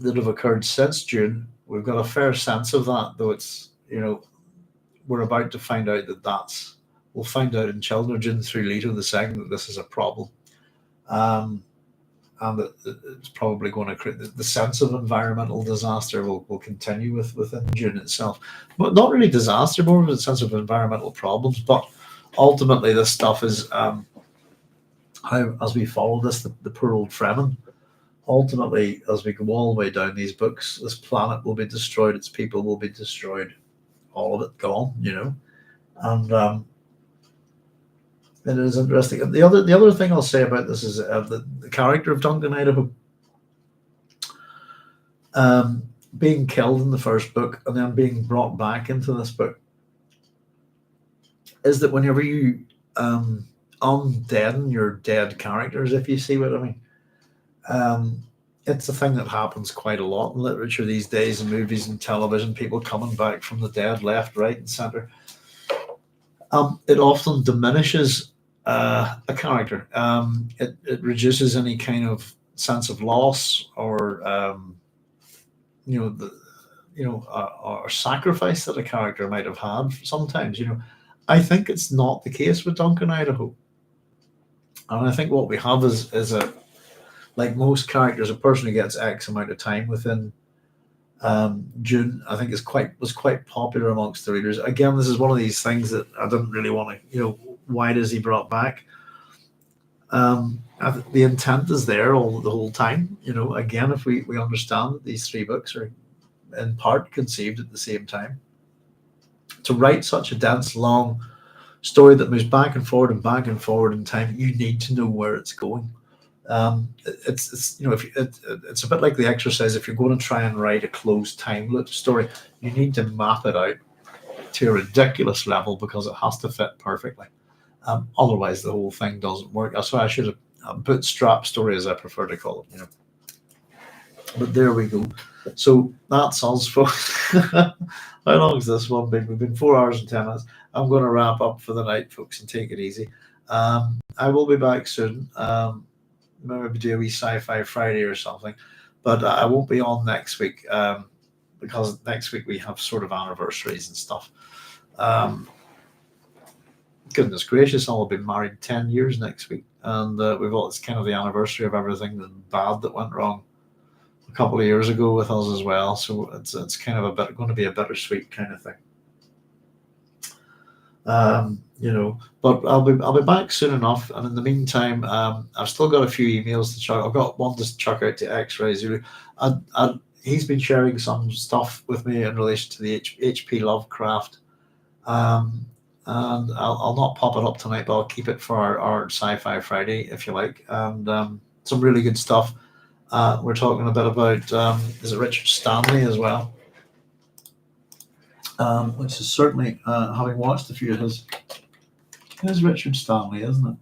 that have occurred since June. We've got a fair sense of that, though it's we're about to find out we'll find out in Children of Dune through Leto the second that this is a problem. And that it's probably going to create the sense of environmental disaster will continue within Dune itself, but not really disaster, more of a sense of environmental problems. But ultimately, this stuff is how, as we follow this, the poor old Fremen. Ultimately, as we go all the way down these books, this planet will be destroyed, its people will be destroyed, all of it gone. And it is interesting. And the other thing I'll say about this is the character of Duncan Idaho being killed in the first book and then being brought back into this book is that whenever you undeaden your dead characters, if you see what I mean, it's a thing that happens quite a lot in literature these days, in movies and television, people coming back from the dead, left, right, and center. It often diminishes a character. It reduces any kind of sense of loss or or sacrifice that a character might have had. Sometimes, I think it's not the case with Duncan Idaho, and I think what we have is a, like most characters, a person who gets X amount of time within Dune, I think was quite popular amongst the readers. Again, this is one of these things that I didn't really want to, why does he brought back? The intent is there the whole time. Again, if we understand that these 3 books are in part conceived at the same time, to write such a dense, long story that moves back and forward in time, you need to know where it's going. It's it's a bit like The Exercise. If you're going to try and write a closed time loop story, you need to map it out to a ridiculous level because it has to fit perfectly. Otherwise, the whole thing doesn't work. That's why I should have bootstrap story, as I prefer to call it. But there we go. So that's us, folks. How long has this one been? We've been 4 hours and 10 minutes. I'm going to wrap up for the night, folks, and take it easy. I will be back soon. Maybe do a wee sci-fi Friday or something, but I won't be on next week because next week we have sort of anniversaries and stuff. Goodness gracious, I'll be married 10 years next week, and it's kind of the anniversary of everything bad that went wrong a couple of years ago with us as well. So it's kind of going to be a bittersweet kind of thing. But I'll be back soon enough, and in the meantime, I've still got a few emails to chuck. I've got one to chuck out to X-Ray Zulu. He's been sharing some stuff with me in relation to the H.P. Lovecraft, and I'll not pop it up tonight, but I'll keep it for our Sci-Fi Friday, if you like, and some really good stuff. We're talking a bit about is it Richard Stanley as well. Which is certainly, having watched a few of his, it is Richard Stanley, isn't it?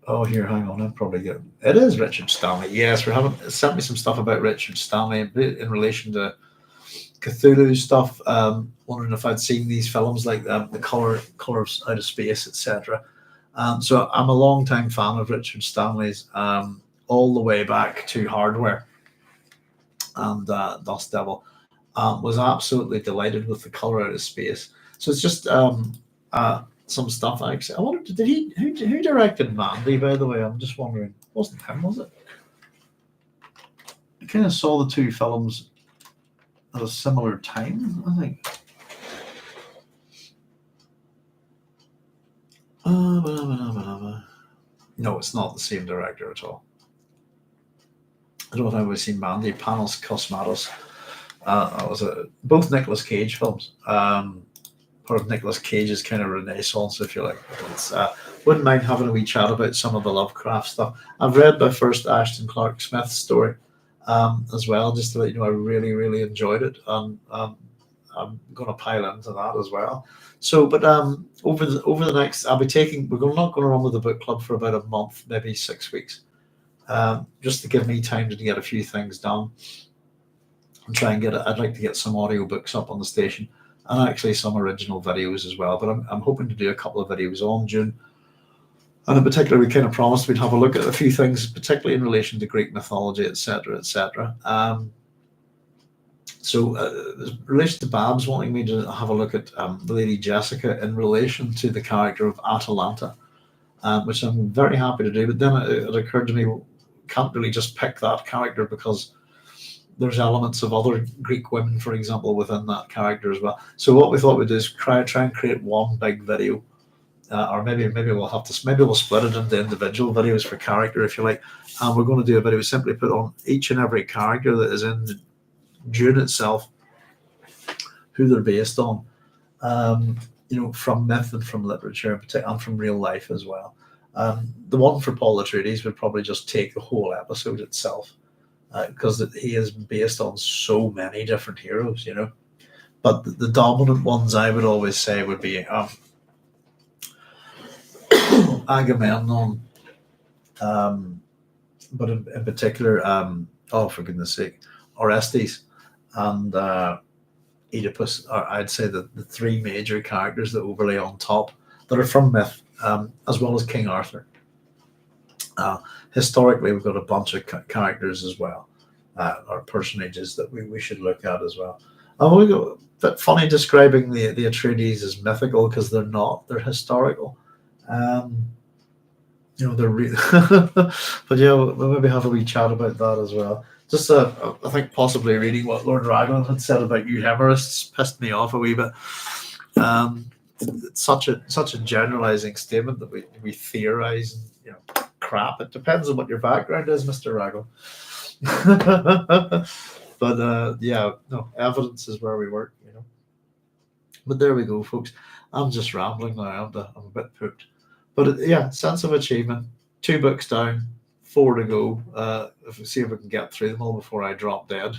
Oh, here, hang on, I'm probably good. It is Richard Stanley. Yes, sent me some stuff about Richard Stanley in relation to Cthulhu stuff. Wondering if I'd seen these films like the Color of Out of Space, etc. So I'm a long-time fan of Richard Stanley's, all the way back to Hardware and Dust Devil. Was absolutely delighted with the Color Out of Space. So it's just some stuff. Actually, I wondered, did he who directed Mandy? By the way, I'm just wondering. It wasn't him, was it? I kind of saw the two films at a similar time, I think. No, it's not the same director at all. I don't think we've seen Mandy. Panos Cosmatos. That was both Nicolas Cage films. Part of Nicolas Cage's kind of renaissance, if you like. It's, wouldn't mind having a wee chat about some of the Lovecraft stuff. I've read my first Ashton Clark Smith story as well, just to let you know I really, really enjoyed it. And I'm going to pile into that as well. So, but over the next, we're not going to run with the book club for about a month, maybe 6 weeks, just to give me time to get a few things done and try and I'd like to get some audio books up on the station and actually some original videos as well. But I'm hoping to do a couple of videos on Dune. And in particular, we kind of promised we'd have a look at a few things, particularly in relation to Greek mythology, etc., etc. So, in relation to Babs wanting me to have a look at the Lady Jessica in relation to the character of Atalanta, which I'm very happy to do. But then it occurred to me, well, can't really just pick that character because there's elements of other Greek women, for example, within that character as well. So what we thought we'd do is try and create one big video, or maybe we'll split it into individual videos for character, if you like. And we're going to do a video simply put on each and every character that is in Dune itself, who they're based on, from myth and from literature and from real life as well. The one for Paul Atreides would probably just take the whole episode itself, because he is based on so many different heroes, But the dominant ones I would always say would be Agamemnon, but in particular, for goodness sake, Orestes and Oedipus are, I'd say, the three major characters that overlay on top that are from myth, as well as King Arthur. Historically, we've got a bunch of characters as well, or personages that we should look at as well. And we go a bit funny describing the Atreides as mythical because they're not; they're historical. They're real. But we'll maybe have a wee chat about that as well. Just, I think possibly reading what Lord Raglan had said about euhemerists pissed me off a wee bit. It's such a generalizing statement that we theorize and crap. It depends on what your background is, Mr. Raglan. But evidence is where we work, But there we go, folks. I'm just rambling now. I'm a bit pooped. But sense of achievement. 2 books down, 4 to go. See if we can get through them all before I drop dead.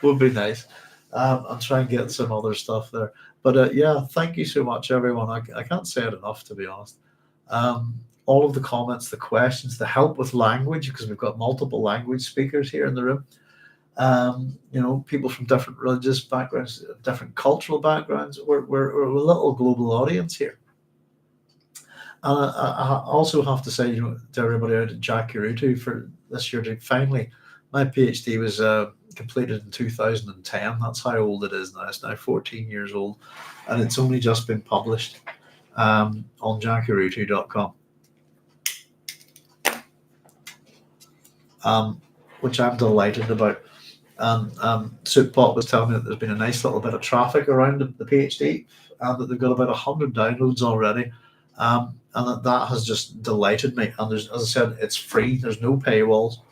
Would be nice. I'll try and get some other stuff there. But thank you so much, everyone. I can't say it enough, to be honest. All of the comments, the questions, the help with language, because we've got multiple language speakers here in the room. People from different religious backgrounds, different cultural backgrounds. We're a little global audience here. And I also have to say, to everybody out at Jack Urutu for this year, finally, my PhD was completed in 2010. That's how old it is now. It's now 14 years old, and it's only just been published on jackurutu.com. Which I'm delighted about. And Sootpot was telling me that there's been a nice little bit of traffic around the PhD, and that they've got about 100 downloads already. And that has just delighted me. And as I said, it's free. There's no paywalls.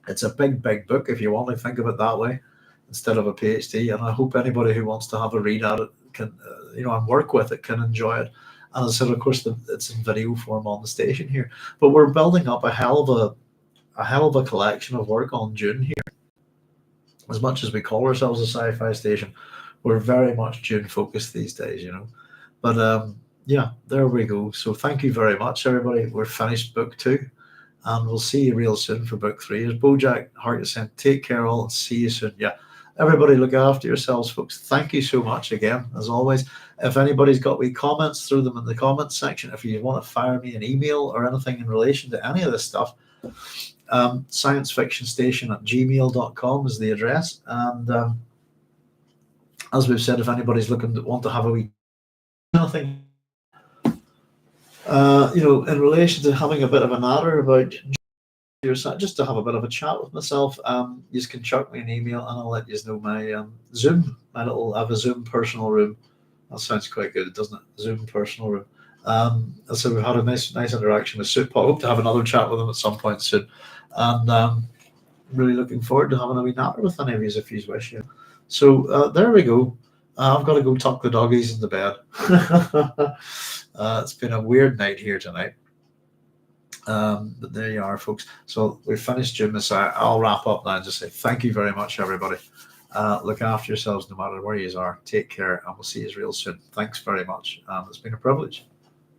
It's a big, big book if you want to think of it that way, instead of a PhD. And I hope anybody who wants to have a read at it can, and work with it can enjoy it. And as I said, of course, it's in video form on the station here. But we're building up a hell of a collection of work on Dune here. As much as we call ourselves a sci-fi station, we're very much Dune focused these days, But there we go. So thank you very much, everybody. We're finished book 2, and we'll see you real soon for book 3. As Bojack Hart is saying, take care all and see you soon. Everybody look after yourselves, folks. Thank you so much again, as always. If anybody's got wee comments, throw them in the comments section. If you want to fire me an email or anything in relation to any of this stuff, sciencefictionstation@gmail.com is the address. And as we've said, if anybody's want to have a wee anything In relation to having a bit of a natter about just to have a bit of a chat with myself, you can chuck me an email and I'll let you know my Zoom, I have a Zoom personal room. That sounds quite good, doesn't it? Zoom personal room. So we've had a nice interaction with Soup. I hope to have another chat with him at some point soon. And really looking forward to having a wee natter with any of you if you wish. So there we go. I've got to go tuck the doggies into bed. It's been a weird night here tonight. But there you are, folks. So we've finished Dune Messiah. I'll wrap up now and just say thank you very much, everybody. Look after yourselves no matter where you are. Take care, and we'll see you real soon. Thanks very much. It's been a privilege.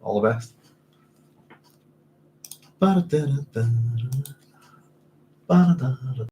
All the best.